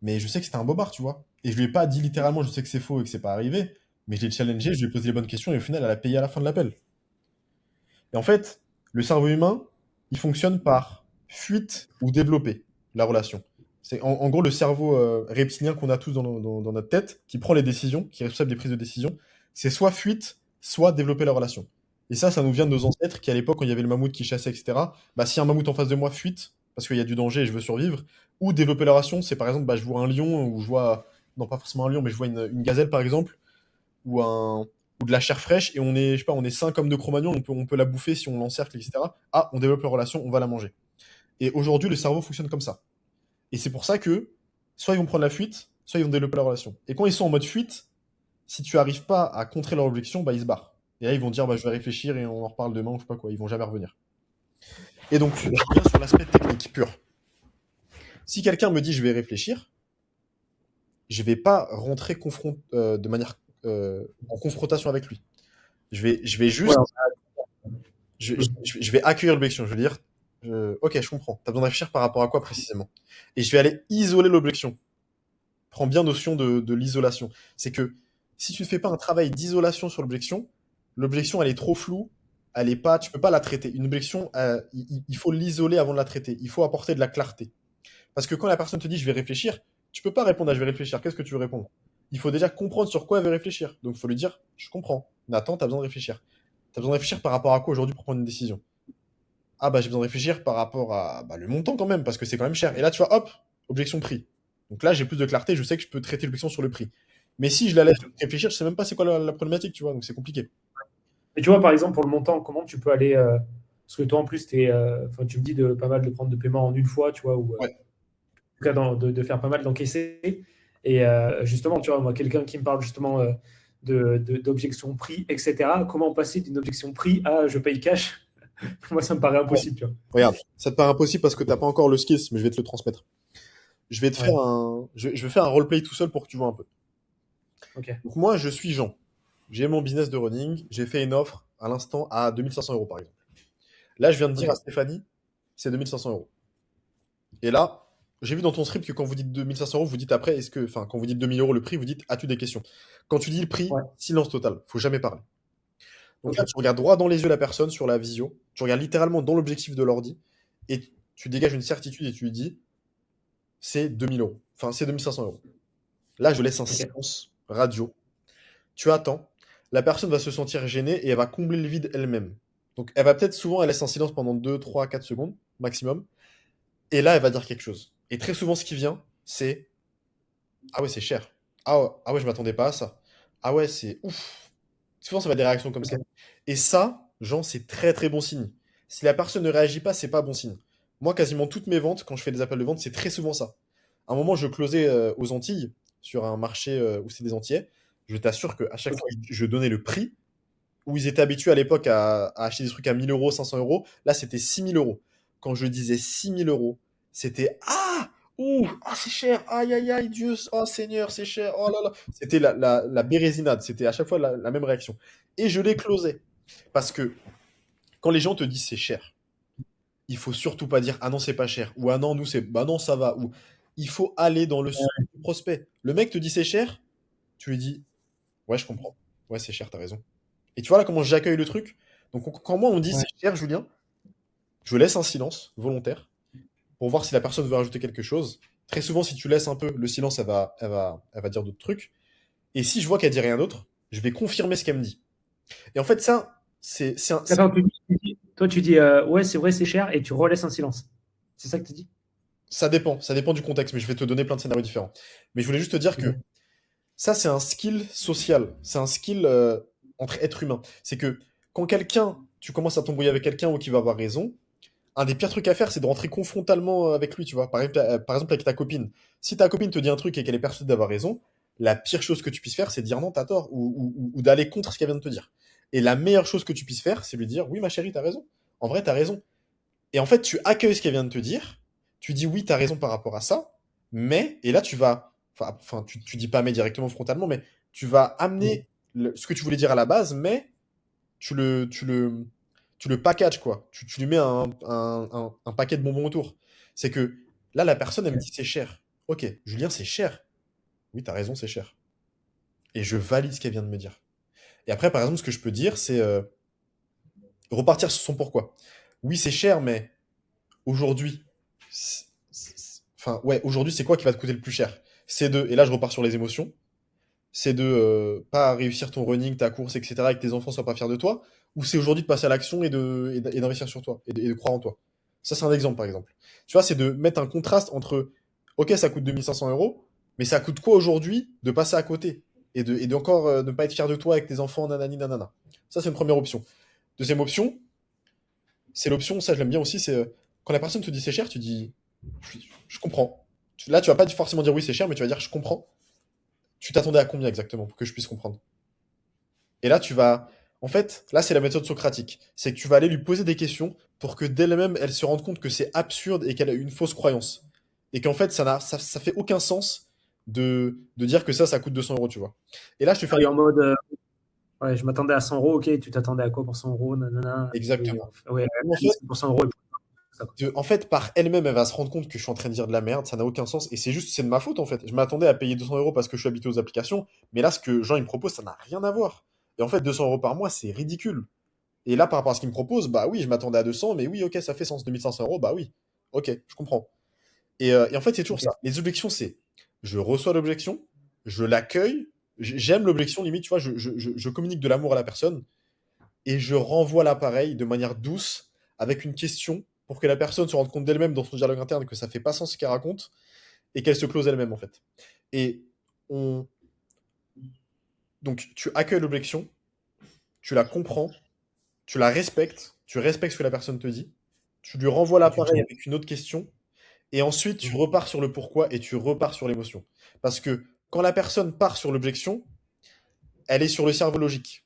Mais je sais que c'était un bobard, tu vois. Et je lui ai pas dit littéralement, je sais que c'est faux et que c'est pas arrivé, mais je l'ai challengé, je lui ai posé les bonnes questions et au final elle a payé à la fin de l'appel. Et en fait, le cerveau humain, il fonctionne par fuite ou développer la relation. C'est en gros le cerveau reptilien qu'on a tous dans notre tête, qui prend les décisions, qui est responsable des prises de décision, c'est soit fuite, soit développer la relation. Et ça nous vient de nos ancêtres qui, à l'époque, quand il y avait le mammouth qui chassait, etc., bah, si un mammouth en face de moi, fuite, parce qu'il y a du danger et je veux survivre, ou développer la relation, c'est par exemple, bah, je vois un lion, ou je vois, non pas forcément un lion, mais je vois une gazelle, par exemple, ou ou de la chair fraîche et on est, je sais pas, on est 5 comme de Cro-Magnon, on peut la bouffer si on l'encercle, etc. Ah, on développe la relation, on va la manger. Et aujourd'hui, le cerveau fonctionne comme ça. Et c'est pour ça que soit ils vont prendre la fuite, soit ils vont développer la relation. Et quand ils sont en mode fuite, si tu arrives pas à contrer leur objection, bah ils se barrent. Et là, ils vont dire, bah je vais réfléchir et on en reparle demain ou je sais pas quoi. Ils vont jamais revenir. Et donc, je reviens sur l'aspect technique pur. Si quelqu'un me dit, je vais réfléchir, je vais pas rentrer de manière en confrontation avec lui. Je vais Ouais, juste je vais accueillir l'objection. Je vais dire, ok, je comprends. Tu as besoin de réfléchir par rapport à quoi précisément. Et je vais aller isoler l'objection. Prends bien notion de l'isolation. C'est que si tu ne fais pas un travail d'isolation sur l'objection, l'objection, elle est trop floue. Elle est pas, tu peux pas la traiter. Une objection, il faut l'isoler avant de la traiter. Il faut apporter de la clarté. Parce que quand la personne te dit je vais réfléchir, tu peux pas répondre à je vais réfléchir. Qu'est-ce que tu veux répondre? Il faut déjà comprendre sur quoi elle veut réfléchir. Donc il faut lui dire je comprends. Nathan, tu as besoin de réfléchir. Tu as besoin de réfléchir par rapport à quoi aujourd'hui pour prendre une décision? Ah bah j'ai besoin de réfléchir par rapport à bah, le montant quand même, parce que c'est quand même cher. Et là, tu vois, hop, objection prix. Donc là, j'ai plus de clarté, je sais que je peux traiter l'objection sur le prix. Mais si je la laisse réfléchir, je sais même pas c'est quoi la problématique, tu vois, donc c'est compliqué. Et tu vois, par exemple, pour le montant, comment tu peux aller. Parce que toi, en plus, tu me dis de pas mal de prendre de paiement en une fois, tu vois, ou en Ouais, tout cas de faire pas mal d'encaisser. Et justement, tu vois, moi, quelqu'un qui me parle justement d'objection prix, etc., comment passer d'une objection prix à je paye cash? Moi, ça me paraît ouais. impossible, tu vois. Regarde, ça te paraît impossible parce que t'as pas encore le skills, mais je vais te le transmettre. Ouais, Je vais faire un roleplay tout seul pour que tu vois un peu. ok. Donc moi, je suis Jean. J'ai mon business de running. J'ai fait une offre à l'instant à 2500 euros, par exemple. Là, je viens de dire à Ok. Stéphanie, c'est 2500 euros. Et là, j'ai vu dans ton script que quand vous dites 2500 euros, vous dites après, enfin, quand vous dites 2000 euros le prix, vous dites, as-tu des questions? Quand tu dis le prix, Ouais, silence total. Faut jamais parler. Donc là, ok. tu regardes droit dans les yeux la personne sur la visio. Tu regardes littéralement dans l'objectif de l'ordi. Et tu dégages une certitude et tu lui dis, c'est 2000 euros. Enfin, c'est 2500 euros. Là, je laisse un Ok. silence radio. Tu attends. La personne va se sentir gênée et elle va combler le vide elle-même. Donc, elle va peut-être souvent, elle laisse un silence pendant 2, 3, 4 secondes maximum. Et là, elle va dire quelque chose. Et très souvent, ce qui vient, c'est ah ouais, c'est cher. Ah ouais, je m'attendais pas à ça. Ah ouais, c'est ouf. Souvent, ça va être des réactions comme ça. Ok. Et ça, Jean, c'est très très bon signe. Si la personne ne réagit pas, c'est pas bon signe. Moi, quasiment toutes mes ventes, quand je fais des appels de vente, c'est très souvent ça. À un moment, je closais aux Antilles, sur un marché où c'est des Antillais. Je t'assure qu'à chaque fois, Ok. je donnais le prix où ils étaient habitués à l'époque à acheter des trucs à 1000 euros, 500 euros. Là, c'était 6000 euros. Quand je disais 6000 euros, c'était ah! Ouh! Ah, c'est cher! Aïe, aïe, aïe, Dieu! Oh, Seigneur, c'est cher! Oh là là! C'était la bérésinade. C'était à chaque fois la même réaction. Et je les closais. Parce que quand les gens te disent c'est cher, il faut surtout pas dire ah non, c'est pas cher. Ou ah non, nous, c'est bah non, ça va. Ou il faut aller dans le sens du prospect. Le mec te dit c'est cher, tu lui dis ouais, je comprends. Ouais, c'est cher, t'as raison. Et tu vois là comment j'accueille le truc? Donc quand moi on dit Ouais. c'est cher, Julien, je laisse un silence volontaire pour voir si la personne veut rajouter quelque chose. Très souvent, si tu laisses un peu, le silence, elle va dire d'autres trucs. Et si je vois qu'elle dit rien d'autre, je vais confirmer ce qu'elle me dit. Et en fait, ça, Attends, toi, tu dis ouais, c'est vrai, c'est cher, et tu relaisses un silence. C'est ça que tu dis? ça dépend du contexte, mais je vais te donner plein de scénarios différents. Mais je voulais juste te dire que Ok. ça, c'est un skill social, c'est un skill entre êtres humains. C'est que quand tu commences à t'embrouiller avec quelqu'un ou qui va avoir raison, un des pires trucs à faire, c'est de rentrer confrontalement avec lui, tu vois. Par exemple, avec ta copine. Si ta copine te dit un truc et qu'elle est persuadée d'avoir raison, la pire chose que tu puisses faire, c'est de dire non, t'as tort, ou d'aller contre ce qu'elle vient de te dire. Et la meilleure chose que tu puisses faire, c'est lui dire oui, ma chérie, t'as raison. En vrai, t'as raison. Et en fait, tu accueilles ce qu'elle vient de te dire, tu dis oui, t'as raison par rapport à ça, mais, et là, tu dis pas mais directement frontalement, mais tu vas amener ce que tu voulais dire à la base, mais tu le, tu le, tu le packages, quoi. Tu lui mets un paquet de bonbons autour. C'est que là, la personne, elle me dit Ok. c'est cher. Ok, Julien, c'est cher. Oui, t'as raison, c'est cher. Et je valide ce qu'elle vient de me dire. Et après, par exemple, ce que je peux dire, c'est repartir sur son pourquoi. Oui, c'est cher, mais aujourd'hui, enfin, ouais, aujourd'hui, c'est quoi qui va te coûter le plus cher? C'est de, et là, je repars sur les émotions, c'est de pas réussir ton running, ta course, etc., et que tes enfants soient pas fiers de toi, ou c'est aujourd'hui de passer à l'action et d'investir sur toi, et de croire en toi. Ça, c'est un exemple, par exemple. Tu vois, c'est de mettre un contraste entre, ok, ça coûte 2500 euros, mais ça coûte quoi aujourd'hui de passer à côté, et d'encore ne pas être fier de toi avec tes enfants, nanani, nanana. Ça, c'est une première option. Deuxième option, c'est l'option, ça je l'aime bien aussi, c'est quand la personne te dit c'est cher, tu dis je comprends. Là, tu vas pas forcément dire oui, c'est cher, mais tu vas dire je comprends. Tu t'attendais à combien exactement pour que je puisse comprendre? Et là, tu vas. En fait, là, c'est la méthode socratique. C'est que tu vas aller lui poser des questions pour que d'elle-même, elle se rende compte que c'est absurde et qu'elle a une fausse croyance. Et qu'en fait, ça fait aucun sens de dire que ça coûte 200 euros, tu vois. Et là, je te fais un Ah, et en mode ouais, je m'attendais à 100 euros, ok, tu t'attendais à quoi pour 100 euros, nanana. Et, exactement. ouais, En fait, pour 100 euros, et ça, quoi. par elle-même, elle va se rendre compte que je suis en train de dire de la merde, ça n'a aucun sens, et c'est de ma faute en fait. Je m'attendais à payer 200 euros parce que je suis habitué aux applications, mais là, ce que Jean il me propose, ça n'a rien à voir. Et en fait, 200 euros par mois, c'est ridicule. Et là, par rapport à ce qu'il me propose, bah oui, je m'attendais à 200, mais oui, ok, ça fait sens, 2500 euros, bah oui, ok, je comprends. Et en fait, c'est toujours Ok. ça. Les objections, c'est je reçois l'objection, je l'accueille, j'aime l'objection, limite, tu vois, je communique de l'amour à la personne, et je renvoie l'appareil de manière douce avec une question pour que la personne se rende compte d'elle-même dans son dialogue interne que ça fait pas sens ce qu'elle raconte et qu'elle se close elle-même en fait. Et on... donc tu accueilles l'objection, tu la comprends, tu la respectes, tu respectes ce que la personne te dit, tu lui renvoies Et tu l'appareil check. avec une autre question, et ensuite tu repars sur le pourquoi et tu repars sur l'émotion. Parce que quand la personne part sur l'objection, elle est sur le cerveau logique.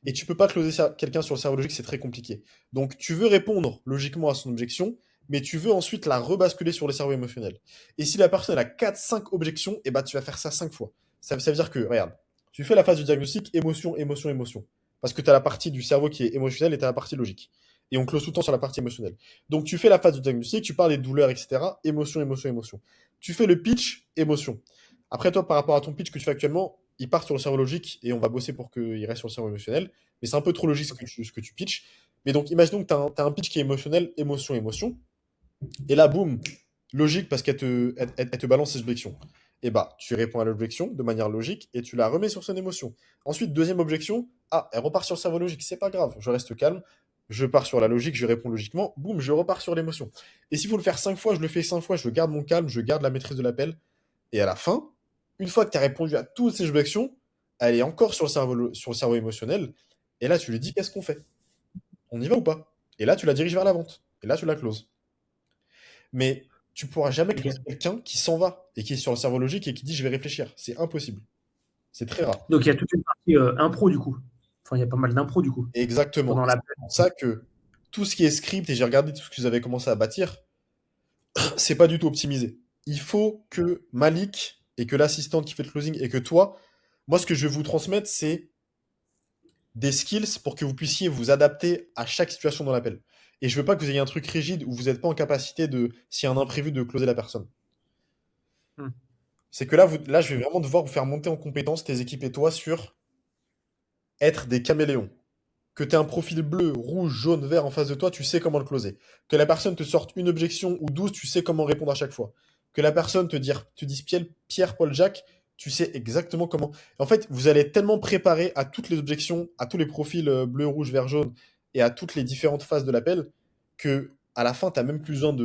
Et tu peux pas closer quelqu'un sur le cerveau logique, c'est très compliqué. Donc tu veux répondre logiquement à son objection, mais tu veux ensuite la rebasculer sur le cerveau émotionnel. Et si la personne a 4, 5 objections, et bah tu vas faire ça 5 fois. Ça veut dire que, regarde, tu fais la phase du diagnostic émotion, émotion, émotion. Parce que tu as la partie du cerveau qui est émotionnelle et tu as la partie logique. Et on close tout le temps sur la partie émotionnelle. Donc tu fais la phase du diagnostic, tu parles des douleurs, etc. Émotion, émotion, émotion. Tu fais le pitch, émotion. Après toi, par rapport à ton pitch que tu fais actuellement, il part sur le cerveau logique et on va bosser pour qu'il reste sur le cerveau émotionnel. Mais c'est un peu trop logique Ok. ce que tu pitches. Mais donc, imaginons que tu as, un pitch qui est émotionnel, émotion, émotion. Et là, boum, logique parce elle te balance ses objections. Et bah, tu réponds à l'objection de manière logique et tu la remets sur son émotion. Ensuite, deuxième objection, ah, elle repart sur le cerveau logique, c'est pas grave, je reste calme, je pars sur la logique, je réponds logiquement, boum, je repars sur l'émotion. Et s'il faut le faire 5 fois, je le fais 5 fois, je garde mon calme, je garde la maîtrise de l'appel. Et à la fin, une fois que tu as répondu à toutes ces objections, elle est encore sur le cerveau émotionnel. Et là, tu lui dis, qu'est-ce qu'on fait? On y va ou pas? Et là, tu la diriges vers la vente. Et là, tu la closes. Mais tu pourras jamais closer Ok. quelqu'un qui s'en va et qui est sur le cerveau logique et qui dit, je vais réfléchir. C'est impossible. C'est très rare. Donc il y a toute une partie impro du coup. Enfin, il y a pas mal d'impro du coup Exactement. pendant C'est l'appel. pour ça que tout ce qui est script, et j'ai regardé tout ce que vous avez commencé à bâtir, c'est pas du tout optimisé. Il faut que Malik et que l'assistante qui fait le closing et que toi, moi, ce que je vais vous transmettre, c'est des skills pour que vous puissiez vous adapter à chaque situation dans l'appel. Et je veux pas que vous ayez un truc rigide où vous n'êtes pas en capacité de, s'il y a un imprévu, de closer la personne. Hmm. C'est que là, là, je vais vraiment devoir vous faire monter en compétence, tes équipes et toi, sur être des caméléons. Que tu aies un profil bleu, rouge, jaune, vert en face de toi, tu sais comment le closer. Que la personne te sorte une objection ou 12, tu sais comment répondre à chaque fois. Que la personne te dise Pierre, Paul, Jacques, tu sais exactement comment. En fait, vous allez être tellement préparé à toutes les objections, à tous les profils bleu, rouge, vert, jaune et à toutes les différentes phases de l'appel que à la fin, tu n'as même plus besoin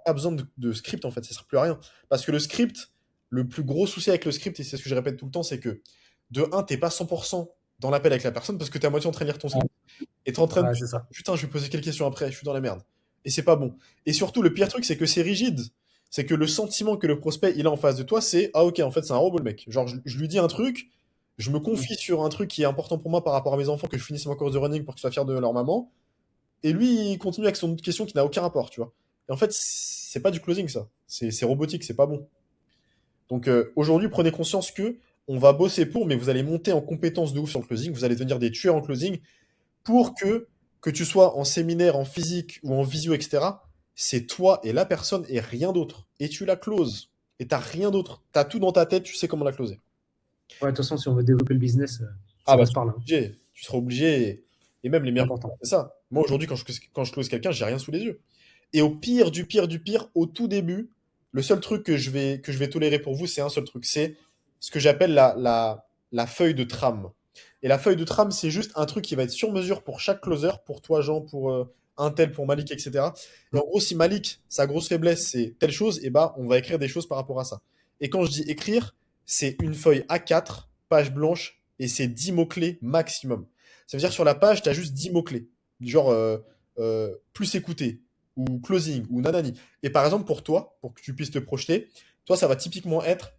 pas besoin de script en fait, ça ne sert plus à rien. Parce que le script, le plus gros souci avec le script, et c'est ce que je répète tout le temps, c'est que de un, t'es pas 100% dans l'appel avec la personne parce que tu es à moitié en train de lire ton script. Et tu es en train de Ouais, te c'est dire, ça. putain, je vais poser quelle question après, je suis dans la merde. Et c'est pas bon. Et surtout, le pire truc, c'est que c'est rigide. C'est que le sentiment que le prospect il a en face de toi, c'est ah ok, en fait, c'est un robot le mec. Genre, je lui dis un truc, je me Hmm. confie sur un truc qui est important pour moi par rapport à mes enfants, que je finisse ma course de running pour qu'ils soient fiers de leur maman. Et lui, il continue avec son autre question qui n'a aucun rapport, tu vois. Et en fait, c'est pas du closing, ça. C'est robotique, c'est pas bon. Donc aujourd'hui, prenez conscience que on va bosser pour, mais vous allez monter en compétences de ouf sur le closing. Vous allez devenir des tueurs en closing pour que tu sois en séminaire, en physique ou en visio, etc. C'est toi et la personne et rien d'autre. Et tu la closes. Et t'as rien d'autre. T'as tout dans ta tête, tu sais comment la closer. Ouais, de toute façon, si on veut développer le business, Ah ça bah passe tu par seras là, hein. obligé. Tu seras obligé. Et même les C'est meilleurs important. c'est ça. Moi aujourd'hui, quand je close quelqu'un, j'ai rien sous les yeux. Et au pire du pire du pire, au tout début, le seul truc que je vais tolérer pour vous, c'est un seul truc. C'est ce que j'appelle la feuille de trame. Et la feuille de trame, c'est juste un truc qui va être sur mesure pour chaque closer, pour toi, Jean, pour un tel, pour Malik, etc. Et en gros, si Malik, sa grosse faiblesse, c'est telle chose, et bah, on va écrire des choses par rapport à ça. Et quand je dis écrire, c'est une feuille A4, page blanche, et c'est 10 mots-clés maximum. Ça veut dire sur la page, tu as juste 10 mots-clés. Genre, plus écouter, ou closing, ou nanani. Et par exemple, pour toi, pour que tu puisses te projeter, toi, ça va typiquement être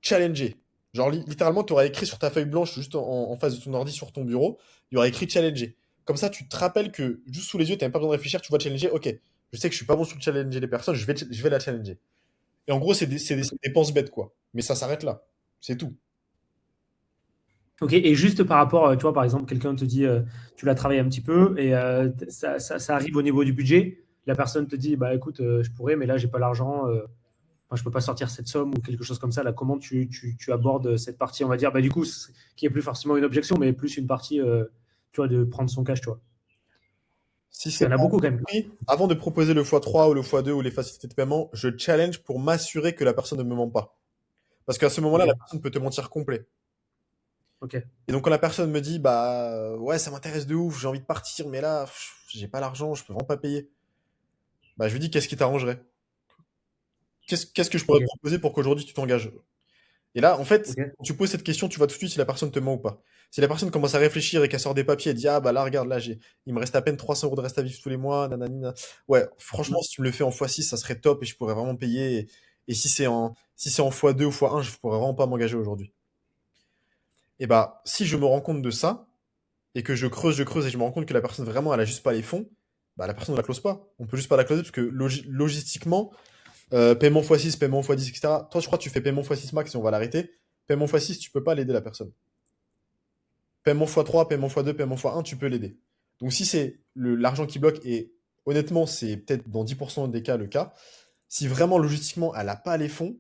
challenger. Genre, littéralement, tu auras écrit sur ta feuille blanche, juste en face de ton ordi sur ton bureau, il y aura écrit challenger. Comme ça, tu te rappelles que juste sous les yeux, tu n'as pas besoin de réfléchir, tu vois challenger. Ok, je sais que je suis pas bon sur challenger les personnes, je vais la challenger. Et en gros, c'est des dépenses bêtes, quoi. Mais ça s'arrête là. C'est tout. Ok, et juste par rapport, tu vois, par exemple, quelqu'un te dit, tu l'as travaillé un petit peu et ça arrive au niveau du budget. La personne te dit, bah écoute, je pourrais, mais là, j'ai pas l'argent. Enfin, je peux pas sortir cette somme ou quelque chose comme ça. Là, comment tu abordes cette partie, on va dire, bah du coup, qui est plus forcément une objection, mais plus une partie, tu vois, de prendre son cash, tu vois. Si Parce qu'il c'est y en a pas beaucoup quand même. compris, avant de proposer le x3 ou le x2 ou les facilités de paiement, je challenge pour m'assurer que la personne ne me ment pas. Parce qu'à ce moment-là, Ok, la personne peut te mentir complet. ok, Et donc quand la personne me dit, bah ouais, ça m'intéresse de ouf, j'ai envie de partir, mais là, j'ai pas l'argent, je peux vraiment pas payer. Bah je lui dis, qu'est-ce qui t'arrangerait? Qu'est-ce que je pourrais te ok, proposer pour qu'aujourd'hui tu t'engages? Et là, en fait, ok. quand tu poses cette question, tu vois tout de suite si la personne te ment ou pas. Si la personne commence à réfléchir et qu'elle sort des papiers et dit, ah bah là, regarde, là, il me reste à peine 300 euros de reste à vivre tous les mois, nanani, ouais, franchement, si tu me le fais en x6, ça serait top et je pourrais vraiment payer. Et si c'est en x2 ou x1, je pourrais vraiment pas m'engager aujourd'hui. Et bah, si je me rends compte de ça, et que je creuse et je me rends compte que la personne vraiment, elle a juste pas les fonds, bah la personne ne la close pas. On peut juste pas la closer parce que logistiquement, paiement x6, paiement x10, etc. Toi, je crois que tu fais paiement x6 max et on va l'arrêter. Paiement x6, tu peux pas l'aider la personne. Paiement x3, paiement x2, paiement x1, tu peux l'aider. Donc si c'est l'argent qui bloque, et honnêtement, c'est peut-être dans 10% des cas le cas, si vraiment logistiquement, elle n'a pas les fonds,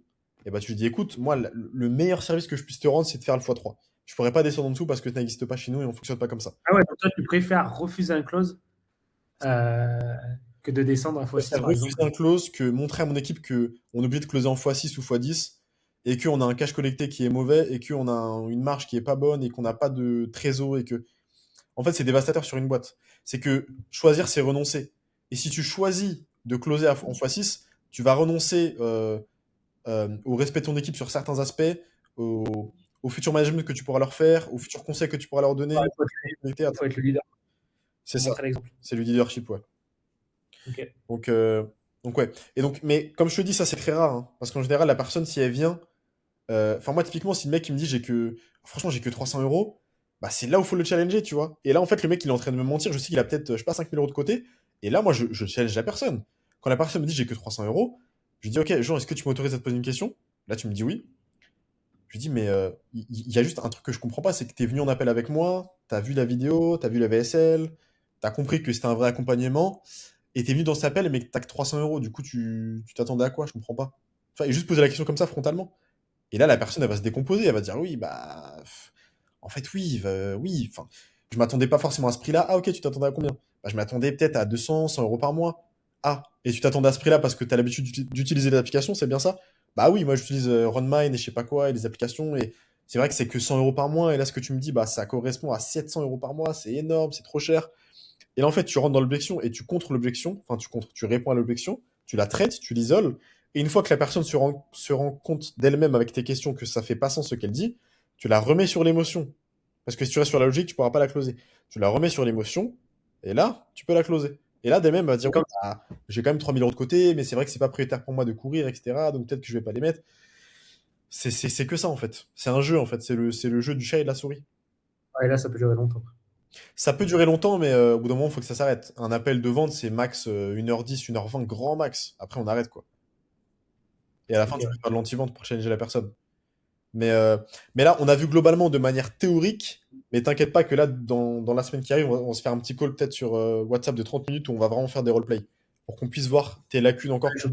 et bah tu lui dis, écoute, moi, le meilleur service que je puisse te rendre, c'est de faire le x3. Je pourrais pas descendre en dessous parce que ça n'existe pas chez nous et on fonctionne pas comme ça. Ah ouais, donc toi, tu préfères refuser un clause euh, que de descendre à Je x6, préfère par refuser exemple. un close que montrer à mon équipe que on est obligé de closer en x6 ou x10 et qu'on a un cash collecté qui est mauvais et qu'on a une marge qui est pas bonne et qu'on n'a pas de trésor et que en fait c'est dévastateur sur une boîte. C'est que choisir c'est renoncer. Et si tu choisis de closer en x6, tu vas renoncer au respect de ton équipe sur certains aspects, au futur management que tu pourras leur faire, aux futurs conseils que tu pourras leur donner, Ouais, à il faut être le leader, c'est ça, montrer l'exemple. c'est le leadership, ouais. Ok. Donc, euh, donc ouais. Et donc, mais comme je te dis, ça c'est très rare, hein, parce qu'en général, la personne, si elle vient, enfin moi typiquement, si le mec il me dit franchement j'ai que 300 euros, bah c'est là où il faut le challenger, tu vois. Et là en fait, le mec il est en train de me mentir, je sais qu'il a peut-être, je sais pas, 5000 euros de côté, et là moi je challenge la personne. Quand la personne me dit j'ai que 300 euros, je lui dis ok, Jean, est-ce que tu m'autorises à te poser une question? Là tu me dis oui. Je lui dis mais il y a juste un truc que je comprends pas, c'est que t'es venu en appel avec moi, t'as vu la vidéo, t'as vu la VSL, t'as compris que c'était un vrai accompagnement. Et t'es venu dans cet appel, mais t'as que 300 euros. Du coup, tu t'attendais à quoi? Je comprends pas. Enfin, et juste poser la question comme ça, frontalement. Et là, la personne, elle va se décomposer. Elle va dire, oui, bah, en fait, oui, oui. Enfin, je m'attendais pas forcément à ce prix-là. Ah, ok, tu t'attendais à combien? Bah, je m'attendais peut-être à 200, 100 euros par mois. Ah, et tu t'attendais à ce prix-là parce que t'as l'habitude d'utiliser les applications, c'est bien ça? Bah oui, moi, j'utilise RunMine et je sais pas quoi, et les applications. Et c'est vrai que c'est que 100 euros par mois. Et là, ce que tu me dis, bah, ça correspond à 700 euros par mois. C'est énorme, c'est trop cher. Et là, en fait, tu rentres dans l'objection et tu contres l'objection, enfin, tu réponds à l'objection, tu la traites, tu l'isoles. Et une fois que la personne se rend compte d'elle-même avec tes questions que ça fait pas sens ce qu'elle dit, tu la remets sur l'émotion. Parce que si tu restes sur la logique, tu pourras pas la closer. Tu la remets sur l'émotion, et là, tu peux la closer. Et là, d'elle-même, elle va dire, Et oui, quand, bah, j'ai quand même 3000 euros de côté, mais c'est vrai que c'est pas prioritaire pour moi de courir, etc. Donc peut-être que je vais pas les mettre. C'est que ça, en fait. C'est un jeu, en fait. C'est le jeu du chat et de la souris. ouais, là, ça peut durer longtemps. Ça peut durer longtemps, mais au bout d'un moment, il faut que ça s'arrête. Un appel de vente, c'est max 1h10, 1h20, grand max. Après, on arrête, quoi. Et à la fin, Ok, tu ouais. peux faire de l'anti-vente pour challenger la personne. Mais là, on a vu globalement de manière théorique, mais t'inquiète pas que là, dans la semaine qui arrive, on va se faire un petit call peut-être sur WhatsApp de 30 minutes où on va vraiment faire des roleplays pour qu'on puisse voir tes lacunes encore. Je,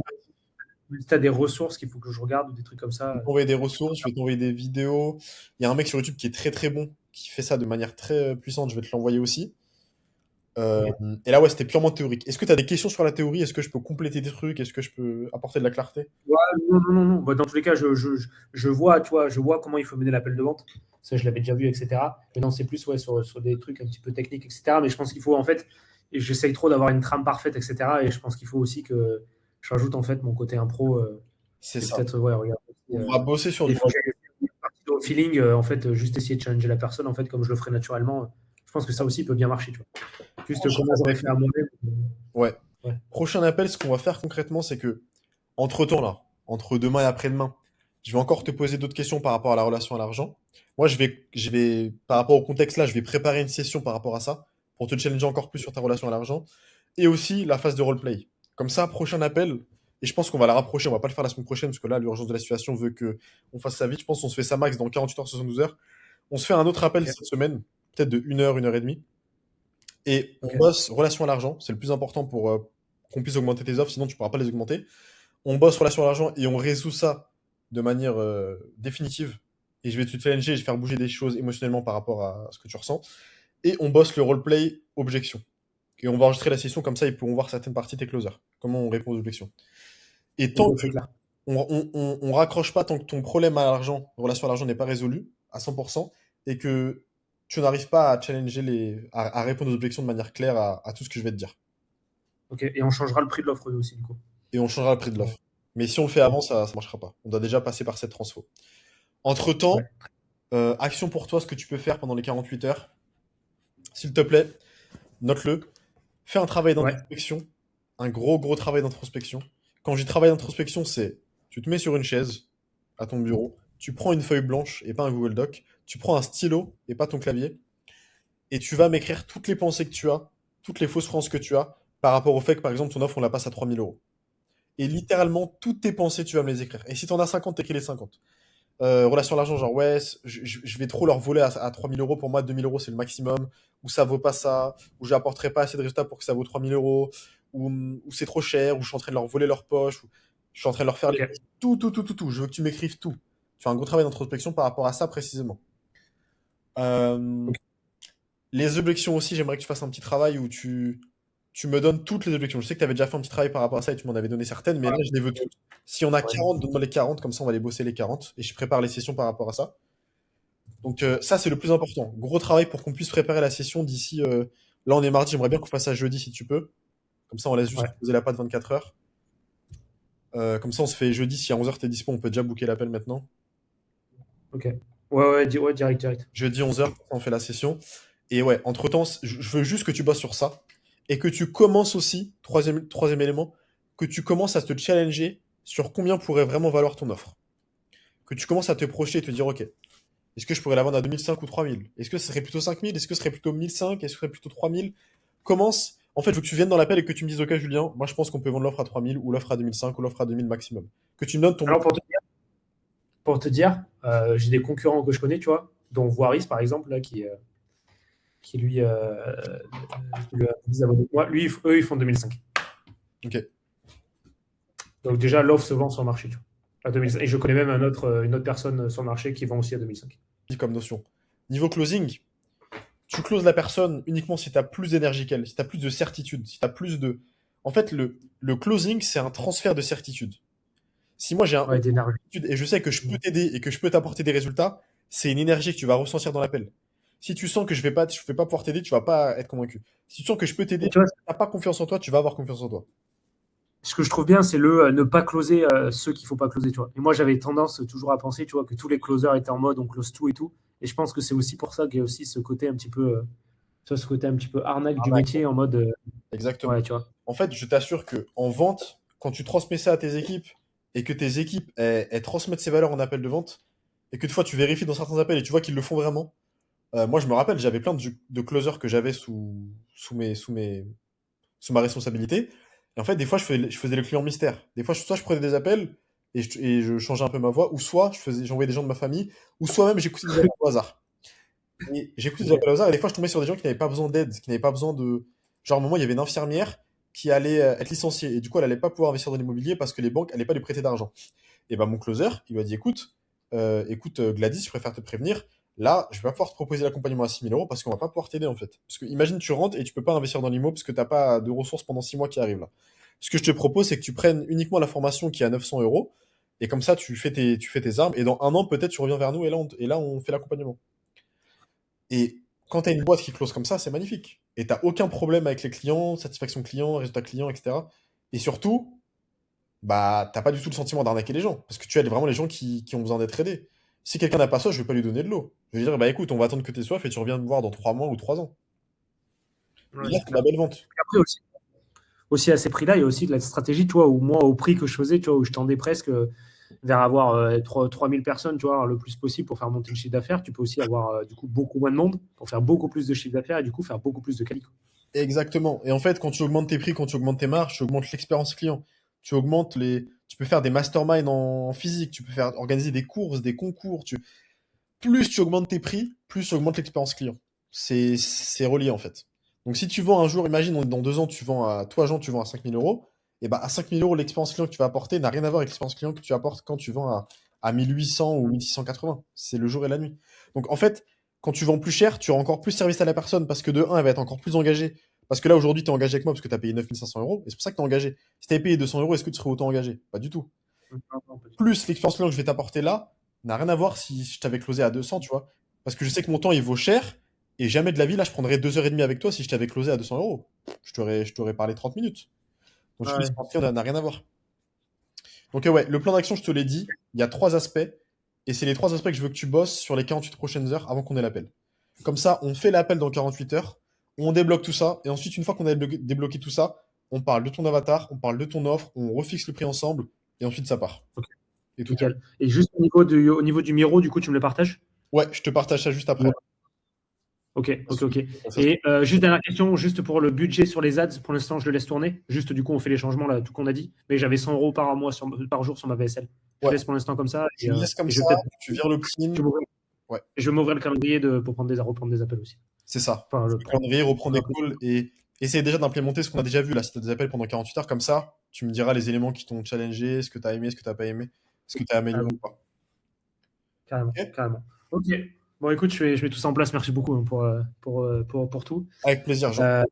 si tu as des ressources qu'il faut que je regarde ou des trucs comme Je vais ça, t'envoyer des je te ressources, je vais t'envoyer des vidéos. Il y a un mec sur YouTube qui est très très bon, qui fait ça de manière très puissante, je vais te l'envoyer aussi. Euh, Ok. et là, ouais, c'était purement théorique. Est-ce que tu as des questions sur la théorie? Est-ce que je peux compléter des trucs? Est-ce que je peux apporter de la clarté? Ouais, non, non, non, non. Bah, dans tous les cas, je vois, tu vois, je vois comment il faut mener l'appel de vente. Ça, je l'avais déjà vu, etc. Mais non, c'est plus ouais, sur des trucs un petit peu techniques, etc. Mais je pense qu'il faut, en fait, et j'essaye trop d'avoir une trame parfaite, etc. Et je pense qu'il faut aussi que je rajoute, en fait, mon côté impro. C'est Et ça. peut-être, ouais, regarde. On va bosser sur Des du fois, j'ai une partie de feeling, en fait, juste essayer de challenger la personne, en fait, comme je le ferais naturellement. Je pense que ça aussi peut bien marcher, tu vois. Juste prochain comment j'aurais appel. fait à moi-même. Ouais. Ouais. Prochain appel, ce qu'on va faire concrètement, c'est que, entre-temps, là, entre demain et après-demain, je vais encore te poser d'autres questions par rapport à la relation à l'argent. Moi, par rapport au contexte là, je vais préparer une session par rapport à ça, pour te challenger encore plus sur ta relation à l'argent. Et aussi la phase de roleplay. Comme ça, prochain appel, et je pense qu'on va la rapprocher, on va pas le faire la semaine prochaine, parce que là, l'urgence de la situation veut que on fasse ça vite. Je pense qu'on se fait ça max dans 48 heures, 72 heures. On se fait un autre appel Ok. cette semaine, peut-être de 1 heure et demie. Et on Ok. bosse relation à l'argent, c'est le plus important pour qu'on puisse augmenter tes offres, sinon tu pourras pas les augmenter. On bosse relation à l'argent et on résout ça de manière définitive. Et je vais te challenger et je vais faire bouger des choses émotionnellement par rapport à ce que tu ressens. Et on bosse le roleplay objection. Et on va enregistrer la session comme ça, ils pourront voir certaines parties de tes closers. Comment on répond aux objections. Et tant Ok, que c'est clair. on raccroche pas, tant que ton problème à l'argent, relation à l'argent n'est pas résolu à 100%, et que tu n'arrives pas à challenger à répondre aux objections de manière claire à tout ce que je vais te dire. Ok. Et on changera le prix de l'offre aussi, du coup. Et on changera le prix de Ouais. l'offre. Mais si on le fait Ok. avant, ça ne marchera pas. On doit déjà passer par cette transfo. Entre-temps, Ouais. Action pour toi, ce que tu peux faire pendant les 48 heures. S'il te plaît, note-le. Fais un travail Ouais, d'introspection. Un gros travail d'introspection. Quand je dis travail d'introspection, c'est tu te mets sur une chaise à ton bureau, tu prends une feuille blanche et pas un Google Doc, tu prends un stylo et pas ton clavier, et tu vas m'écrire toutes les pensées que tu as, toutes les fausses croyances que tu as par rapport au fait que, par exemple, ton offre, on la passe à 3 000 euros. Et littéralement, toutes tes pensées, tu vas me les écrire. Et si t'en as 50, t'écris les 50. Relation à l'argent, genre, ouais, je vais trop leur voler à 3 000 euros. Pour moi, 2 000 euros, c'est le maximum. Ou ça vaut pas ça. Ou j'apporterai pas assez de résultats pour que ça vaut 3 000 euros. Ou c'est trop cher. Ou je suis en train de leur voler leur poche. Ou je suis en train de leur faire les. ok. Tout. Je veux que tu m'écrives tout. Tu fais un gros travail d'introspection par rapport à ça précisément. Euh, Ok. les objections aussi, j'aimerais que tu fasses un petit travail où tu me donnes toutes les objections. Je sais que tu avais déjà fait un petit travail par rapport à ça et tu m'en avais donné certaines, mais là, je les veux toutes. Si on a Ouais. 40, donne-moi les 40, comme ça, on va les bosser les 40 et je prépare les sessions par rapport à ça. Donc, ça, c'est le plus important. Gros travail pour qu'on puisse préparer la session d'ici. Là, on est mardi, j'aimerais bien qu'on fasse ça jeudi si tu peux. Comme ça, on laisse juste Ouais. poser la patte 24 heures. Comme ça, on se fait jeudi. Si à 11 heures t'es dispo, on peut déjà booker l'appel maintenant. Ok. Ouais, direct, direct. Jeudi 11 heures, on fait la session. Et ouais, entre-temps, je veux juste que tu bosses sur ça. Et que tu commences aussi, troisième élément, que tu commences à te challenger sur combien pourrait vraiment valoir ton offre. Que tu commences à te projeter et te dire, OK, est-ce que je pourrais la vendre à 2005 ou 3000? Est-ce que ce serait plutôt 5000? Est-ce que ce serait plutôt 1005? Est-ce que ce serait plutôt 3000? Commence. En fait, je veux que tu viennes dans l'appel et que tu me dises, OK, Julien, moi je pense qu'on peut vendre l'offre à 3000 ou l'offre à 2005 ou l'offre à 2000 maximum. Que tu me donnes ton. Alors, pour te dire, j'ai des concurrents que je connais, tu vois, dont Voiris, par exemple, là, qui lui, lui a plus d'abonnés que moi. Lui, eux, ils font 2005. OK. Donc, déjà, l'offre se vend sur le marché, tu vois. À 2005. Et je connais même une autre personne sur le marché qui vend aussi à 2005. Comme notion. Niveau closing, tu closes la personne uniquement si tu as plus d'énergie qu'elle, si tu as plus de certitude, si tu as plus de. En fait, le closing, c'est un transfert de certitude. Si moi j'ai un haut Ouais, de d'énergie. certitude et je sais que je peux t'aider et que je peux t'apporter des résultats, c'est une énergie que tu vas ressentir dans l'appel. Si tu sens que je vais pas pouvoir t'aider, tu vas pas être convaincu. Si tu sens que je peux t'aider, Et tu tu vois, n'as pas confiance en toi, tu vas avoir confiance en toi. ce que je trouve bien, c'est le ne pas closer ceux qu'il faut pas closer, tu vois. Et moi, j'avais tendance toujours à penser, tu vois, que tous les closers étaient en mode on close tout et tout. Et je pense que c'est aussi pour ça qu'il y a aussi ce côté un petit peu, tu vois, ce côté un petit peu arnaque du Arnaque. métier en mode, Exactement. ouais, tu vois. En fait, je t'assure que en vente, quand tu transmets ça à tes équipes et que tes équipes elles transmettent ces valeurs en appel de vente et que des fois tu vérifies dans certains appels et tu vois qu'ils le font vraiment. Moi, je me rappelle, j'avais plein de closers que j'avais sous ma responsabilité. Et en fait, des fois, je faisais le client mystère. Des fois, soit je prenais des appels et je changeais un peu ma voix, ou soit j'envoyais des gens de ma famille, ou soit même j'écoutais des appels au hasard. Et j'écoutais des Ok. appels au hasard, et des fois, je tombais sur des gens qui n'avaient pas besoin d'aide, qui n'avaient pas besoin de. Genre, à un moment, il y avait une infirmière qui allait être licenciée, et du coup, elle allait pas pouvoir investir dans l'immobilier parce que les banques allaient pas lui prêter d'argent. Et ben, mon closer, il lui a dit, écoute, Gladys, je préfère te prévenir. Là, je vais pas pouvoir te proposer l'accompagnement à 6 000 euros parce qu'on va pas pouvoir t'aider en fait. Parce que imagine, tu rentres et tu peux pas investir dans l'immo parce que t'as pas de ressources pendant 6 mois qui arrivent là. Ce que je te propose, c'est que tu prennes uniquement la formation qui est à 900 euros et comme ça, tu fais tes armes et dans un an, peut-être, tu reviens vers nous et là, on fait l'accompagnement. Et quand tu as une boîte qui close comme ça, c'est magnifique. Et t'as aucun problème avec les clients, satisfaction client, résultat client, etc. Et surtout, bah, t'as pas du tout le sentiment d'arnaquer les gens. Parce que tu aides vraiment les gens qui ont besoin d'être aidés. Si quelqu'un n'a pas soif, je vais pas lui donner de l'eau. Je vais lui dire, bah écoute, on va attendre que tu soif et tu reviens me voir dans 3 mois ou 3 ans. Et Ouais, là, c'est c'est de la clair. belle vente. Et après aussi à ces prix-là, il y a aussi de la stratégie, tu vois, où moi, au prix que je faisais, tu vois, où je tendais presque vers avoir 3000 personnes, tu vois, le plus possible pour faire monter le chiffre d'affaires. Tu peux aussi avoir du coup beaucoup moins de monde pour faire beaucoup plus de chiffre d'affaires et du coup faire beaucoup plus de qualité. Exactement. Et en fait, quand tu augmentes tes prix, quand tu augmentes tes marges, tu augmentes l'expérience client. Tu peux faire des masterminds en physique, tu peux faire organiser des courses, des concours. Plus tu augmentes tes prix, plus tu augmentes l'expérience client. C'est relié en fait. Donc si tu vends un jour, imagine dans 2 ans, toi Jean, tu vends à 5 000 euros, et bah à 5 000 euros, l'expérience client que tu vas apporter n'a rien à voir avec l'expérience client que tu apportes quand tu vends à 1800 ou 1680. C'est le jour et la nuit. Donc en fait, quand tu vends plus cher, tu rends encore plus service à la personne parce que de un, elle va être encore plus engagée. Parce que là aujourd'hui, tu es engagé avec moi parce que tu as payé 9500 euros, et c'est pour ça que tu es engagé. Si tu avais payé 200 euros, est-ce que tu serais autant engagé? Pas du tout. Non, non, pas du tout. Plus l'expérience client que je vais t'apporter là n'a rien à voir si je t'avais closé à 200, tu vois. Parce que je sais que mon temps, il vaut cher, et jamais de la vie, là, je prendrais 2 heures et demie avec toi si je t'avais closé à 200 euros. Je t'aurais parlé 30 minutes. Donc, je trouve que Ouais. l'expérience client n'a rien à voir. Donc, ouais, le plan d'action, je te l'ai dit, il y a 3 aspects. et c'est les 3 aspects que je veux que tu bosses sur les 48 prochaines heures avant qu'on ait l'appel. Comme ça, on fait l'appel dans 48 heures, on débloque tout ça, et ensuite, une fois qu'on a débloqué tout ça, on parle de ton avatar, on parle de ton offre, on refixe le prix ensemble, et ensuite ça part. Ok. Et tout est Nickel. Et juste au niveau du Miro, du coup, tu me le partages? Ouais, je te partage ça juste après. Ok. Ça, Et juste dernière question, juste pour le budget sur les ads, pour l'instant, je le laisse tourner. Juste, du coup, on fait les changements, là, tout qu'on a dit. Mais j'avais 100 euros par jour sur ma VSL. Je ouais, laisse pour l'instant comme ça. tu le laisses comme Et je ça, vais peut-être tu vires l'opt-in. Ouais, je vais m'ouvrir le calendrier pour reprendre des appels aussi. c'est ça. Enfin, Le calendrier, reprends des calls et essaye déjà d'implémenter ce qu'on a déjà vu là. Si tu as des appels pendant 48 heures comme ça, tu me diras les éléments qui t'ont challengé, ce que tu as aimé, ce que tu n'as pas aimé, ce que tu as amélioré ou pas. Carrément, Ok. carrément. Ok. Bon, écoute, je mets tout ça en place. Merci beaucoup, hein, pour tout. Avec plaisir, Jean.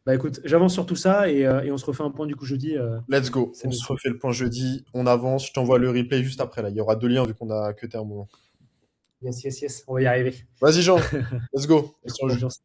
Bah écoute, j'avance sur tout ça et on se refait un point du coup jeudi. Let's go. C'est On noté. se refait le point jeudi. On avance. Je t'envoie le replay juste après là. Il y aura 2 liens vu qu'on a cuté un moment. Yes, yes, yes. On va y arriver. Vas-y, Jean. Let's go. On se rejoue. Confiance.